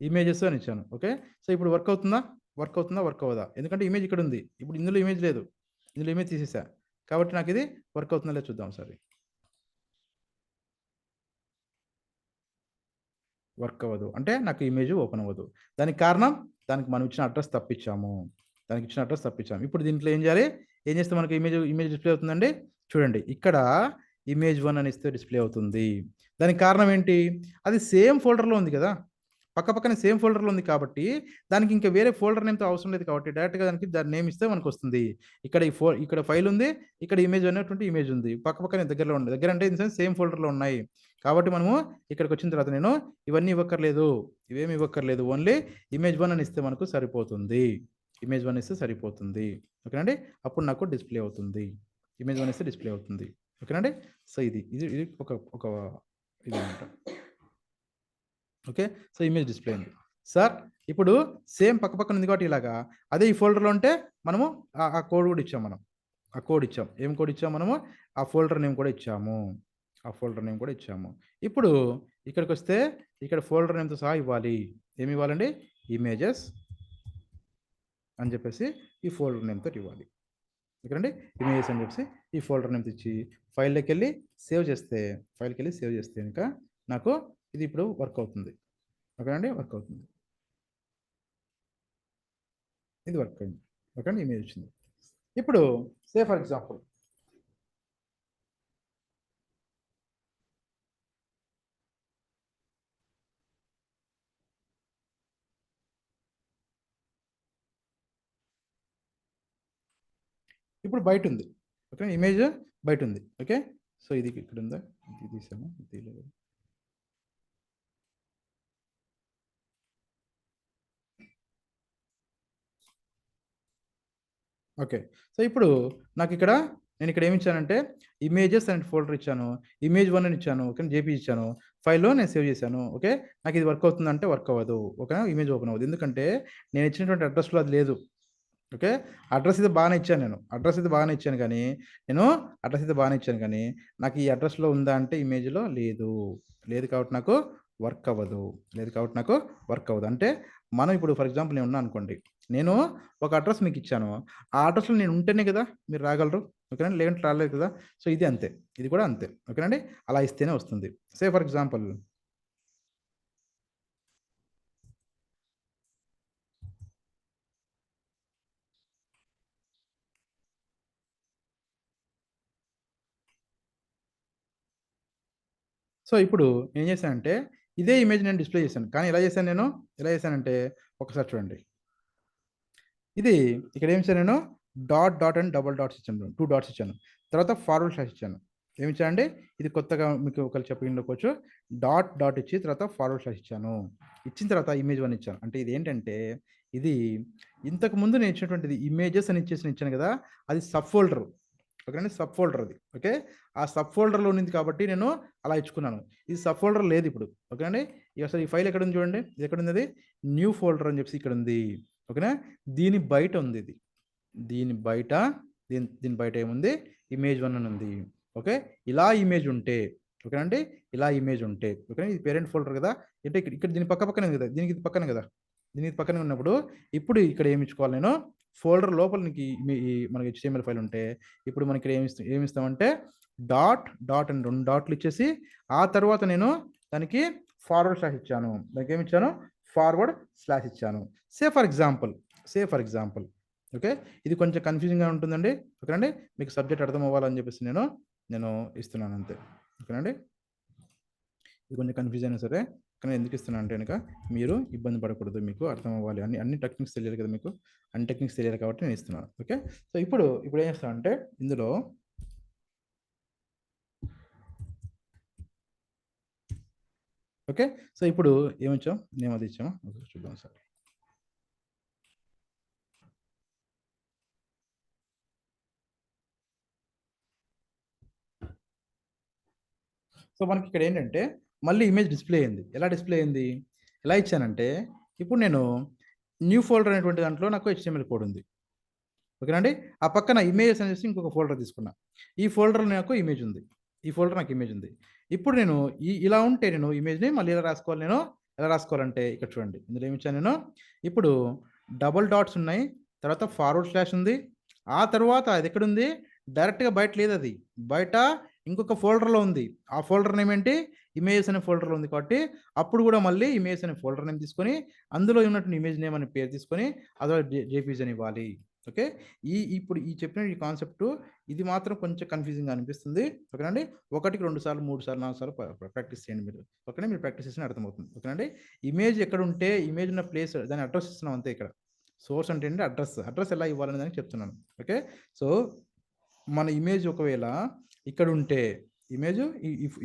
[SPEAKER 1] ఇమేజెస్ అని ఇచ్చాను. ఓకే, సో ఇప్పుడు వర్క్ అవుతుందా, వర్క్ అవ్వదా, ఎందుకంటే ఇమేజ్ ఇక్కడ ఉంది. ఇప్పుడు ఇందులో ఇమేజ్ లేదు, ఇందులో ఇమేజ్ తీసేసా, కాబట్టి నాకు ఇది వర్క్ అవుతుందా లేదు చూద్దాం ఒకసారి. వర్క్ అవ్వదు, అంటే నాకు ఇమేజ్ ఓపెన్ అవ్వదు. దానికి కారణం, దానికి మనం ఇచ్చిన అడ్రస్ తప్పించాము. ఇప్పుడు దీంట్లో ఏం చేయాలి, ఏం చేస్తే మనకి ఇమేజ్ డిస్ప్లే అవుతుందండి. చూడండి, ఇక్కడ ఇమేజ్ 1 అని ఇస్తే డిస్ప్లే అవుతుంది. దానికి కారణం ఏంటి, అది సేమ్ ఫోల్డర్లో ఉంది కదా, పక్కనే సేమ్ ఫోల్డర్లో ఉంది కాబట్టి దానికి ఇంకా వేరే ఫోల్డర్ నేమ్తో అవసరం లేదు. కాబట్టి డైరెక్ట్గా దాని నేమ్ ఇస్తే మనకు వస్తుంది. ఇక్కడ ఫైల్ ఉంది, ఇక్కడ ఇమేజ్ అనేటువంటి ఇమేజ్ ఉంది, పక్కనే దగ్గరలో ఉంది. దగ్గర అంటే ఇన్ సెన్స్ సేమ్ ఫోల్డర్లో ఉన్నాయి. కాబట్టి మనము ఇక్కడికి వచ్చిన తర్వాత నేను ఇవన్నీ ఇవ్వక్కర్లేదు, ఇవేమి ఇవ్వక్కర్లేదు, ఓన్లీ ఇమేజ్ 1 అని ఇస్తే మనకు సరిపోతుంది. ఇమేజ్ 1 ఇస్తే సరిపోతుంది. ఓకేనండి, అప్పుడు నాకు డిస్ప్లే అవుతుంది. ఇమేజ్ 1 ఇస్తే డిస్ప్లే అవుతుంది. ఓకేనండి, సో ఇది ఒక ఇది అనమాట. ఓకే, సో ఇమేజ్ డిస్ప్లే అయింది సార్. ఇప్పుడు సేమ్ పక్కన ఉంది కాబట్టి ఇలాగా, అదే ఈ ఫోల్డర్లో ఉంటే మనము ఆ కోడ్ కూడా ఇచ్చాం. మనం ఆ కోడ్ ఇచ్చాం. ఏం కోడ్ ఇచ్చాం మనము, ఆ ఫోల్డర్ నేమ్ కూడా ఇచ్చాము. ఇప్పుడు ఇక్కడికి వస్తే ఇక్కడ ఫోల్డర్ నేమ్తో సహా ఇవ్వాలి. ఏమి ఇవ్వాలండి, ఇమేజెస్ అని చెప్పేసి ఈ ఫోల్డర్ నేమ్తో ఇవ్వాలి. ఓకేనండి, ఇమేజెస్ అని చెప్పేసి ఈ ఫోల్డర్ నేమ్ ఇచ్చి ఫైల్లోకి వెళ్ళి సేవ్ చేస్తే ఇంకా నాకు ఇది ఇప్పుడు వర్క్ అవుతుంది. ఓకేనండి, వర్క్ అవుతుంది. ఇది వర్క్ అయింది. ఓకేనండి, ఇమేజ్ వచ్చింది. ఇప్పుడు సే ఫర్ ఎగ్జాంపుల్ ఇప్పుడు బయట ఉంది. ఓకే, ఇమేజ్ బయట ఉంది. ఓకే, సో ఇది ఇక్కడ ఉందా, ఇది తీసాము, ఇది లేదు. ఓకే, సో ఇప్పుడు నాకు నేను ఇక్కడ ఏమి ఇచ్చానంటే ఇమేజెస్ అండ్ ఫోల్డర్ ఇచ్చాను, ఇమేజ్ 1 అని ఇచ్చాను. ఓకే, జేపీ ఇచ్చాను, ఫైల్లో నేను సేవ్ చేశాను. ఓకే, నాకు ఇది వర్క్ అవుతుందంటే వర్క్ అవ్వదు. ఓకే, ఇమేజ్ ఓపెన్ అవ్వదు, ఎందుకంటే నేను ఇచ్చినటువంటి అడ్రస్లో అది లేదు. ఓకే, అడ్రస్ అయితే బాగానే ఇచ్చాను కానీ నాకు ఈ అడ్రస్లో ఉందా అంటే ఇమేజ్లో లేదు కాబట్టి నాకు వర్క్ అవ్వదు. అంటే మనం ఇప్పుడు ఫర్ ఎగ్జాంపుల్ నేను ఉన్నాను అనుకోండి, నేను ఒక అడ్రస్ మీకు ఇచ్చాను, ఆ అడ్రస్లో నేను ఉంటేనే కదా మీరు రాగలరు. ఓకేనండి, లేదంటే రాలేదు కదా. సో ఇది అంతే, ఇది కూడా అంతే. ఓకేనండి, అలా ఇస్తేనే వస్తుంది. సే ఫర్ ఎగ్జాంపుల్ సో ఇప్పుడు ఏం చేశానంటే ఇదే ఇమేజ్ నేను డిస్ప్లే చేశాను, కానీ ఎలా చేశానంటే ఒకసారి చూడండి. ఇది ఇక్కడ ఏం ఇచ్చాను నేను, డాట్ అండ్ డబుల్ డాట్స్ ఇచ్చాను, 2 డాట్స్ ఇచ్చాను, తర్వాత ఫార్వర్డ్ స్లాష్ ఇచ్చాను. ఏమి ఇచ్చానండి, ఇది కొత్తగా మీకు ఒకరు చెప్పి ఉండకపోవచ్చు, డాట్ డాట్ ఇచ్చి తర్వాత ఫార్వర్డ్ స్లాష్ ఇచ్చాను. ఇచ్చిన తర్వాత ఇమేజ్ 1 ఇచ్చాను. అంటే ఇది ఏంటంటే ఇది ఇంతకు ముందు నేను ఇచ్చినటువంటిది ఇమేజెస్ అని ఇచ్చాను కదా, అది సబ్ ఫోల్డర్. ఓకేనండి, సబ్ ఫోల్డర్ అది. ఓకే, ఆ సబ్ ఫోల్డర్లో ఉంది కాబట్టి నేను అలా ఇచ్చుకున్నాను. ఇది సబ్ ఫోల్డర్ లేదు ఇప్పుడు. ఓకేనండి, అసలు ఈ ఫైల్ ఎక్కడ ఉంది చూడండి, ఇది ఎక్కడ ఉంది, అది న్యూ ఫోల్డర్ అని చెప్పేసి ఇక్కడ ఉంది. ఓకేనా, దీని బయట ఉంది ఇది, దీని బయట దీని బయట ఏముంది, ఇమేజ్ 1 అని ఉంది. ఓకే, ఇలా ఇమేజ్ ఉంటే, ఓకేనండి, ఇలా ఇమేజ్ ఉంటే, ఓకే, ఇది పేరెంట్ ఫోల్డర్ కదా, అంటే ఇక్కడ దీని పక్కనే కదా, దీనికి ఇది పక్కనే కదా, దీనికి పక్కనే ఉన్నప్పుడు ఇప్పుడు ఇక్కడ ఏమి ఇచ్చుకోవాలి, నేను ఫోల్డర్ లోపల మనకి HTML ఫైల్ ఉంటే ఇప్పుడు మనకి ఇక్కడ ఏమి ఇస్తామంటే డాట్ డాట్ అని 2 డాట్లు ఇచ్చేసి ఆ తర్వాత నేను దానికి ఫార్వర్డ్ స్లాష్ ఇచ్చాను. దానికి ఏమి ఇచ్చాను, ఫార్వర్డ్ స్లాష్ ఇచ్చాను. సే ఫర్ ఎగ్జాంపుల్ ఓకే, ఇది కొంచెం కన్ఫ్యూజింగ్గా ఉంటుందండి. ఓకేనండి, మీకు సబ్జెక్ట్ అర్థం అవ్వాలని చెప్పేసి నేను ఇస్తున్నాను అంతే. ఓకేనండి, ఇది కొంచెం కన్ఫ్యూజ్ అయినా సరే, కానీ ఎందుకు ఇస్తున్నాను అంటే కనుక మీరు ఇబ్బంది పడకూడదు, మీకు అర్థం అవ్వాలి, అన్ని టెక్నిక్స్ తెలియాలి కదా మీకు, అన్ని టెక్నిక్స్ తెలియాలి కాబట్టి నేను ఇస్తున్నాను. ఓకే, సో ఇప్పుడు ఏం చేస్తానంటే ఇందులో ఓకే, సో ఇప్పుడు ఏమిచ్చాం, నేమ్ అది ఇచ్చామా, చూద్దాం సార్. సో మనకి ఇక్కడ ఏంటంటే మళ్ళీ ఇమేజ్ డిస్ప్లే అయింది. ఎలా డిస్ప్లే అయింది, ఎలా ఇచ్చానంటే ఇప్పుడు నేను న్యూ ఫోల్డర్ అనేటువంటి దాంట్లో నాకు HTML కోడ్ ఉంది. ఓకేనండి, ఆ పక్కన ఇమేజెస్ అనేసి ఇంకొక ఫోల్డర్ తీసుకున్నా, ఈ ఫోల్డర్లో నాకు ఇమేజ్ ఉంది, ఈ ఫోల్డర్ నాకు ఇమేజ్ ఉంది. ఇప్పుడు నేను ఇలా ఉంటే నేను ఇమేజ్ని మళ్ళీ ఎలా రాసుకోవాలి, నేను ఎలా రాసుకోవాలంటే ఇక్కడ చూడండి, ఇందులో ఏమి ఇచ్చాను నేను, ఇప్పుడు డబుల్ డాట్స్ ఉన్నాయి, తర్వాత ఫార్వర్డ్ స్లాష్ ఉంది, ఆ తర్వాత అది ఎక్కడుంది, డైరెక్ట్గా బయట లేదు, అది బయట ఇంకొక ఫోల్డర్లో ఉంది. ఆ ఫోల్డర్ నేమ్ ఏంటి, ఇమేజెస్ అనే ఫోల్డర్లో ఉంది కాబట్టి అప్పుడు కూడా మళ్ళీ ఇమేజ్ అనే ఫోల్డర్ నేమ్ తీసుకొని అందులో ఉన్నటువంటి ఇమేజ్ నేమ్ అనే పేరు తీసుకొని అదో JPG అని ఇవ్వాలి. ఓకే, ఇప్పుడు చెప్పిన ఈ కాన్సెప్ట్ ఇది మాత్రం కొంచెం కన్ఫ్యూజింగ్ అనిపిస్తుంది. ఓకేనండి, 1కి 2 సార్లు 3 సార్లు 4 సార్లు ప్రాక్టీస్ చేయండి మీరు. ఓకేనా, మీరు ప్రాక్టీస్ చేసిన అర్థమవుతుంది. ఓకేనండి, ఇమేజ్ ఎక్కడ ఉంటే ఇమేజ్ ఉన్న ప్లేస్ దాని అడ్రస్ ఇస్తున్నాం అంతే. ఇక్కడ సోర్స్ అంటే ఏంటి, అడ్రస్ ఎలా ఇవ్వాలని దానికి చెప్తున్నాను. ఓకే, సో మన ఇమేజ్ ఒకవేళ ఇక్కడ ఉంటే, ఇమేజ్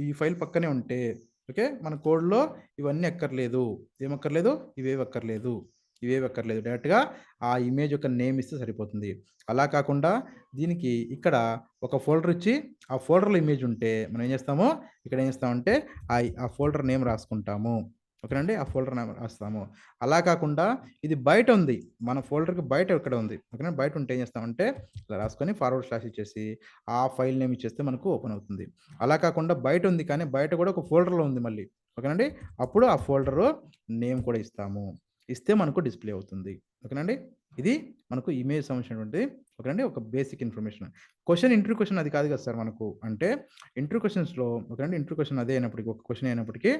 [SPEAKER 1] ఈ ఫైల్ పక్కనే ఉంటే, ఓకే, మన కోడ్లో ఇవన్నీ అక్కర్లేదు, ఏమక్కర్లేదు, ఇవేవి అక్కర్లేదు, డైరెక్ట్గా ఆ ఇమేజ్ యొక్క నేమ్ ఇస్తే సరిపోతుంది. అలా కాకుండా దీనికి ఇక్కడ ఒక ఫోల్డర్ ఇచ్చి ఆ ఫోల్డర్లో ఇమేజ్ ఉంటే మనం ఏం చేస్తాము, ఇక్కడ ఏం చేస్తామంటే ఆ ఫోల్డర్ నేమ్ రాసుకుంటాము. ఓకేనండి, ఆ ఫోల్డర్ నేమ్ రాస్తాము. అలా కాకుండా ఇది బయట ఉంది, మన ఫోల్డర్కి బయట ఎక్కడ ఉంది, ఓకేనా, బయట ఉంటే ఏం చేస్తామంటే ఇలా రాసుకొని ఫార్వర్డ్ స్లాష్ ఇచ్చేసి ఆ ఫైల్ నేమ్ ఇచ్చేస్తే మనకు ఓపెన్ అవుతుంది. అలా కాకుండా బయట ఉంది కానీ బయట కూడా ఒక ఫోల్డర్లో ఉంది మళ్ళీ, ఓకేనండి, అప్పుడు ఆ ఫోల్డరు నేమ్ కూడా ఇస్తాము, ఇస్తే మనకు డిస్ప్లే అవుతుంది. ఓకేనండి, ఇది మనకు ఇమేజ్ సంబంధించినటువంటి ఓకేనండి ఒక బేసిక్ ఇన్ఫర్మేషన్. ఇంటర్వ్యూ క్వశ్చన్ అది కాదు కదా సార్ మనకు, అంటే ఇంటర్వ్యూ క్వశ్చన్స్లో ఓకేనండి, ఇంటర్వ్యూ క్వశ్చన్ అదే అయినప్పటికీ, ఒక క్వశ్చన్ అయినప్పటికీ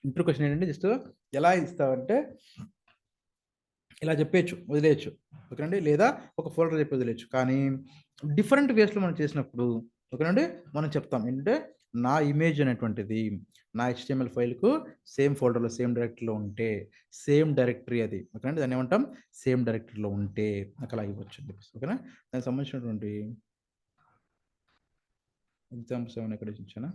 [SPEAKER 1] ఇంటర్వ్యూ క్వశ్చన్ ఏంటంటే జస్ట్ ఎలా ఇస్తామంటే ఇలా చెప్పేయచ్చు, వదిలేయచ్చు. ఓకేనండి, లేదా ఒక ఫోల్డర్ చెప్పి వదిలేయచ్చు. కానీ డిఫరెంట్ వేస్లో మనం చేసినప్పుడు ఓకేనండి మనం చెప్తాం ఏంటంటే నా ఇమేజ్ అనేటువంటిది నా HTML ఫైల్కు సేమ్ ఫోల్డర్లో సేమ్ డైరెక్టరీలో ఉంటే, సేమ్ డైరెక్టరీ అది, ఓకేనండి, దాన్ని ఏమంటాం, సేమ్ డైరెక్టరీలో ఉంటే నాకు అలా ఇవ్వచ్చు అని చెప్పేసి. ఓకేనా, దానికి సంబంధించినటువంటి ఎగ్జాంపుల్స్ ఏమైనా ఇక్కడ ఇచ్చానా,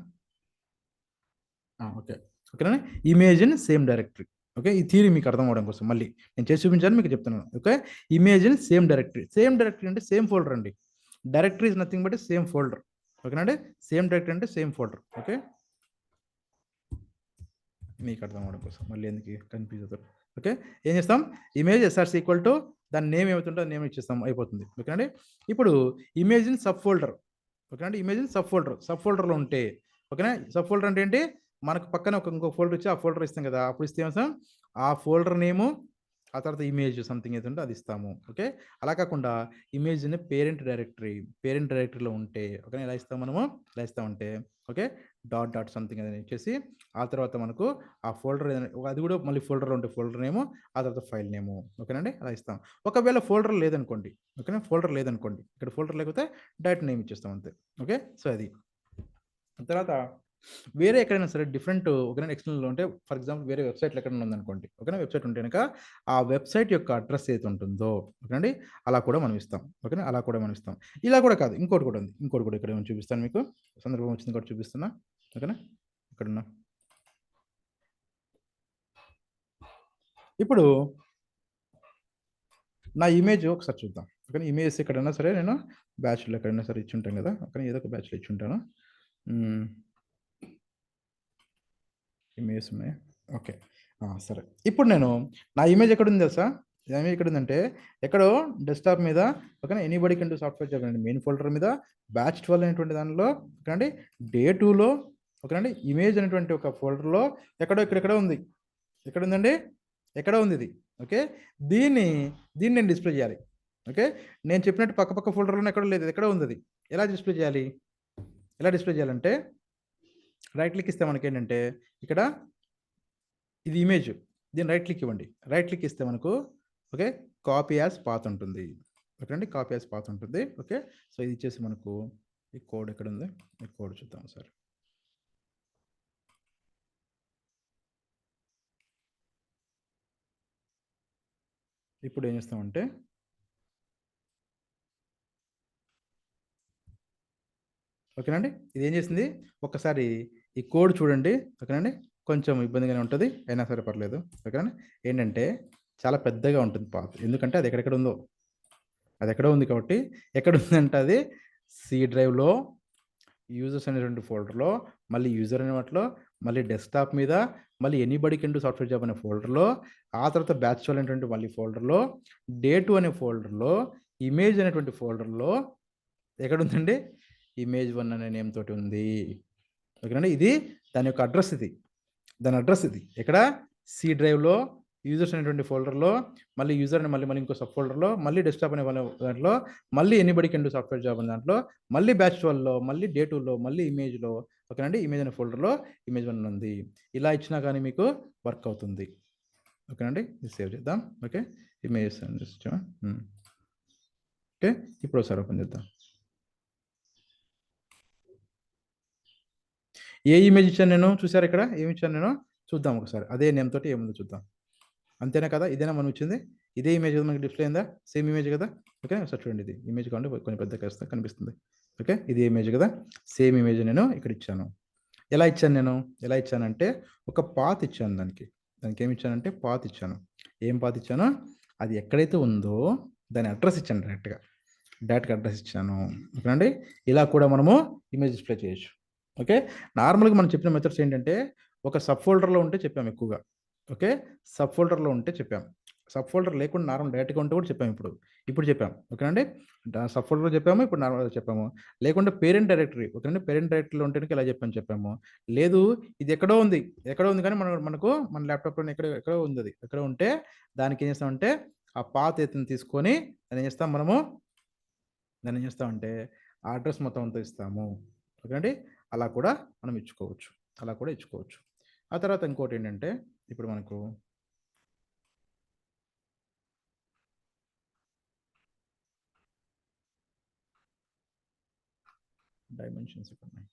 [SPEAKER 1] ఓకే, ఓకేనా, image in same directory. Okay, ఈ థియరీ మీకు అర్థం అవడం కోసం మళ్ళీ నేను చేసి చూపించాను, మీకు చెప్తున్నాను. Okay, image in same directory అంటే సేమ్ ఫోల్డర్ అండి, directory is nothing but same folder. ఓకేనండి, సేమ్ డైరెక్టరీ అంటే సేమ్ ఫోల్డర్. ఓకే, మీకు అర్థం అవడం కోసం మళ్ళీ ఎందుకు కన్ఫ్యూజ్ అవుతారు. ఓకే, ఏం చేస్తాం, ఇమేజ్ SRC ఈక్వల్ టు దాని నేమ్ ఏమవుతుందో నేమ్ ఇచ్చేస్తాం, అయిపోతుంది. ఓకేనండి, ఇప్పుడు ఇమేజ్ ఇన్ సబ్ ఫోల్డర్. ఓకేనండి, ఇమేజ్ ఇన్ సబ్ ఫోల్డర్లో ఉంటే, ఓకేనా, సబ్ ఫోల్డర్ అంటే ఏంటి, మనకు పక్కన ఇంకో ఫోల్డర్ ఇచ్చి ఆ ఫోల్డర్ ఇస్తాం కదా, అప్పుడు ఇస్తే ఏమవుతాం, ఆ ఫోల్డర్ నేము ఆ తర్వాత ఇమేజ్ సంథింగ్ ఏదంటే అది ఇస్తాము. ఓకే, అలా కాకుండా ఇమేజ్ని పేరెంట్ డైరెక్టరీలో ఉంటే ఓకే ఎలా ఇస్తాం మనము, ఎలా ఇస్తామంటే ఓకే డాట్ డాట్ సంథింగ్ అని ఇచ్చేసి ఆ తర్వాత మనకు ఆ ఫోల్డర్ అది కూడా మళ్ళీ ఫోల్డర్లో ఉంటే ఫోల్డర్ నేము ఆ తర్వాత ఫైల్ నేము. ఓకేనండి, అలా ఇస్తాం. ఒకవేళ ఫోల్డర్ లేదనుకోండి, ఓకేనా, ఫోల్డర్ లేదనుకోండి, ఇక్కడ ఫోల్డర్ లేకపోతే డైరెక్ట్ నేమ్ ఇచ్చేస్తాం అంతే. ఓకే, సో అది తర్వాత వేరే ఎక్కడైనా సరే డిఫరెంట్ ఓకేనా ఎక్స్టర్నల్ ఉంటే ఫర్ ఎగ్జాంపుల్ వేరే వెబ్సైట్లో ఎక్కడైనా ఉందనుకోండి ఓకేనా వెబ్సైట్ ఉంటే కనుక ఆ వెబ్సైట్ యొక్క అడ్రస్ ఏది ఉంటుందో ఓకేనండి అలా కూడా మనం ఇస్తాం ఓకేనా అలా కూడా మనం ఇస్తాం ఇలా కూడా కాదు ఇంకోటి కూడా ఉంది ఇంకోటి కూడా ఇక్కడ చూపిస్తాను మీకు సందర్భం వచ్చింది కూడా చూపిస్తున్నా ఓకేనా ఇక్కడున్నా ఇప్పుడు నా ఇమేజ్ ఒకసారి చూద్దాం ఓకే ఇమేజ్ ఎక్కడైనా సరే నేను బ్యాచ్లో ఎక్కడైనా సరే ఇచ్చి ఉంటాను కదా ఓకే ఏదో ఒక బ్యాచ్లో ఇచ్చి ఉంటాను ఇమేజ్ ఉన్నాయి ఓకే సరే ఇప్పుడు నేను నా ఇమేజ్ ఎక్కడ ఉంది తెలుసా ఇమేజ్ ఎక్కడ ఉందంటే ఎక్కడో డెస్క్టాప్ మీద ఓకేనా anybody can do software job అండి మెయిన్ ఫోల్డర్ మీద బ్యాచ్ 12 అనేటువంటి దానిలో ఓకేనండి డే 2లో ఓకేనండి ఇమేజ్ అనేటువంటి ఒక ఫోల్డర్లో ఎక్కడో ఇక్కడెక్కడ ఉంది ఎక్కడ ఉందండి ఎక్కడ ఉంది ఇది ఓకే దీన్ని నేను డిస్ప్లే చేయాలి ఓకే నేను చెప్పినట్టు పక్క ఫోల్డర్లో ఎక్కడ లేదు ఎక్కడ ఉంది అది ఎలా డిస్ప్లే చేయాలి ఎలా డిస్ప్లే చేయాలంటే రైట్ క్లిక్ ఇస్తే మనకి ఏంటంటే ఇక్కడ ఇది ఇమేజ్ దీన్ని రైట్ క్లిక్ ఇవ్వండి రైట్ క్లిక్ ఇస్తే మనకు ఓకే కాపీ యాజ్ పాత్ ఉంటుంది ఓకే అండి కాపీ యాజ్ పాత్ ఉంటుంది ఓకే సో ఇది ఇచ్చేసి మనకు ఈ కోడ్ ఎక్కడ ఉంది ఈ కోడ్ చూద్దాం సార్ ఇప్పుడు ఏం చేస్తామంటే ఓకేనండి ఇది ఏం చేసింది ఒక్కసారి ఈ కోడ్ చూడండి ఓకేనండి కొంచెం ఇబ్బందిగానే ఉంటుంది అయినా సరే పర్లేదు ఓకేనా ఏంటంటే చాలా పెద్దగా ఉంటుంది పాత్ ఎందుకంటే అది ఎక్కడెక్కడ ఉందో అది ఎక్కడ ఉంది కాబట్టి ఎక్కడ ఉందంటే అది సి డ్రైవ్లో యూజర్స్ అనేటువంటి ఫోల్డర్లో మళ్ళీ యూజర్ అనే వాటిలో మళ్ళీ డెస్క్టాప్ మీద మళ్ళీ anybody can do software job అనే ఫోల్డర్లో ఆ తర్వాత బ్యాచ్ అనేటువంటి మళ్ళీ ఫోల్డర్లో డే 2 అనే ఫోల్డర్లో ఇమేజ్ అనేటువంటి ఫోల్డర్లో ఎక్కడ ఉందండి ఇమేజ్ 1 అనే నేమ్ తోటి ఉంది ఓకేనండి ఇది దాని యొక్క అడ్రస్ ఇది దాని అడ్రస్ ఇది ఎక్కడ సి డ్రైవ్లో యూజర్స్ అనేటువంటి ఫోల్డర్లో మళ్ళీ యూజర్ అని మళ్ళీ ఇంకో సబ్ ఫోల్డర్లో మళ్ళీ డెస్క్టాప్ అనే దాంట్లో మళ్ళీ anybody can do software job అనే దాంట్లో మళ్ళీ బ్యాచ్ 12లో మళ్ళీ డే 2లో మళ్ళీ ఇమేజ్లో ఓకేనండి ఇమేజ్ అనే ఫోల్డర్లో ఇమేజ్ 1 ఉంది ఇలా ఇచ్చినా కానీ మీకు వర్క్ అవుతుంది ఓకేనండి ఇది సేవ్ చేద్దాం ఓకే ఇమేజ్ ఓకే ఇప్పుడు ఒకసారి ఓపెన్ చేద్దాం ఏ ఇమేజ్ ఇచ్చాను నేను చూసారు ఇక్కడ ఏమి ఇచ్చాను నేను చూద్దాం ఒకసారి అదే నేమ్ తోటి ఏముందో చూద్దాం అంతేనా కదా ఇదేనా మనం వచ్చింది ఇదే ఇమేజ్ మనకి డిస్ప్లే అయిందా సేమ్ ఇమేజ్ కదా ఓకే సార్ చూడండి ఇది ఇమేజ్ కావాలి కొంచెం పెద్దగా కనిపిస్తుంది ఓకే ఇది ఇమేజ్ కదా సేమ్ ఇమేజ్ నేను ఇక్కడ ఇచ్చాను ఎలా ఇచ్చాను నేను ఎలా ఇచ్చానంటే ఒక పాత్ ఇచ్చాను దానికి ఏమి ఇచ్చానంటే పాత్ ఇచ్చాను ఏం పాత్ ఇచ్చాను అది ఎక్కడైతే ఉందో దాని అడ్రస్ ఇచ్చాను డైరెక్ట్గా అడ్రస్ ఇచ్చాను ఓకేనండి ఇలా కూడా మనము ఇమేజ్ డిస్ప్లే చేయొచ్చు ఓకే నార్మల్గా మనం చెప్పిన మెథడ్స్ ఏంటంటే ఒక సబ్ ఫోల్డర్లో ఉంటే చెప్పాము ఎక్కువగా ఓకే సబ్ ఫోల్డర్లో ఉంటే చెప్పాం సబ్ ఫోల్డర్ లేకుండా నార్మల్ డైరెక్ట్గా ఉంటే కూడా చెప్పాము ఇప్పుడు చెప్పాం ఓకేనండి సబ్ ఫోల్డర్లో చెప్పాము ఇప్పుడు నార్మల్గా చెప్పాము లేకుంటే పేరెంట్ డైరెక్టరీ ఓకేనండి పేరెంట్ డైరెక్టరీలో ఉంటే ఇలా చెప్పాము లేదు ఇది ఎక్కడో ఉంది కానీ మనకు మన ల్యాప్టాప్లో ఎక్కడో ఉంది అది ఎక్కడ ఉంటే దానికి ఏం చేస్తామంటే ఆ పాత్ ఎత్తుని తీసుకొని దాన్ని ఏం చేస్తాం మనము దాన్ని ఏం చేస్తామంటే ఆ అడ్రస్ మొత్తం అంతా ఇస్తాము ఓకేనండి అలా కూడా మనం ఇచ్చుకోవచ్చు ఆ తర్వాత ఇంకోటి ఏంటంటే ఇప్పుడు మనకు డైమెన్షన్స్ ఉన్నాయి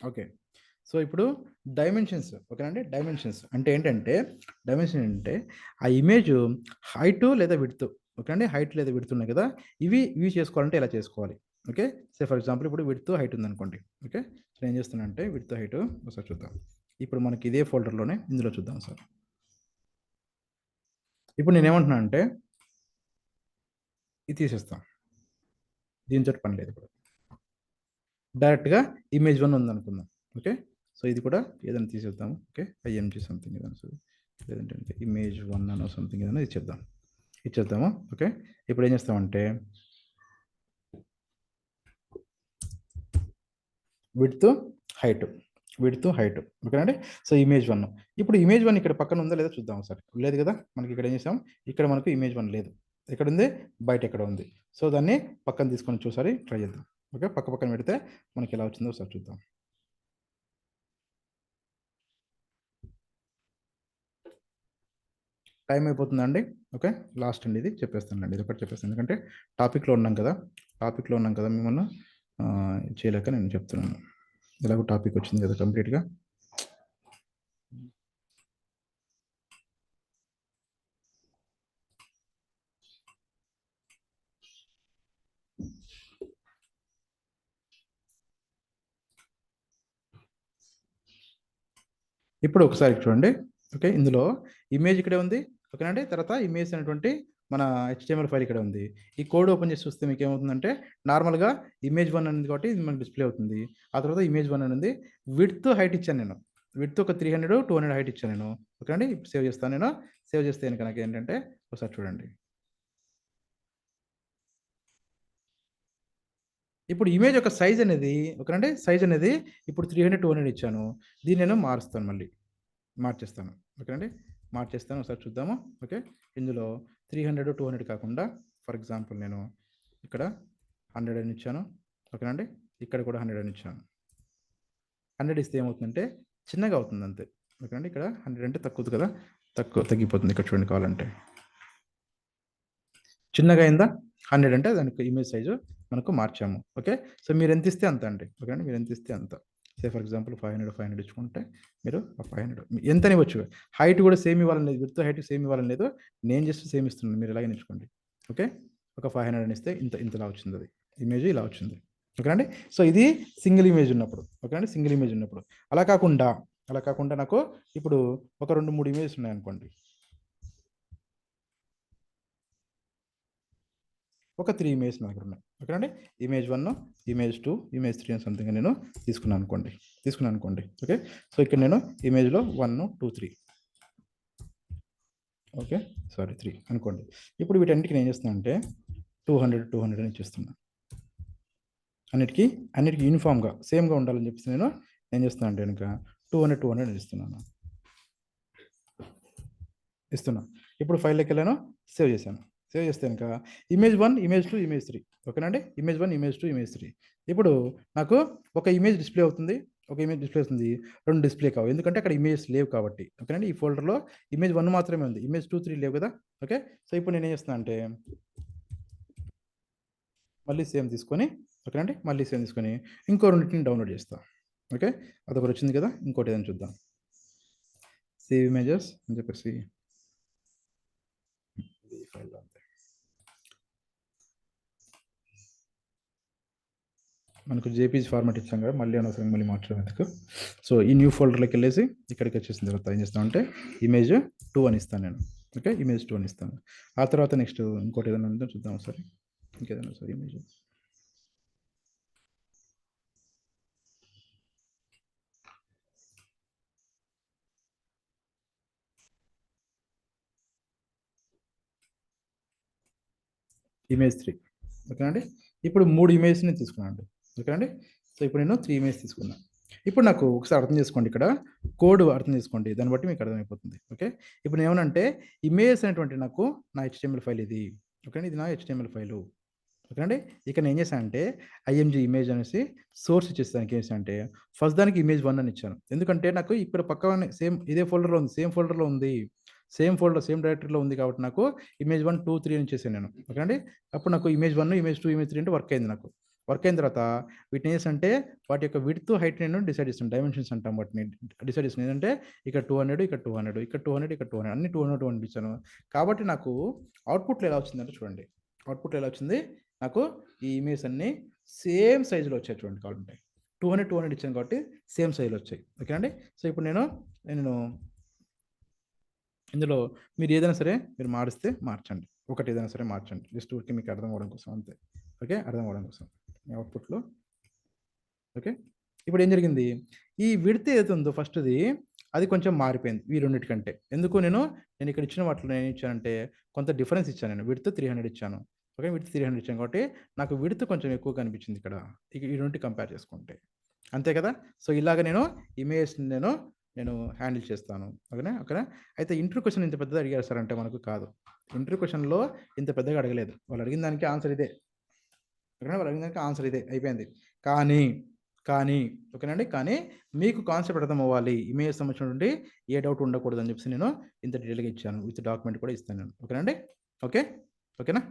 [SPEAKER 1] ఓకే సో ఇప్పుడు డైమెన్షన్స్ ఓకేనండి డైమెన్షన్స్ అంటే ఏంటంటే ఆ ఇమేజ్ హైట్ లేదా విడ్త్ ఓకేనండి హైట్ లేదా విడ్త్ ఉన్నాయి కదా ఇవి చేసుకోవాలంటే ఇలా చేసుకోవాలి ఓకే సే ఫర్ ఎగ్జాంపుల్ ఇప్పుడు విడ్త్ హైట్ ఉందనుకోండి ఓకే సో ఏం చేస్తున్నా అంటే విడ్త్ హైట్ ఒకసారి చూద్దాం ఇప్పుడు మనకి ఇదే ఫోల్డర్లోనే ఇందులో చూద్దాం సార్ ఇప్పుడు నేనేమంటున్నా అంటే ఇది తీసేస్తాం దీంతో పని లేదు ఇప్పుడు డైరెక్ట్గా ఇమేజ్ 1 ఉందనుకుందాం ఓకే సో ఇది కూడా ఏదైనా తీసేద్దాము ఓకే ఐఎంజీ సంథింగ్ ఏదైనా సరే లేదంటే ఇమేజ్ 1 అనో సంథింగ్ ఏదైనా ఇచ్చేద్దాము ఓకే ఇప్పుడు ఏం చేస్తామంటే విడ్త్ హైట్ ఓకేనండి సో ఇమేజ్ 1 ఇప్పుడు ఇమేజ్ 1 ఇక్కడ పక్కన ఉందా లేదా చూద్దాం ఒకసారి లేదు కదా మనకి ఇక్కడ ఏం చేసాం ఇక్కడ మనకు ఇమేజ్ 1 లేదు ఎక్కడ ఉంది బయట ఎక్కడ ఉంది సో దాన్ని పక్కన తీసుకొని చూసారి ట్రై చేద్దాం ఓకే పక్కన పెడితే మనకి ఎలా వచ్చిందో ఒకసారి చూద్దాం టైం అయిపోతుందండి. ఓకే, లాస్ట్ అండి ఇది చెప్పేస్తానండి. ఇది ఒకటి చెప్పేస్తాను, ఎందుకంటే టాపిక్లో ఉన్నాం కదా, మిమ్మల్ని చేయలేక నేను చెప్తున్నాను. ఎలాగో టాపిక్ వచ్చింది కదా కంప్లీట్గా. ఇప్పుడు ఒకసారి చూడండి. ఓకే, ఇందులో ఇమేజ్ ఇక్కడే ఉంది. ఓకేనండి, తర్వాత ఇమేజ్ అనేటువంటి మన HTML ఫైల్ ఇక్కడ ఉంది. ఈ కోడ్ ఓపెన్ చేసి చూస్తే మీకు ఏమవుతుందంటే, నార్మల్గా ఇమేజ్ 1 అనేది కాబట్టి ఇది మనకు డిస్ప్లే అవుతుంది. ఆ తర్వాత ఇమేజ్ 1 అని ఉంది. విడ్త్ హైట్ ఇచ్చాను నేను. విడ్త్ ఒక 300, 200 హైట్ ఇచ్చాను నేను. ఓకేనండి, ఇప్పుడు సేవ్ చేస్తాను నేను. సేవ్ చేస్తే కనుక ఏంటంటే ఒకసారి చూడండి. ఇప్పుడు ఇమేజ్ యొక్క సైజ్ అనేది ఓకేనండి, సైజ్ అనేది ఇప్పుడు 300, 200 ఇచ్చాను. దీన్ని నేను మారుస్తాను, మళ్ళీ మార్చేస్తాను. ఓకేనండి, మార్చేస్తాను. ఒకసారి చూద్దాము. ఓకే, ఇందులో 300, 200 కాకుండా ఫర్ ఎగ్జాంపుల్ నేను ఇక్కడ 100 అని ఇచ్చాను. ఓకేనండి, ఇక్కడ కూడా 100 అని ఇచ్చాను. 100 ఇస్తే ఏమవుతుందంటే చిన్నగా అవుతుంది అంతే. ఓకేనండి, ఇక్కడ 100 అంటే తక్కువది కదా, తగ్గిపోతుంది. ఇక్కడ చూడండి, కావాలంటే చిన్నగా అయిందా. 100 అంటే దానికి ఇమేజ్ సైజు మనకు మార్చాము. ఓకే, సో మీరు ఎంత ఇస్తే అంత అండి. ఓకేనండి, మీరు ఎంత ఇస్తే అంత. సే ఫర్ ఎగ్జాంపుల్ 500 ఇచ్చుకుంటే మీరు 500 ఎంత ఇవ్వచ్చు. హైట్ కూడా సేమ్ ఇవ్వాలని లేదు, విడ్త్ హైట్ సేమ్ ఇవ్వాలని లేదు. నేను జస్ట్ సేమ్ ఇస్తున్నాను, మీరు ఇలాగే ఇచ్చుకోండి. ఓకే, ఒక 500 అని ఇస్తే ఇంతలా వచ్చింది, అది ఇమేజ్ ఇలా వచ్చింది. ఓకేనండి, సో ఇది సింగిల్ ఇమేజ్ ఉన్నప్పుడు. ఓకేనండి, సింగిల్ ఇమేజ్ ఉన్నప్పుడు. అలా కాకుండా నాకు ఇప్పుడు ఒక 2-3 ఇమేజెస్ ఉన్నాయి అనుకోండి. ఒక 3 ఇమేజ్ నా దగ్గర ఉన్నాయి. ఓకేనండి, ఇమేజ్ 1, ఇమేజ్ 2, ఇమేజ్ 3 అని సంథింగ్ నేను తీసుకున్నాను అనుకోండి. ఓకే, సో ఇక్కడ నేను ఇమేజ్లో 1, 2, 3 ఓకే, సారీ 3 అనుకోండి. ఇప్పుడు వీటన్నిటికి నేను ఏం చేస్తున్నానంటే 200 అని ఇచ్చేస్తున్నాను. అన్నిటికీ యూనిఫామ్గా సేమ్గా ఉండాలని చెప్పేసి నేను ఏం చేస్తున్నాను అంటే కనుక 200 అని ఇస్తున్నాను. ఇప్పుడు ఫైల్లోకి వెళ్ళాను, సేవ్ చేశాను. సేవ్ చేస్తే కనుక ఇమేజ్ 1, ఇమేజ్ 2, ఇమేజ్ 3. ఓకేనండి, ఇమేజ్ 1, ఇమేజ్ 2, ఇమేజ్ 3. ఇప్పుడు నాకు ఒక ఇమేజ్ డిస్ప్లే అవుతుంది, 2 డిస్ప్లే కావు, ఎందుకంటే అక్కడ ఇమేజెస్ లేవు కాబట్టి. ఓకేనండి, ఈ ఫోల్డర్లో ఇమేజ్ 1 మాత్రమే ఉంది, ఇమేజ్ 2, 3 లేవు కదా. ఓకే, సో ఇప్పుడు నేను ఏం చేస్తున్నా అంటే మళ్ళీ సేమ్ తీసుకొని, ఓకేనండి, ఇంకో రెండింటిని డౌన్లోడ్ చేస్తాను. ఓకే, అదొకటి వచ్చింది కదా, ఇంకోటి ఏదైనా చూద్దాం. సేవ్ ఇమేజెస్ అని చెప్పేసి ఫైల్లో మనకు జేపీజీ ఫార్మాట్ ఇచ్చాం కదా, మళ్ళీ అనవసరంగా మళ్ళీ మార్చడం ఎందుకు. సో ఈ న్యూ ఫోల్డర్లోకి వెళ్ళేసి ఇక్కడికి వచ్చేసిన తర్వాత ఏం చేస్తామంటే ఇమేజ్ 2 అని ఇస్తాను నేను. ఓకే, ఇమేజ్ 2 అని ఇస్తాను. ఆ తర్వాత నెక్స్ట్ ఇంకోటి ఏదైనా ఉందో చూద్దాం ఒకసారి. ఇంకేదైనా సార్ ఇమేజ్ ఇమేజ్ 3. ఓకేనండి, ఇప్పుడు 3 ఇమేజ్ని తీసుకున్నాను. ఓకేనండి, సో ఇప్పుడు నేను 3 ఇమేజ్ తీసుకున్నాను. ఇప్పుడు నాకు ఒకసారి అర్థం చేసుకోండి, ఇక్కడ కోడ్ అర్థం చేసుకోండి, దాన్ని బట్టి మీకు అర్థమైపోతుంది. ఓకే, ఇప్పుడు ఏమనంటే ఇమేజ్ అనేటువంటి నాకు నా HTML ఫైల్ ఇది. ఓకే, ఇది నా HTML ఫైలు. ఓకేనండి, ఇక నేను ఏం చేశానంటే IMG ఇమేజ్ అనేసి సోర్స్ ఇచ్చేస్తాను. ఏం చేశానంటే ఫస్ట్ దానికి ఇమేజ్ 1 అని ఇచ్చాను, ఎందుకంటే నాకు ఇక్కడ పక్కనే సేమ్ ఇదే ఫోల్డర్లో ఉంది, సేమ్ డైరెక్టరీలో ఉంది కాబట్టి నాకు ఇమేజ్ 1, 2, 3 అని ఇచ్చేసాను నేను. ఓకేనండి, అప్పుడు నాకు ఇమేజ్ 1, ఇమేజ్ 2, ఇమేజ్ 3 అంటే వర్క్ అయింది. వర్క్ అయిన తర్వాత వీటిని ఏం చేస్తానంటే వాటి యొక్క విడ్త్ హైట్ నేను డిసైడ్ చేస్తాను, డైమెన్షన్స్ అంటాం వాటిని. డిసైడ్ చేస్తాను ఏంటంటే ఇక్కడ 200, ఇక్కడ 200, ఇక్కడ 200, ఇక్కడ 200, అన్ని 200 ఇచ్చాను. కాబట్టి నాకు అవుట్పుట్లో ఎలా వచ్చిందంటే చూడండి, నాకు ఈ ఇమేజ్ అన్ని సేమ్ సైజులో వచ్చాయి. చూడండి, కావాలంటే 200 ఇచ్చాను కాబట్టి సేమ్ సైజులో వచ్చాయి. ఓకేనండి, సో ఇప్పుడు నేను ఇందులో మీరు ఏదైనా సరే మీరు మార్చండి, ఒకటి ఏదైనా సరే మార్చండి, జస్ట్ ఊరికి మీకు అర్థం అవ్వడం కోసం అంతే. ఓకే, అర్థం అవ్వడం కోసం అవుట్పుట్లో. ఓకే, ఇప్పుడు ఏం జరిగింది, ఈ విడ్త్ ఏదైతే ఉందో ఫస్ట్ది అది కొంచెం మారిపోయింది ఈ రెండింటికంటే. ఎందుకు నేను ఇక్కడ ఇచ్చిన వాటిలో నేను ఇచ్చానంటే కొంత డిఫరెన్స్ ఇచ్చాను. నేను విడ్త్ 300 ఇచ్చాను. ఓకే, విడ్త్ 300 ఇచ్చాను కాబట్టి నాకు విడ్త్ కొంచెం ఎక్కువ కనిపించింది ఇక్కడ, ఈ రెండింటి కంపేర్ చేసుకుంటే. అంతే కదా, సో ఇలాగ నేను ఇమేజ్ నేను హ్యాండిల్ చేస్తాను. ఓకేనా. అయితే ఇంటర్వ్యూ క్వశ్చన్ ఇంత పెద్దగా అడిగారు సార్ అంటే మనకు కాదు, ఇంటర్వ్యూ క్వశ్చన్లో ఇంత పెద్దగా అడగలేదు. వాళ్ళు అడిగిన దానికి ఆన్సర్ ఇదే. ఓకేనా, వాళ్ళు అడిగిన దానికి ఆన్సర్ ఇదే అయిపోయింది. కానీ కానీ ఓకేనండి. కానీ మీకు కాన్సెప్ట్ అర్థం అవ్వాలి. ఇమేజ్ సంబంధించినటువంటి ఏ డౌట్ ఉండకూడదని చెప్పేసి నేను ఇంత డీటెయిల్‌గా ఇచ్చాను. విత్ డాక్యుమెంట్ కూడా ఇస్తాను నేను. ఓకేనండి. ఓకే. ఓకేనా?